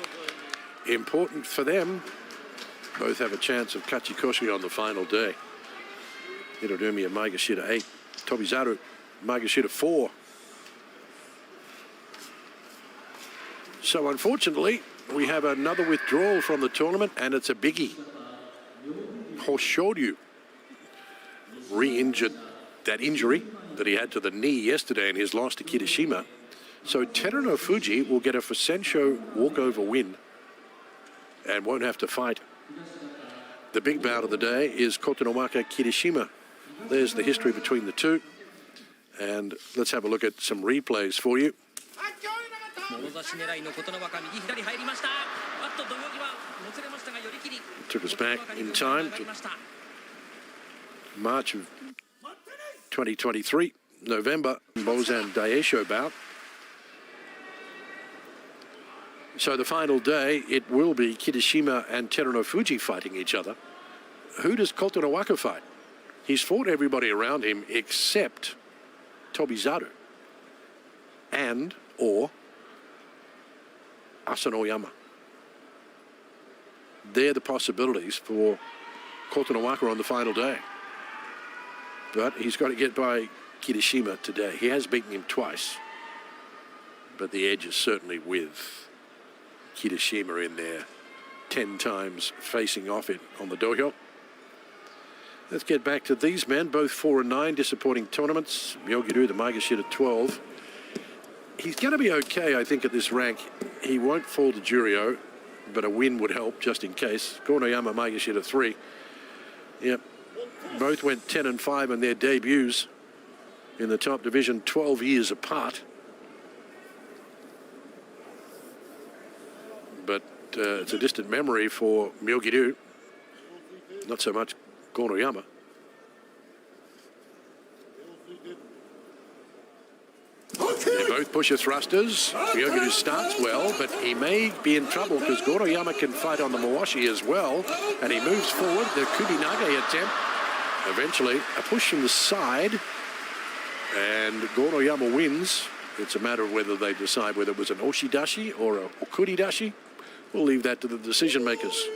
important for them. Both have a chance of Kachikoshi on the final day. Hirorumi and Maegashira 8. Tobizaru, Maegashira 4. So unfortunately, we have another withdrawal from the tournament, and it's a biggie. Hoshoryu re-injured that injury that he had to the knee yesterday in his loss to Kirishima. So Teruno Fuji will get a Fusensho walkover win and won't have to fight. The big bout of the day is Kotonowaka Kirishima. There's the history between the two. And let's have a look at some replays for you. Took us back in time to March of 2023, November, Bozan Daisho bout. So the final day, it will be Kirishima and Teruno Fuji fighting each other. Who does Kotonowaka fight? He's fought everybody around him except Tobizaru and or Asanoyama. They're the possibilities for Kotonowaka on the final day. But he's got to get by Kirishima today. He has beaten him twice. But the edge is certainly with Kirishima in there 10 times facing off it on the dohyo. Let's get back to these men, both 4 and 9, disappointing tournaments. Myogiru, the Maegashira 12. He's going to be okay, I think, at this rank. He won't fall to Juryo, but a win would help just in case. Gonoyama, Maegashira 3. Yep. Both went 10 and 5 in their debuts in the top division, 12 years apart. But it's a distant memory for Myogiru. Not so much Gonoyama. They're both pusher thrusters. Myogiru starts well, but he may be in trouble because Gonoyama can fight on the Mawashi as well. And he moves forward. The Kubinage attempt. Eventually, a push from the side, and Gonoyama wins. It's a matter of whether they decide whether it was an Oshidashi or a Okuridashi. We'll leave that to the decision makers.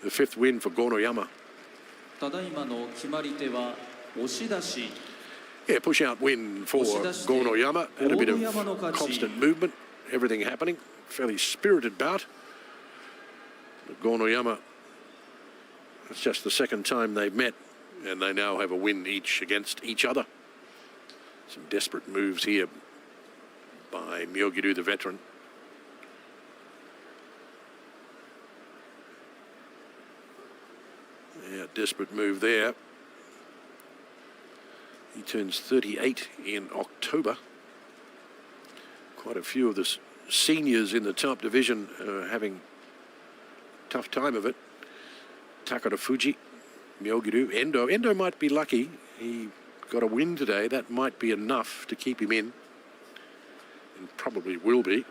The 5th win for Gonoyama. Yeah, push-out win for Gonoyama. Had a bit of constant movement, everything happening. Fairly spirited bout. But Gonoyama, it's just the second time they've met, and they now have a win each against each other. Some desperate moves here by Myogiru, the veteran. Yeah, desperate move there. He turns 38 in October. Quite a few of the seniors in the top division having a tough time of it. Takara Fuji, Myogiru, Endo. Endo might be lucky. He got a win today. That might be enough to keep him in. And probably will be.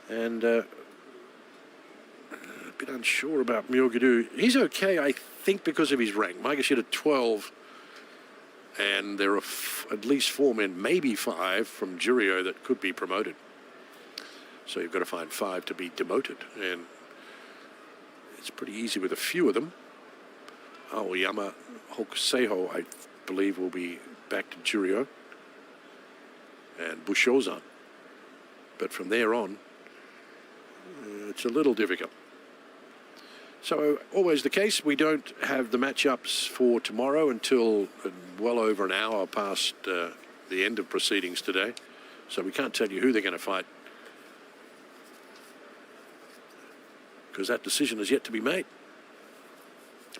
And a bit unsure about Myogiru. He's okay, I think, because of his rank. Maegashira 12. And there are at least 4 men, maybe 5, from Juryo that could be promoted. So you've got to find 5 to be demoted. And It's pretty easy with a few of them. Aoyama Hokuseiho, I believe, will be back to Juryo. And Bushozan. But from there on, it's a little difficult. So, always the case, we don't have the matchups for tomorrow until well over an hour past the end of proceedings today. So we can't tell you who they're going to fight, because that decision is yet to be made.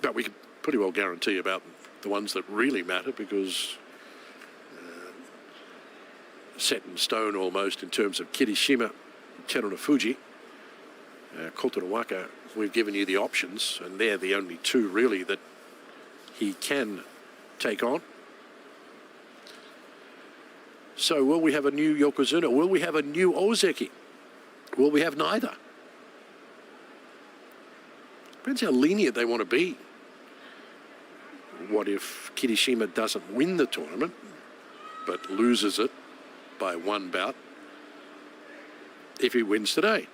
But we can pretty well guarantee about the ones that really matter, because set in stone almost in terms of Kirishima, Terunofuji, Kotorawaka, we've given you the options, and they're the only two really that he can take on. So will we have a new Yokozuna? Will we have a new Ozeki? Will we have neither? Depends how lenient they want to be. What if Kirishima doesn't win the tournament, but loses it by one bout if he wins today?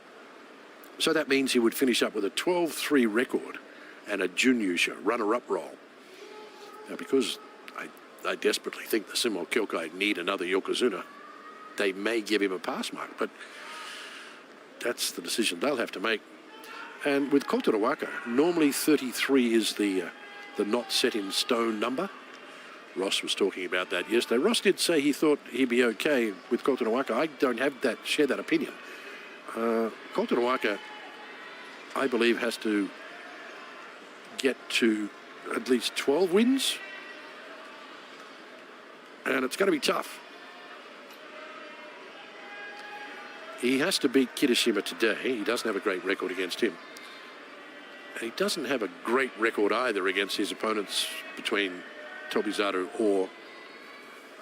So that means he would finish up with a 12-3 record and a Junyusha runner-up role. Now, because I desperately think the Sumo Kyokai need another Yokozuna, they may give him a pass mark, but that's the decision they'll have to make. And with Kotorawaka, normally 33 is the not set in stone number. Ross was talking about that yesterday. Ross did say he thought he'd be okay with Kotorawaka. I don't share that opinion. Kotorawaka, I believe, has to get to at least 12 wins, and it's going to be tough. He has to beat Kirishima today. He doesn't have a great record against him. He doesn't have a great record either against his opponents between Tobizaru or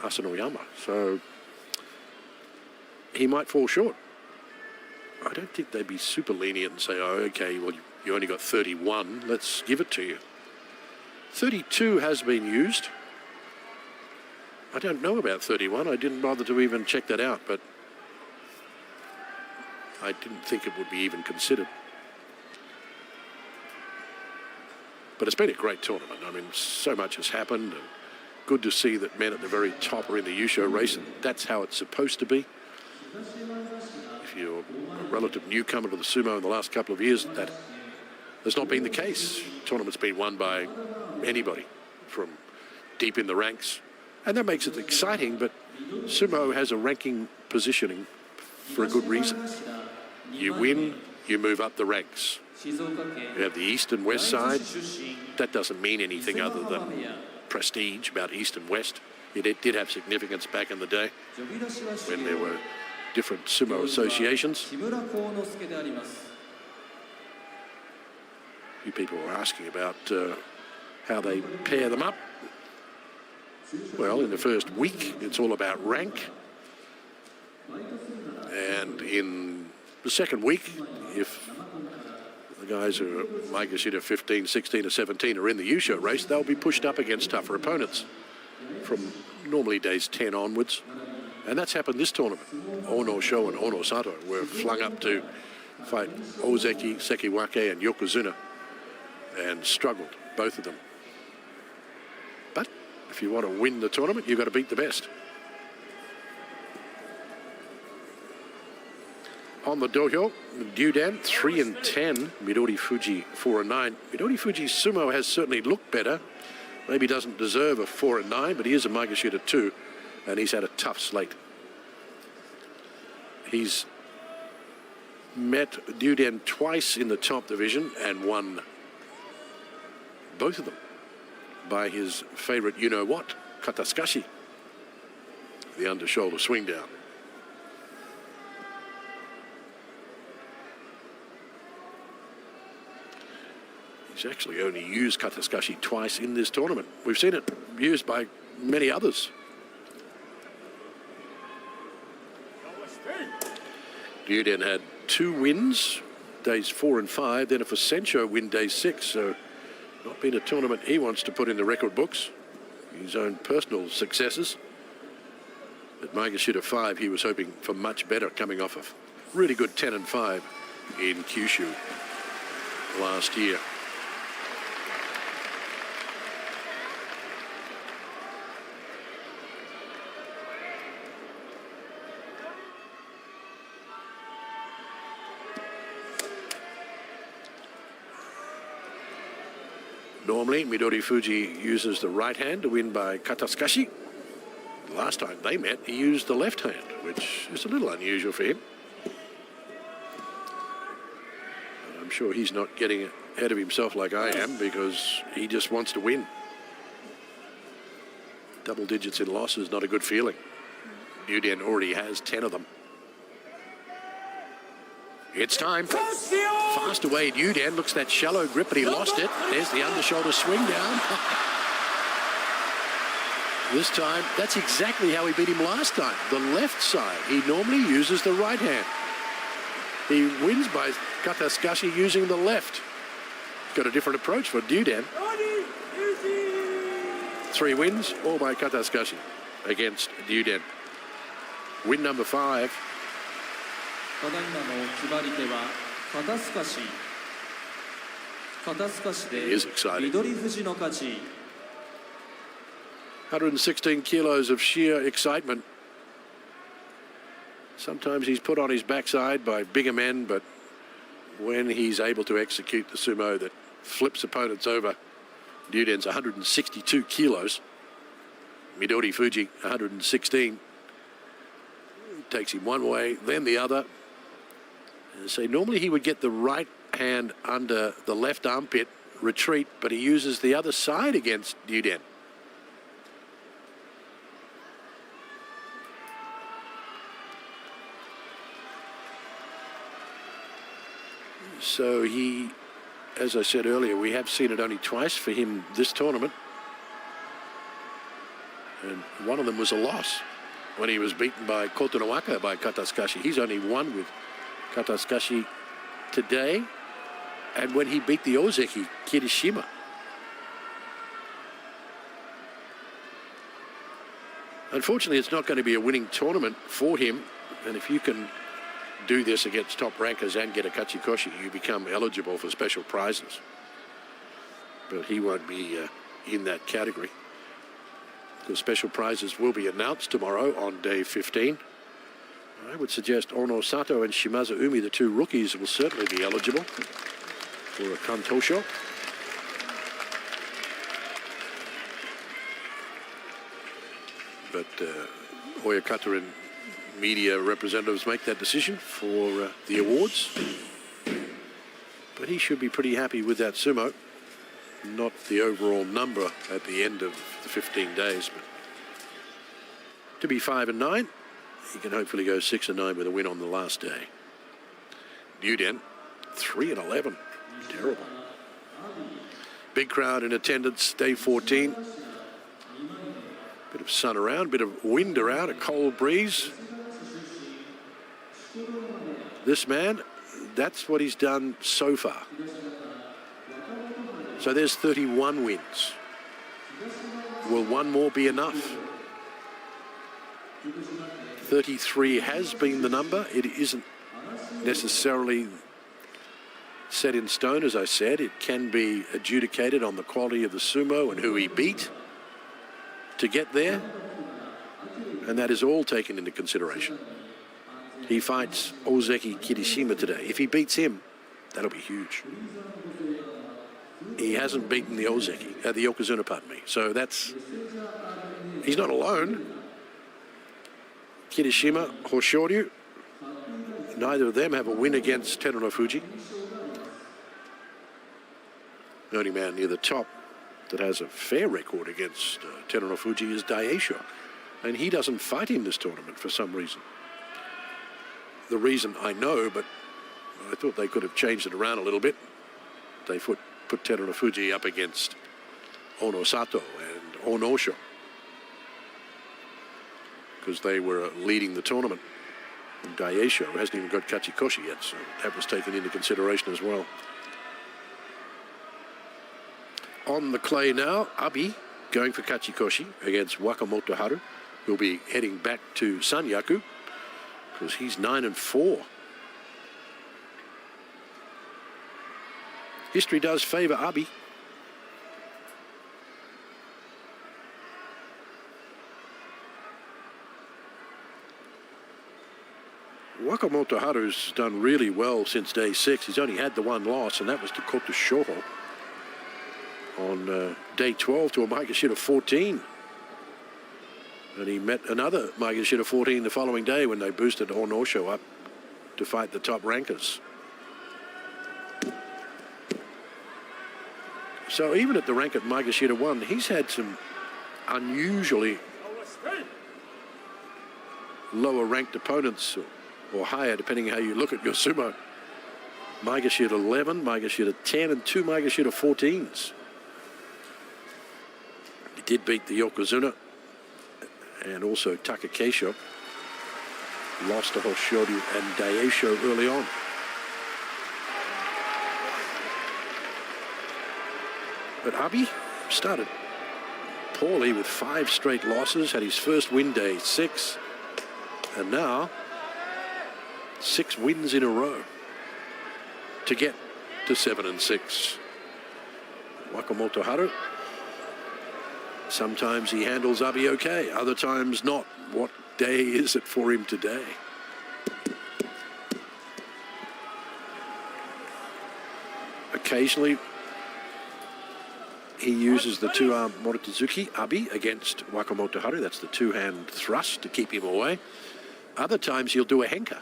Asanoyama. So he might fall short. I don't think they'd be super lenient and say, oh, okay, well, you only got 31. Let's give it to you. 32 has been used. I don't know about 31. I didn't bother to even check that out, but I didn't think it would be even considered. But it's been a great tournament. I mean, so much has happened, and good to see that men at the very top are in the Yusho race, and that's how it's supposed to be. If you're a relative newcomer to the sumo in the last couple of years, that has not been the case. The tournament's been won by anybody from deep in the ranks, and that makes it exciting, but sumo has a ranking positioning for a good reason. You win, you move up the ranks. You have the east and west side. That doesn't mean anything other than prestige about east and west. It did have significance back in the day when there were different sumo associations. You people were asking about how they pair them up. Well, in the first week, it's all about rank. And in the second week, if the guys who are Maegashira 15, 16 or 17 are in the Yusho race, they'll be pushed up against tougher opponents from normally days 10 onwards. And that's happened this tournament. Ono Sho and Ono Sato were flung up to fight Ozeki, Sekiwake and Yokozuna and struggled, both of them. But if you want to win the tournament, you've got to beat the best. On the dohyo, Ryuden 3-10, Midori Fuji 4-9. Midori Fuji's sumo has certainly looked better. Maybe doesn't deserve a 4-9, but he is a Maegashira 2, and he's had a tough slate. He's met Ryuden twice in the top division and won both of them by his favorite you-know-what, Kataskashi, the under-shoulder swing down. He's actually only used Kataskashi twice in this tournament. We've seen it used by many others. Ryuden had 2 wins, days 4 and 5, then a Fusencho win day 6, so not been a tournament he wants to put in the record books, his own personal successes. At Maegashira 5, he was hoping for much better, coming off a really good 10 and 5 in Kyushu. last year. Normally, Midori Fuji uses the right hand to win by Katasukashi. The last time they met, he used the left hand, which is a little unusual for him. And I'm sure he's not getting ahead of himself like I am, because he just wants to win. Double digits in loss is not a good feeling. Yuden already has 10 of them. It's time. Fast away, Yuden. Looks that shallow grip, but he lost it. There's the undershoulder swing down. This time, that's exactly how he beat him last time. The left side. He normally uses the right hand. He wins by Katasukashi using the left. Got a different approach for Yuden. 3 wins, all by Katasukashi against Yuden. Win number 5. He is excited. 116 kilos of sheer excitement. Sometimes he's put on his backside by bigger men, but when he's able to execute the sumo that flips opponents over, Yuden's 162 kilos. Midori Fuji, 116. Takes him one way, then the other. So normally he would get the right hand under the left armpit, retreat, but he uses the other side against Yuden. So he, as I said earlier, we have seen it only twice for him this tournament. And one of them was a loss when he was beaten by Kotonowaka by Katasukashi. He's only won with Katasukashi today, and when he beat the Ozeki, Kirishima. Unfortunately, it's not going to be a winning tournament for him, and if you can do this against top rankers and get a Kachikoshi, you become eligible for special prizes. But he won't be in that category. The special prizes will be announced tomorrow on day 15. I would suggest Ono Sato and Shimazu Umi, the 2 rookies, will certainly be eligible for a Kantosho. But Oyakata and media representatives make that decision for the awards. But he should be pretty happy with that sumo. Not the overall number at the end of the 15 days, but to be 5-9, he can hopefully go 6-9 with a win on the last day. Yuden, 3-11. Terrible. Big crowd in attendance, day 14. Bit of sun around, bit of wind around, a cold breeze. This man, that's what he's done so far. So there's 31 wins. Will one more be enough? 33 has been the number. It isn't necessarily set in stone, as I said. It can be adjudicated on the quality of the sumo and who he beat to get there. And that is all taken into consideration. He fights Ozeki Kirishima today. If he beats him, that'll be huge. He hasn't beaten the Ozeki, the Yokozuna, pardon me. So he's not alone. Kirishima, Hoshoryu, neither of them have a win against Teruno Fuji. The only man near the top that has a fair record against Teruno Fuji is Daisho. And he doesn't fight in this tournament for some reason. The reason I know, but I thought they could have changed it around a little bit. They put Teruno Fuji up against Ono Sato and Onosho, because they were leading the tournament. And Daisho hasn't even got Kachikoshi yet, so that was taken into consideration as well. On the clay now, Abi going for Kachikoshi against Wakamoto Haru, who'll be heading back to Sanyaku, because he's 9-4. history does favour Abi. Wakamoto Haru's done really well since day 6. He's only had the one loss, and that was to Koto Shoho on day 12 to a Maegashira 14. And he met another Maegashira 14 the following day when they boosted Onosho up to fight the top rankers. So even at the rank at Maegashira 1, he's had some unusually lower ranked opponents, or higher, depending how you look at your sumo. Maegashira 11, Maegashira 10, and 2 Maegashira 14s. He did beat the Yokozuna and also Takakeisho. Lost to Hoshoryu and Daisho early on. But Abi started poorly with 5 straight losses, had his first win day 6, and now 6 wins in a row to get to 7-6. Wakamoto Haru, sometimes he handles Abi okay, other times not. What day is it for him today? Occasionally he uses the 2-arm Moritazuki, Abi, against Wakamoto Haru. That's the 2-hand thrust to keep him away. Other times he'll do a henka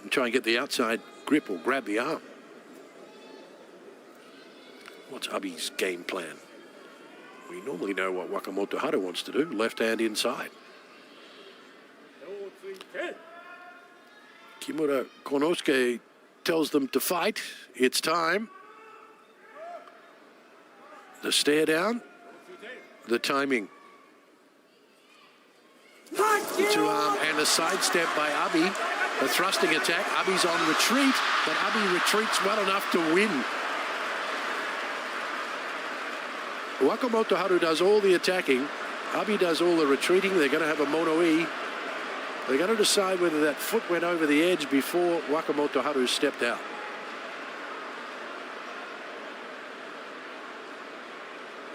and try and get the outside grip or grab the arm. What's Abi's game plan? We normally know what Wakamoto Haru wants to do, left hand inside. Kimura Konosuke tells them to fight. It's time. The stare down, the timing. The 2-arm and a sidestep by Abi. A thrusting attack. Abi's on retreat, but Abi retreats well enough to win. Wakamoto Haru does all the attacking. Abi does all the retreating. They're going to have a mono-e. They're going to decide whether that foot went over the edge before Wakamoto Haru stepped out.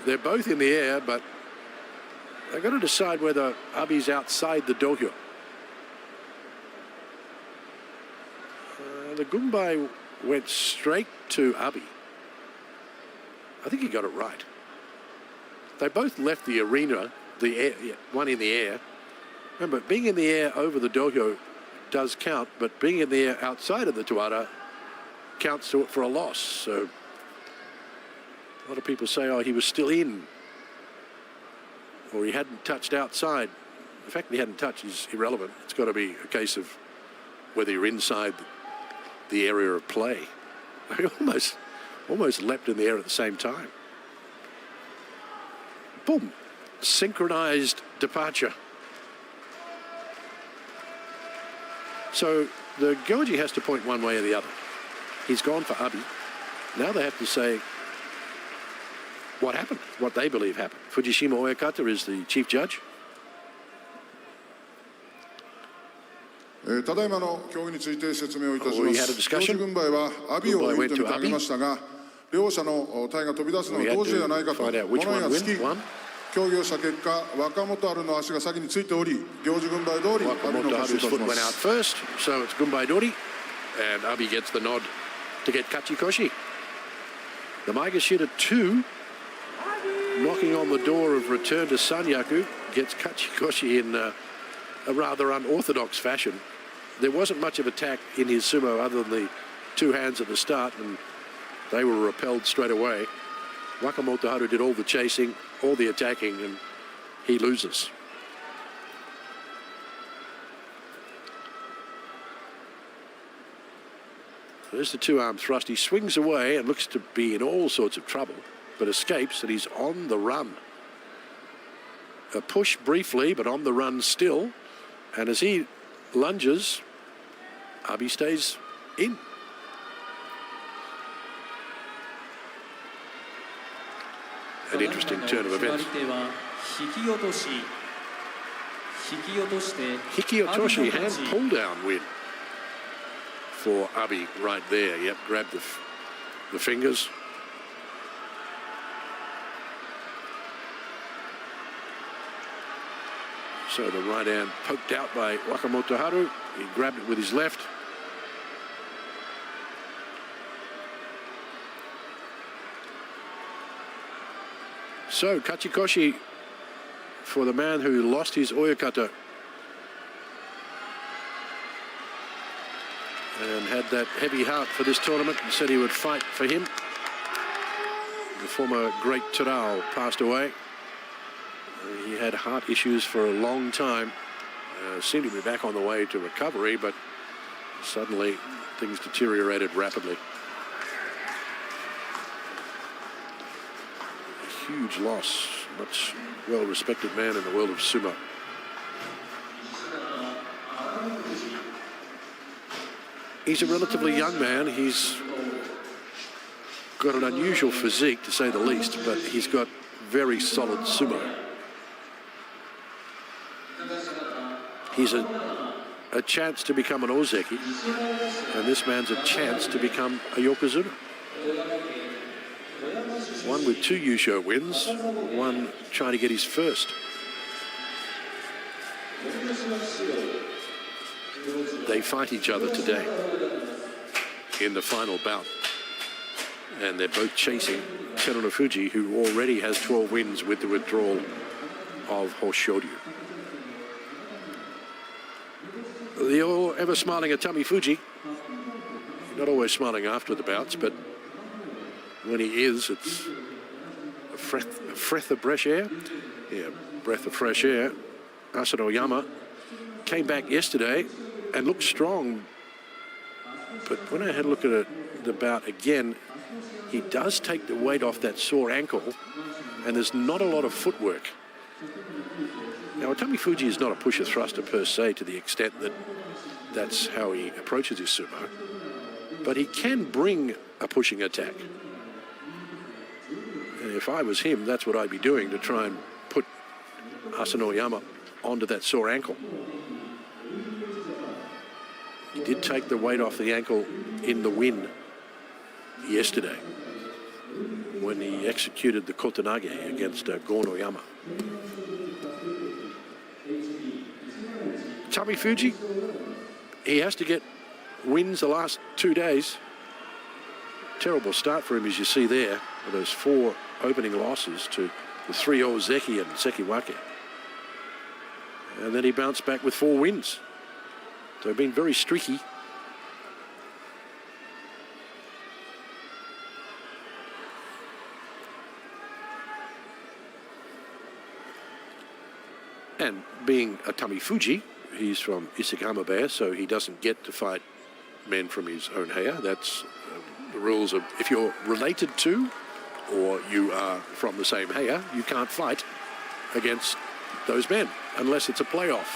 They're both in the air, but they're going to decide whether Abi's outside the dohyo. The Gunbai went straight to Abi. I think he got it right. They both left the arena, the air, one in the air. Remember, being in the air over the dohyo does count, but being in the air outside of the tuara counts for a loss. So a lot of people say, oh, he was still in, or he hadn't touched outside. The fact that he hadn't touched is irrelevant. It's got to be a case of whether you're inside the area of play. I almost leapt in the air at the same time. Boom. Synchronized departure. So the Goji has to point one way or the other. He's gone for Abi. Now they have to say what happened, what they believe happened. Fujishima Oyakata is the chief judge. ただいまの競技について説明をいたします。行司軍配は阿炎を有利と見て挙げましたが、両者の体が飛び出すのは同時ではないかと物言いがつき、協議をした結果、若元春の足が先についており、行司軍配通り阿炎の勝ちとします。First, so it's Gunbai Dori, and Abi gets the nod to get Kachikoshi. The Maegashira 2, knocking on the door of return to Sanyaku, gets Kachikoshi in a rather unorthodox fashion. There wasn't much of attack in his sumo other than the 2 hands at the start, and they were repelled straight away. Wakamoto Haru did all the chasing, all the attacking, and he loses. There's the 2-arm thrust. He swings away and looks to be in all sorts of trouble, but escapes, and he's on the run. A push briefly, but on the run still. And as he lunges, Abi stays in. An interesting turn of events. Hikiotoshi hand pull down win for Abi right there. Yep, grabbed the fingers. So the right hand poked out by Wakamoto Haru. He grabbed it with his left. So Kachikoshi for the man who lost his oyakata and had that heavy heart for this tournament and said he would fight for him. The former great Terao passed away. He had heart issues for a long time. Seemed to be back on the way to recovery, but suddenly things deteriorated rapidly. A huge loss. Much well-respected man in the world of sumo. He's a relatively young man. He's got an unusual physique, to say the least, but he's got very solid sumo. He's a chance to become an ozeki, and this man's a chance to become a yokozuna. One with 2 Yusho wins, one trying to get his first. They fight each other today in the final bout, and they're both chasing Terunofuji, who already has 12 wins with the withdrawal of Hoshoryu. The ever-smiling Atami Fuji, not always smiling after the bouts, but when he is, it's a breath of fresh air. Yeah, breath of fresh air. Asano Yama came back yesterday and looked strong, but when I had a look at the bout again, he does take the weight off that sore ankle, and there's not a lot of footwork. Now, Atami Fuji is not a pusher thruster per se to the extent that that's how he approaches his sumo, but he can bring a pushing attack. And if I was him, that's what I'd be doing, to try and put Asano Yama onto that sore ankle. He did take the weight off the ankle in the win yesterday when he executed the Kotenage against Gono Yama. Atami Fuji, he has to get wins the last 2 days. Terrible start for him, as you see there, with those 4 opening losses to the 3 Ozeki and Sekiwake. And then he bounced back with 4 wins. So they've been very streaky. And being Atami Fuji, he's from Isegama Bay, so he doesn't get to fight men from his own heya. That's the rules of, if you're related to or you are from the same heya, you can't fight against those men unless it's a playoff.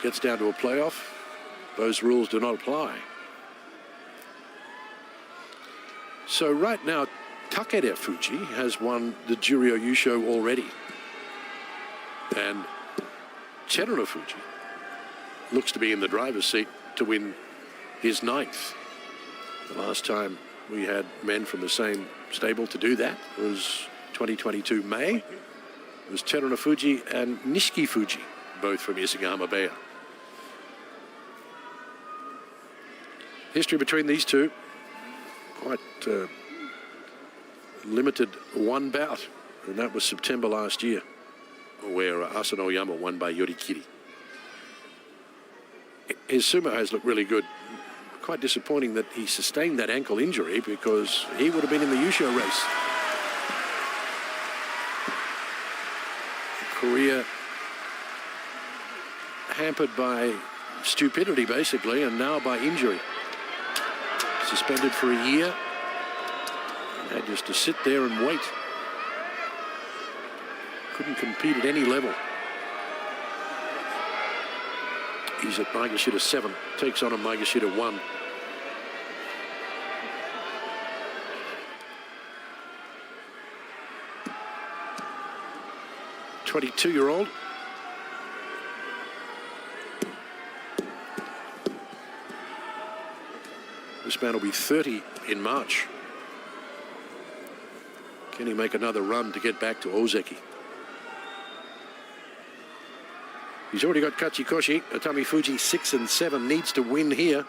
Gets down to a playoff, those rules do not apply. So right now, Takeda Fuji has won the Juryo Yusho already. And Terunofuji looks to be in the driver's seat to win his 9th. The last time we had men from the same stable to do that was 2022 May. It was Terunofuji and Nishiki Fuji, both from Isegama Bay. History between these two, quite limited, 1 bout, and that was September last year, where Asano Yama won by Yorikiri. His sumo has looked really good. Quite disappointing that he sustained that ankle injury, because he would have been in the Yusho race. Career hampered by stupidity, basically, and now by injury. Suspended for a year. Had just to sit there and wait. Couldn't compete at any level. He's at Maegashita 7, takes on a Maegashita 1. "22-year-old. This man will be 30 in March. Can he make another run to get back to Ozeki? He's already got Kachikoshi. Atami Fuji 6 and 7 needs to win here.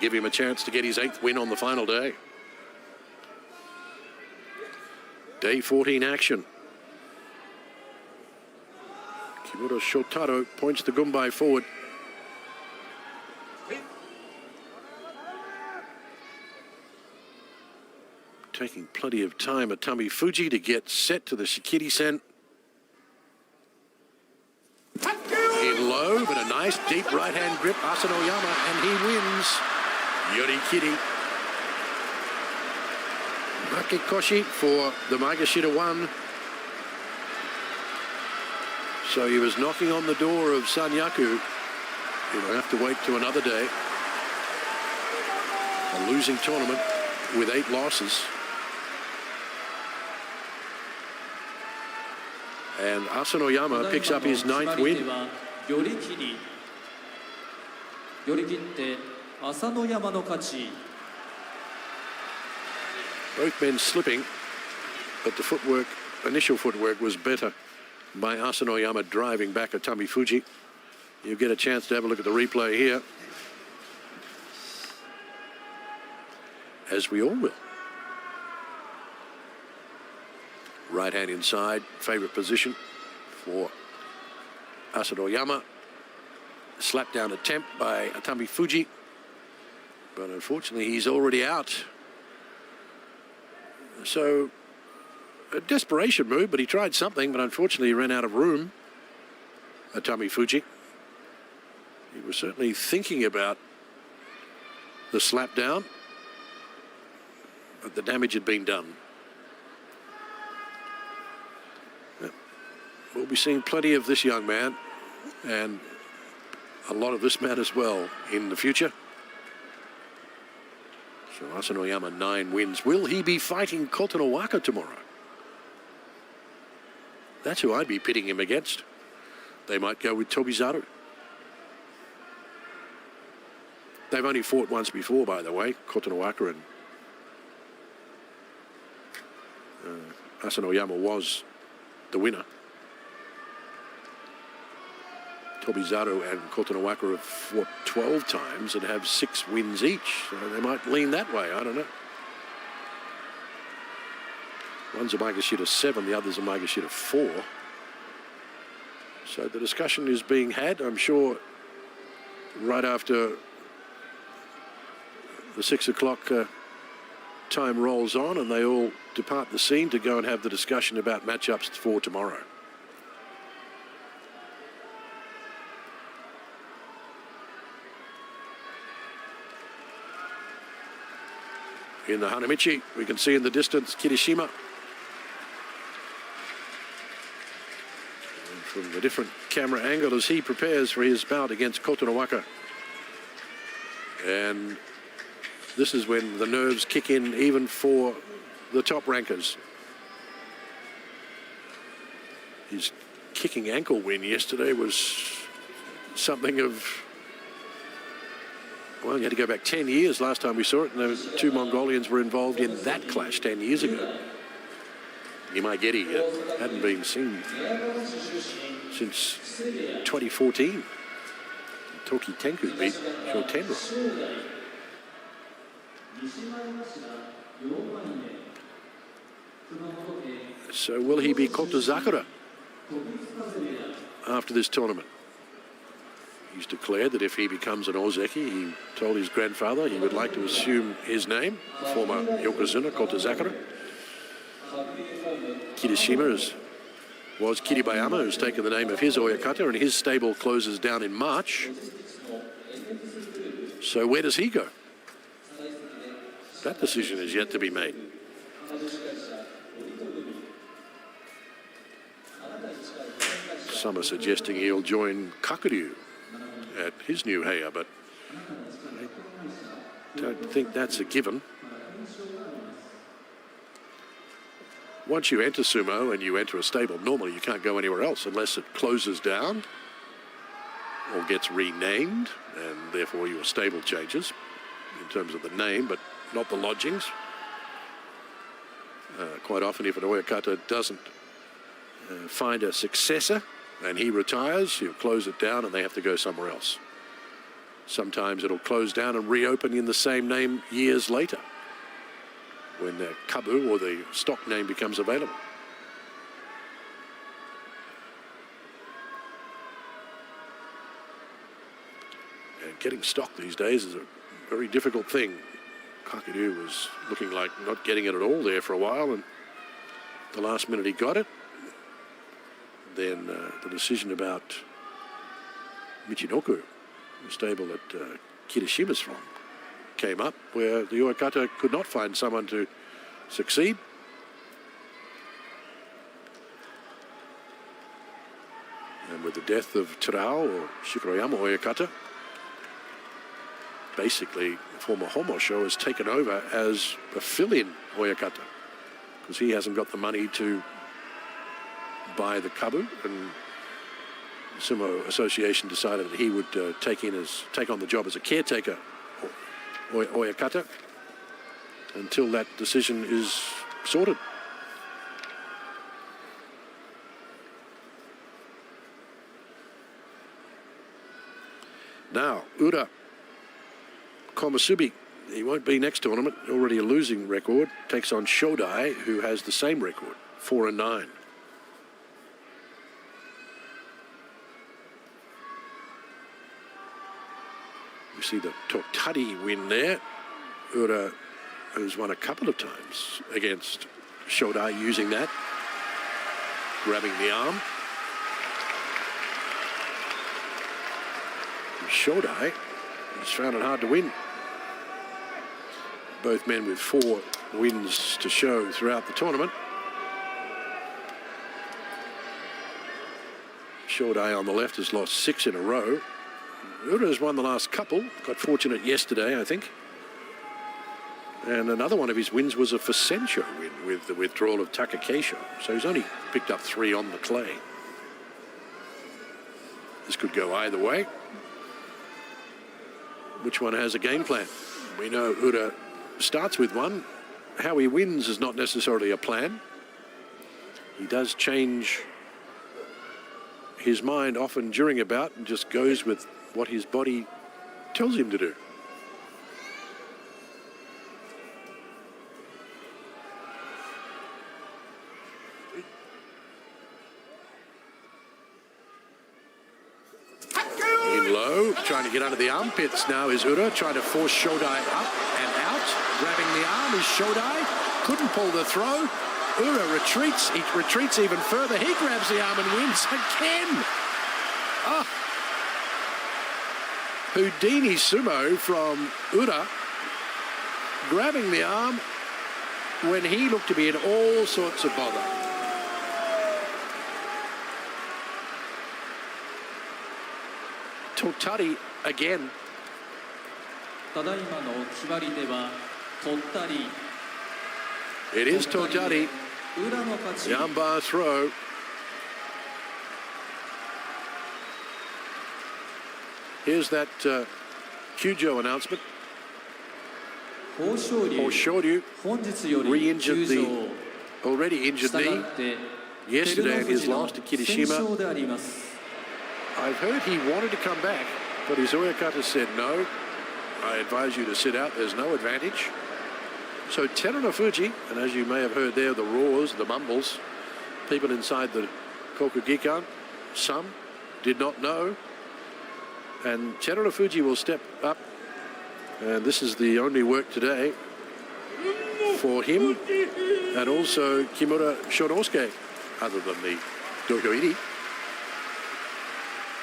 Give him a chance to get his 8th win on the final day. Day 14 action. Kimura Shotaro points the Gumbai forward. Taking plenty of time, Atami Fuji, to get set to the Shikiri-sen. In low, but a nice deep right-hand grip, Asanoyama, and he wins. Yorikiri. Makikoshi for the Magashita 1. So he was knocking on the door of Sanyaku. He'll have to wait to another day. A losing tournament with 8 losses. And Asanoyama picks up his 9th win. Both men slipping, but the footwork, initial footwork, was better by Asanoyama driving back Atami Fuji. You get a chance to have a look at the replay here, as we all will. Right hand inside, favorite position for Asanoyama. Slap down attempt by Atami Fuji, but unfortunately he's already out. So a desperation move, but he tried something, but unfortunately he ran out of room. Atami Fuji. He was certainly thinking about the slap down, but the damage had been done. We'll be seeing plenty of this young man, and a lot of this man as well in the future. So Asanoyama 9 wins. Will he be fighting Kotonowaka tomorrow? That's who I'd be pitting him against. They might go with Tobizaru. They've only fought once before, by the way, Kotonowaka, and Asanoyama was the winner. Tobizaru and Kotonowaka have fought 12 times and have 6 wins each. So they might lean that way, I don't know. One's a Magashita 7, the other's a Magashita 4. So the discussion is being had, I'm sure, right after the 6 o'clock time rolls on and they all depart the scene to go and have the discussion about matchups for tomorrow. In the Hanamichi, we can see in the distance Kirishima. And from a different camera angle as he prepares for his bout against Kotonowaka. And this is when the nerves kick in even for the top rankers. His kicking ankle win yesterday was something of... Well, you had to go back 10 years last time we saw it, and the 2 Mongolians were involved in that clash 10 years ago. Imagiri hadn't been seen since 2014. Toki Tenku beat Shotenro. So will he be Kotozakura after this tournament? He's declared that if he becomes an Ozeki, he told his grandfather he would like to assume his name, former Yokozuna Kotozakura. Kirishima was Kiribayama, who's taken the name of his Oyakata, and his stable closes down in March. So where does he go? That decision is yet to be made. Some are suggesting he'll join Kakuryu at his new Heya, but I don't think that's a given. Once you enter sumo and you enter a stable, normally you can't go anywhere else unless it closes down or gets renamed, and therefore your stable changes in terms of the name, but not the lodgings. Quite often, if an oyakata doesn't find a successor and he retires, he'll close it down and they have to go somewhere else. Sometimes it'll close down and reopen in the same name years later when the kabu or the stock name becomes available. And getting stock these days is a very difficult thing. Kakadu was looking like not getting it at all there for a while, and the last minute he got it. Then the decision about Michinoku, the stable that Kirishima's from, came up, where the oyakata could not find someone to succeed. And with the death of Terao or Shikuroyama Oyakata, basically former Homosho has taken over as a fill-in oyakata because he hasn't got the money to buy the kabu, and the Sumo Association decided that he would take on the job as a caretaker oyakata until that decision is sorted. Now, Ura Komusubi, he won't be next tournament, already a losing record, takes on Shodai, who has the same record, 4-9. You see the Totari win there. Ura has won a couple of times against Shodai using that, grabbing the arm. And Shodai has found it hard to win. Both men with 4 wins to show throughout the tournament. Shodai on the left has lost 6 in a row. Ura has won the last couple, got fortunate yesterday, I think. And another one of his wins was a Fasencho win with the withdrawal of Takakeisho. So he's only picked up 3 on the clay. This could go either way. Which one has a game plan? We know Ura starts with one. How he wins is not necessarily a plan. He does change his mind often during a bout and just goes with what his body tells him to do. In low, trying to get under the armpits now is Ura, trying to force Shodai up and out. Grabbing the arm is Shodai, couldn't pull the throw. Ura retreats, he retreats even further. He grabs the arm and wins again. Oh. Houdini sumo from Ura, grabbing the arm when he looked to be in all sorts of bother. Totari again. It is Totari. The armbar throw. Here's that Kyujo announcement. Hoshoryu re-injured the already injured knee yesterday in his loss to Kirishima. I've heard he wanted to come back, but his oyakata said no. I advise you to sit out, there's no advantage. So Terunofuji, and as you may have heard there, the roars, the mumbles, people inside the Kokugikan, some did not know. And Terunofuji will step up, and this is the only work today for him, and also Kimura Shonosuke, other than the Dohyoiri.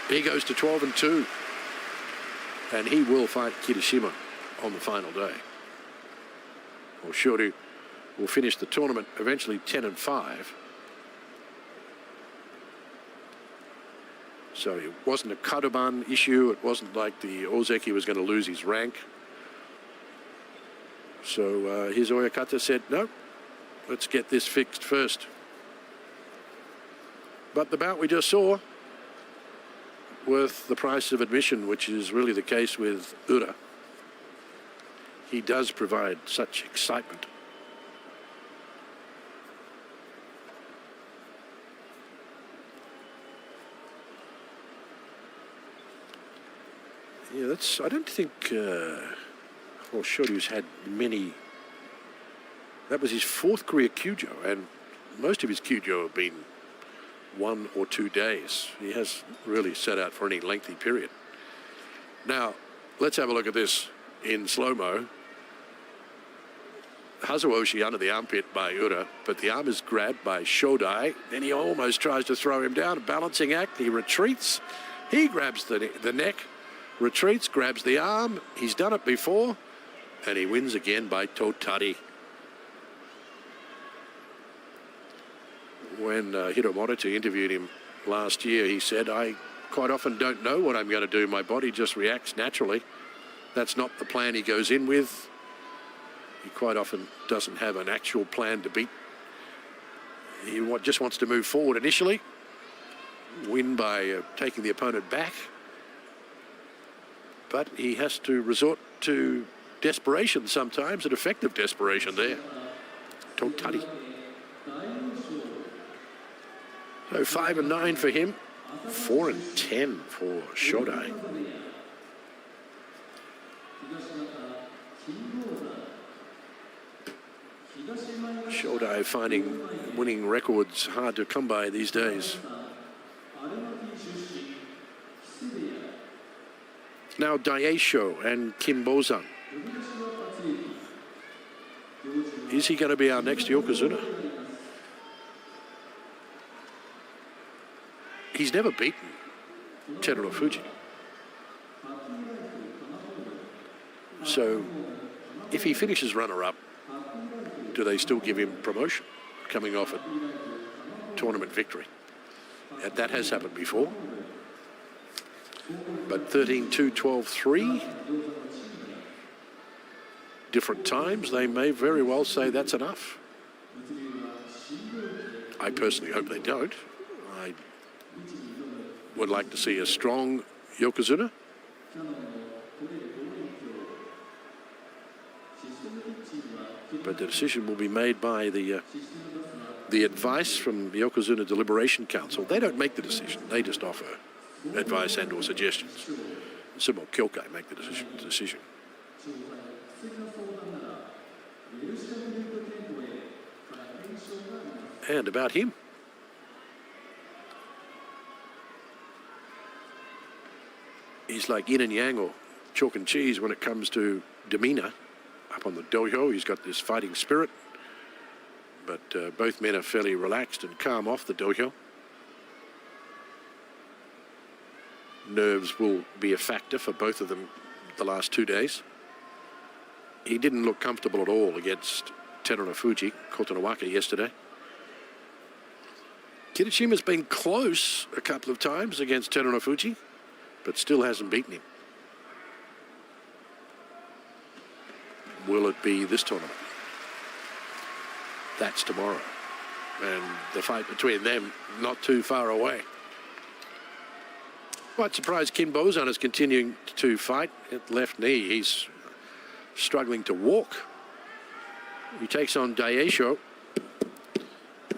He goes to 12-2, and he will fight Kirishima on the final day. Hoshoryu will finish the tournament eventually 10-5. So it wasn't a Kadoban issue. It wasn't like the Ozeki was going to lose his rank. So his oyakata said, no, let's get this fixed first. But the bout we just saw worth the price of admission, which is really the case with Ura. He does provide such excitement. Yeah, I don't think Shoryu's had many. That was his fourth career Kyujo, and most of his Kyujo have been 1 or 2 days. He hasn't really set out for any lengthy period. Now, let's have a look at this in slow-mo. Hazuoshi under the armpit by Ura, but the arm is grabbed by Shodai. Then he almost tries to throw him down. A balancing act. He retreats. He grabs the neck, retreats, grabs the arm. He's done it before, and he wins again by Totari. When Hiro Morita interviewed him last year, he said, I quite often don't know what I'm going to do. My body just reacts naturally. That's not the plan he goes in with. He quite often doesn't have an actual plan to beat. He just wants to move forward initially, win by taking the opponent back. But he has to resort to desperation sometimes, an effective desperation there. Totari. So 5 and 9 for him, 4 and 10 for Shodai. Shodai finding winning records hard to come by these days. Now Daisho and Kim Bozan. Is he going to be our next Yokozuna? He's never beaten Teruno Fuji. So if he finishes runner-up, do they still give him promotion coming off a tournament victory? And that has happened before. But 13-2, 12-3, different times, they may very well say that's enough. I personally hope they don't. I would like to see a strong Yokozuna. But the decision will be made by the advice from the Yokozuna Deliberation Council. They don't make the decision. They just offer advice and or suggestions. Sumo Kyokai make the decision. And about him. He's like yin and yang or chalk and cheese when it comes to demeanor. Up on the dojo, he's got this fighting spirit, but both men are fairly relaxed and calm off the dojo. Nerves will be a factor for both of them the last 2 days. He didn't look comfortable at all against Teruno Fuji, Kotonowaka, yesterday. Kitashima's been close a couple of times against Teruno Fuji, but still hasn't beaten him. Will it be this tournament? That's tomorrow. And the fight between them not too far away. Quite surprised Kim Bozan is continuing to fight at left knee. He's struggling to walk. He takes on Daisho.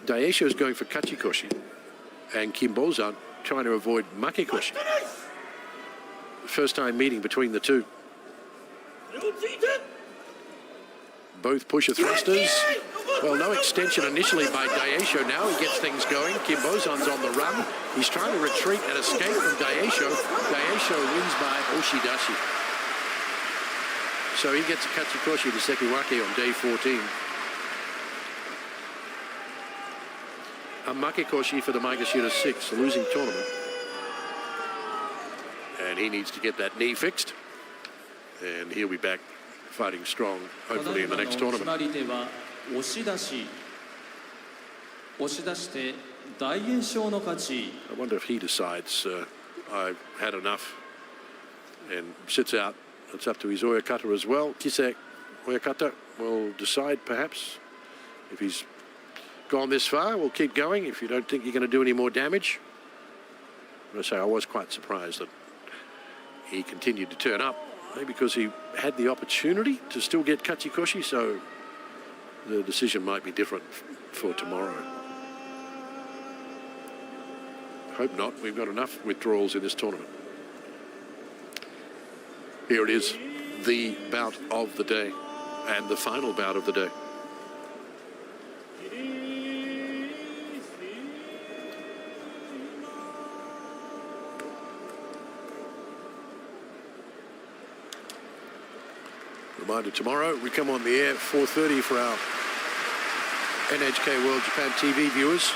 Daisho is going for Kachikoshi. And Kim Bozan trying to avoid Makekoshi. First time meeting between the two. Both pusher thrusters. Well, no extension initially by Daisho. Now he gets things going. Kim Bozan's on the run. He's trying to retreat and escape from Daisho. Daisho wins by Oshidashi. So he gets a Kachikoshi to Sekiwake on day 14. A Makekoshi for the Maegashira 6, losing tournament. And he needs to get that knee fixed. And he'll be back fighting strong, hopefully in the next tournament. I wonder if he decides I've had enough and sits out. It's up to his Oyakata as well. Kisek Oyakata will decide perhaps. If he's gone this far, we'll keep going. If you don't think you're going to do any more damage. I say I was quite surprised that he continued to turn up, maybe because he had the opportunity to still get Kachikoshi, so the decision might be different for tomorrow. Hope not. We've got enough withdrawals in this tournament. Here it is, the bout of the day and the final bout of the day. Reminder, tomorrow we come on the air at 4:30 for our NHK World Japan TV viewers.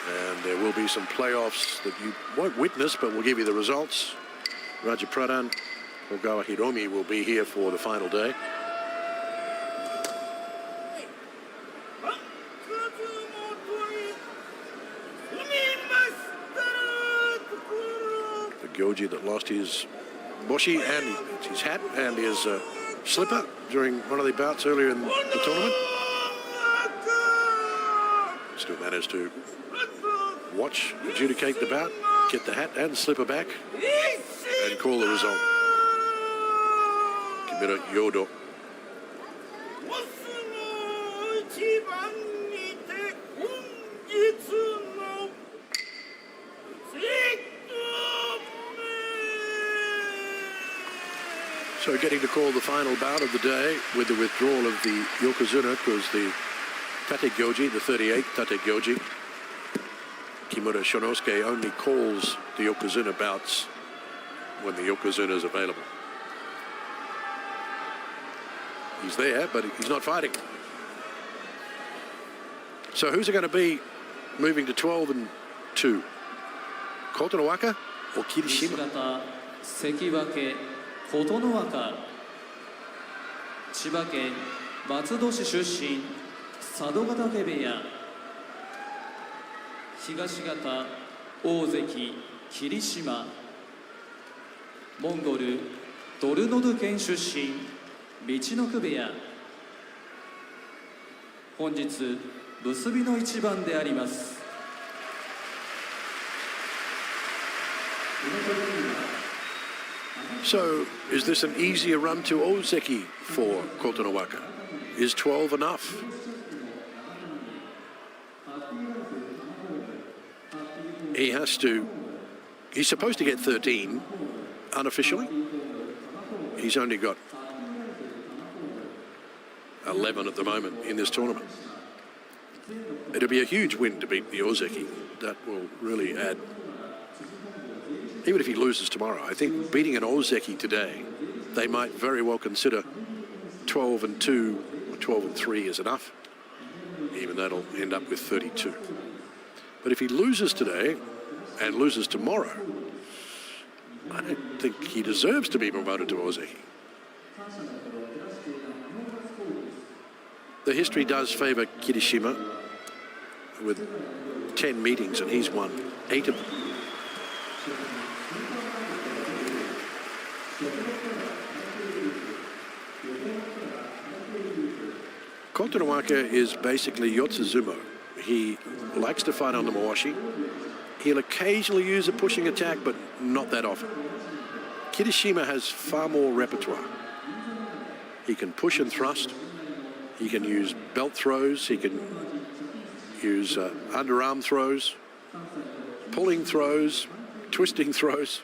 And there will be some playoffs that you won't witness, but we'll give you the results. Raja Pradhan, Ogawa Hiromi will be here for the final day. The Gyoji that lost his boshi and his hat and his slipper during one of the bouts earlier in the tournament. Still managed to watch, adjudicate the bout, get the hat and slipper back, and call the result. Kimura Yodo. So getting to call the final bout of the day with the withdrawal of the Yokozuna, because the Tate Gyoji, the 38th Tate Gyoji, Kimura Shonosuke only calls the Yokozuna bouts when the Yokozuna is available. He's there, but he's not fighting. So who's it going to be moving to 12 and 2? Kotonowaka or Kirishima? 琴ノ若、千葉県松戸市出身、佐渡ヶ嶽部屋、東方大関霧島、モンゴルドルノド県出身、陸奥部屋、本日結びの一番であります。So, is this an easier run to Ozeki for Kotonowaka? Is 12 enough? He's supposed to get 13 unofficially. He's only got 11 at the moment in this tournament. It'll be a huge win to beat the Ozeki. That will really add. Even if he loses tomorrow, I think beating an Ozeki today, they might very well consider 12 and 2 or 12 and 3 is enough. Even that'll end up with 32. But if he loses today and loses tomorrow, I don't think he deserves to be promoted to Ozeki. The history does favour Kirishima with 10 meetings, and he's won 8 of them. Kotonowaka is basically Yotsuzumo. He likes to fight on the mawashi. He'll occasionally use a pushing attack, but not that often. Kirishima has far more repertoire. He can push and thrust. He can use belt throws. He can use underarm throws, pulling throws, twisting throws,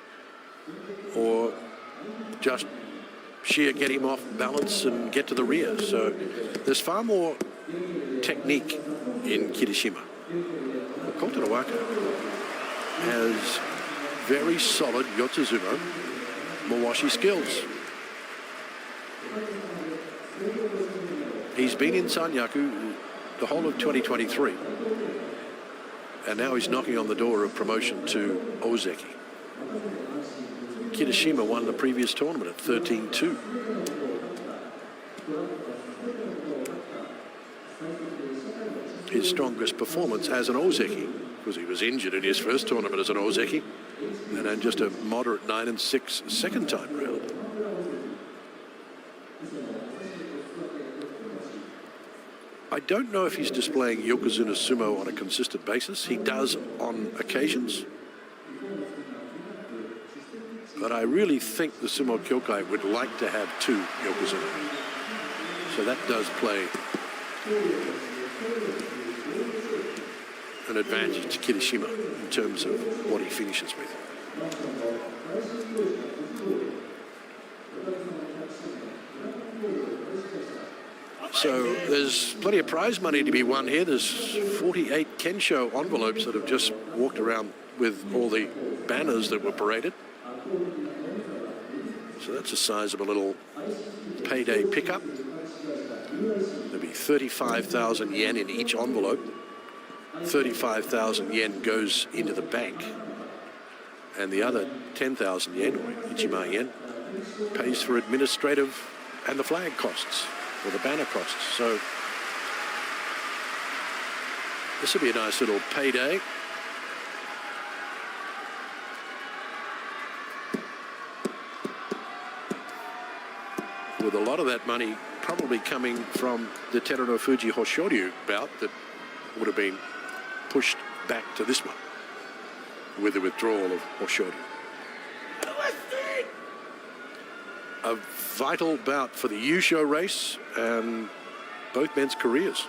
or just sheer get him off balance and get to the rear. So there's far more technique in Kirishima. Kotonowaka has very solid Yotsuzumo mawashi skills. He's been in Sanyaku the whole of 2023, and now he's knocking on the door of promotion to Ozeki. Kirishima won the previous tournament at 13-2. His strongest performance as an Ozeki, because he was injured in his first tournament as an Ozeki, and then just a moderate 9-6 second time round. I don't know if he's displaying Yokozuna sumo on a consistent basis. He does on occasions. But I really think the Sumo Kyokai would like to have two Yokozuna. So that does play an advantage to Kirishima in terms of what he finishes with. So there's plenty of prize money to be won here. There's 48 Kensho envelopes that have just walked around with all the banners that were paraded. So that's a sizable little payday pickup. There'll be 35,000 yen in each envelope. 35,000 yen goes into the bank. And the other 10,000 yen, or Ichima yen, pays for administrative and the flag costs, or the banner costs. So this will be a nice little payday. With a lot of that money probably coming from the Terunofuji Hoshoryu bout that would have been pushed back to this one with the withdrawal of Hoshoryu. A vital bout for the Yusho race and both men's careers.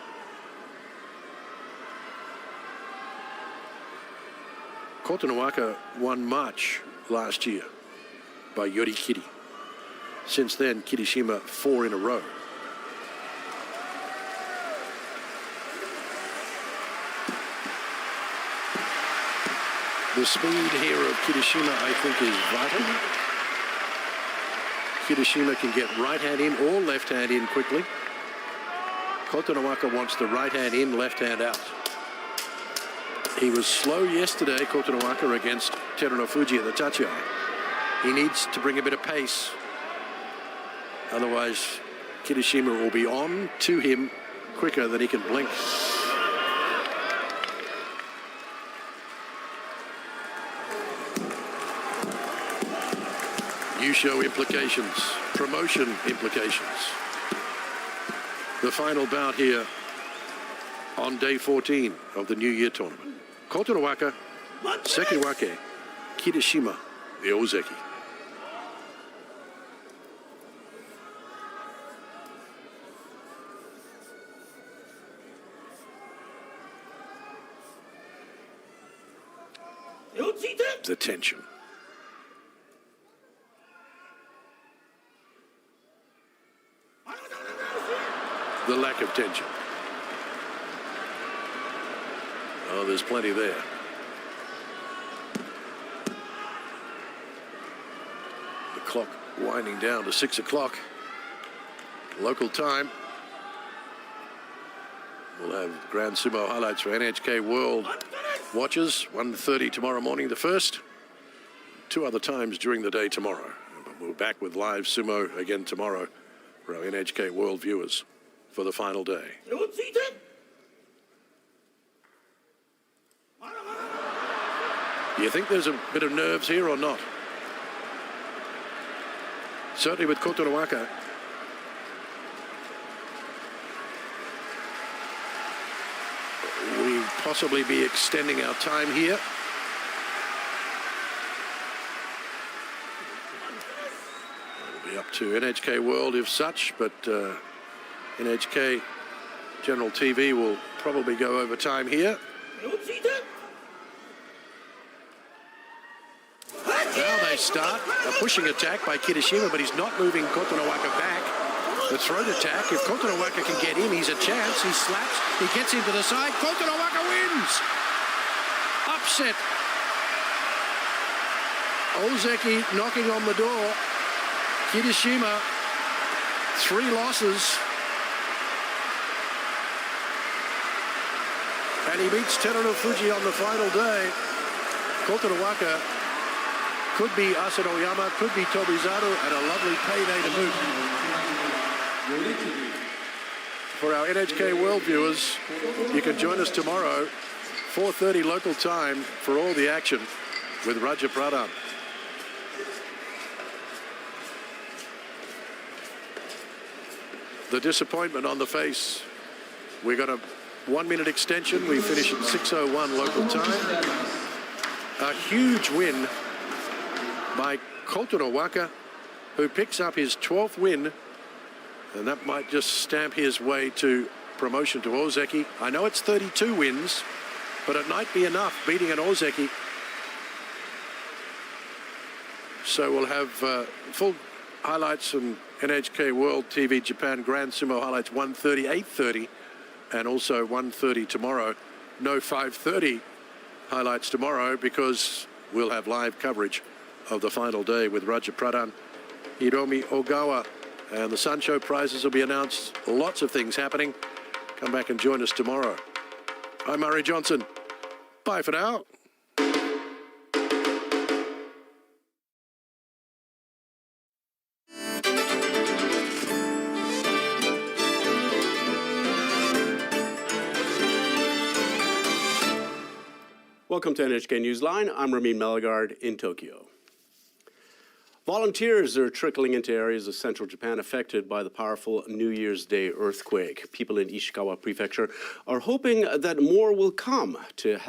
Kotonowaka won March last year by Yorikiri. Since then, Kirishima 4 in a row. The speed here of Kirishima, I think, is vital. Kirishima can get right hand in or left hand in quickly. Kotonowaka wants the right hand in, left hand out. He was slow yesterday, Kotonowaka, against Terunofuji at the Tachiai. He needs to bring a bit of pace. Otherwise, Kirishima will be on to him quicker than he can blink. Yusho implications, promotion implications. The final bout here on day 14 of the New Year tournament. Kotonowaka, Sekiwake, Kirishima, the Ozeki. The tension. The lack of tension. Oh, there's plenty there. The clock winding down to 6 o'clock. Local time. We'll have Grand Sumo highlights for NHK World watchers. 1:30 tomorrow morning, the first. 2 other times during the day tomorrow. But we're back with live sumo again tomorrow for our NHK World viewers for the final day. Do you think there's a bit of nerves here or not? Certainly with Kotonowaka. We possibly be extending our time here. It'll be up to NHK World if such, but NHK General TV will probably go over time here. Now they start a pushing attack by Kirishima, but he's not moving Kotonowaka back. The throat attack, if Kotonowaka can get in, he's a chance. He slaps, he gets into the side. Kotonowaka wins! Upset. Ozeki knocking on the door. Kirishima, 3 losses. And he beats Terunofuji on the final day. Kotonowaka could be Asanoyama, could be Tobizaru, and a lovely payday to boot. For our NHK World viewers, you can join us tomorrow, 4:30 local time, for all the action with Raja Pradhan. The disappointment on the face We've got a 1-minute extension. We finish at 6:01 local time. A huge win by Kotonowaka, who picks up his 12th win, and that might just stamp his way to promotion to Ozeki. I know it's 32 wins, but it might be enough beating an Ozeki. So we'll have full highlights from NHK World TV Japan Grand Sumo highlights 1:30, 8:30, and also 1:30 tomorrow. No 5:30 highlights tomorrow because we'll have live coverage of the final day with Raja Pradhan, Hiromi Ogawa, and the Sancho prizes will be announced. Lots of things happening. Come back and join us tomorrow. I'm Murray Johnson. Bye for now. Welcome to NHK Newsline. I'm Ramin Melagard in Tokyo. Volunteers are trickling into areas of central Japan affected by the powerful New Year's Day earthquake. People in Ishikawa Prefecture are hoping that more will come to help.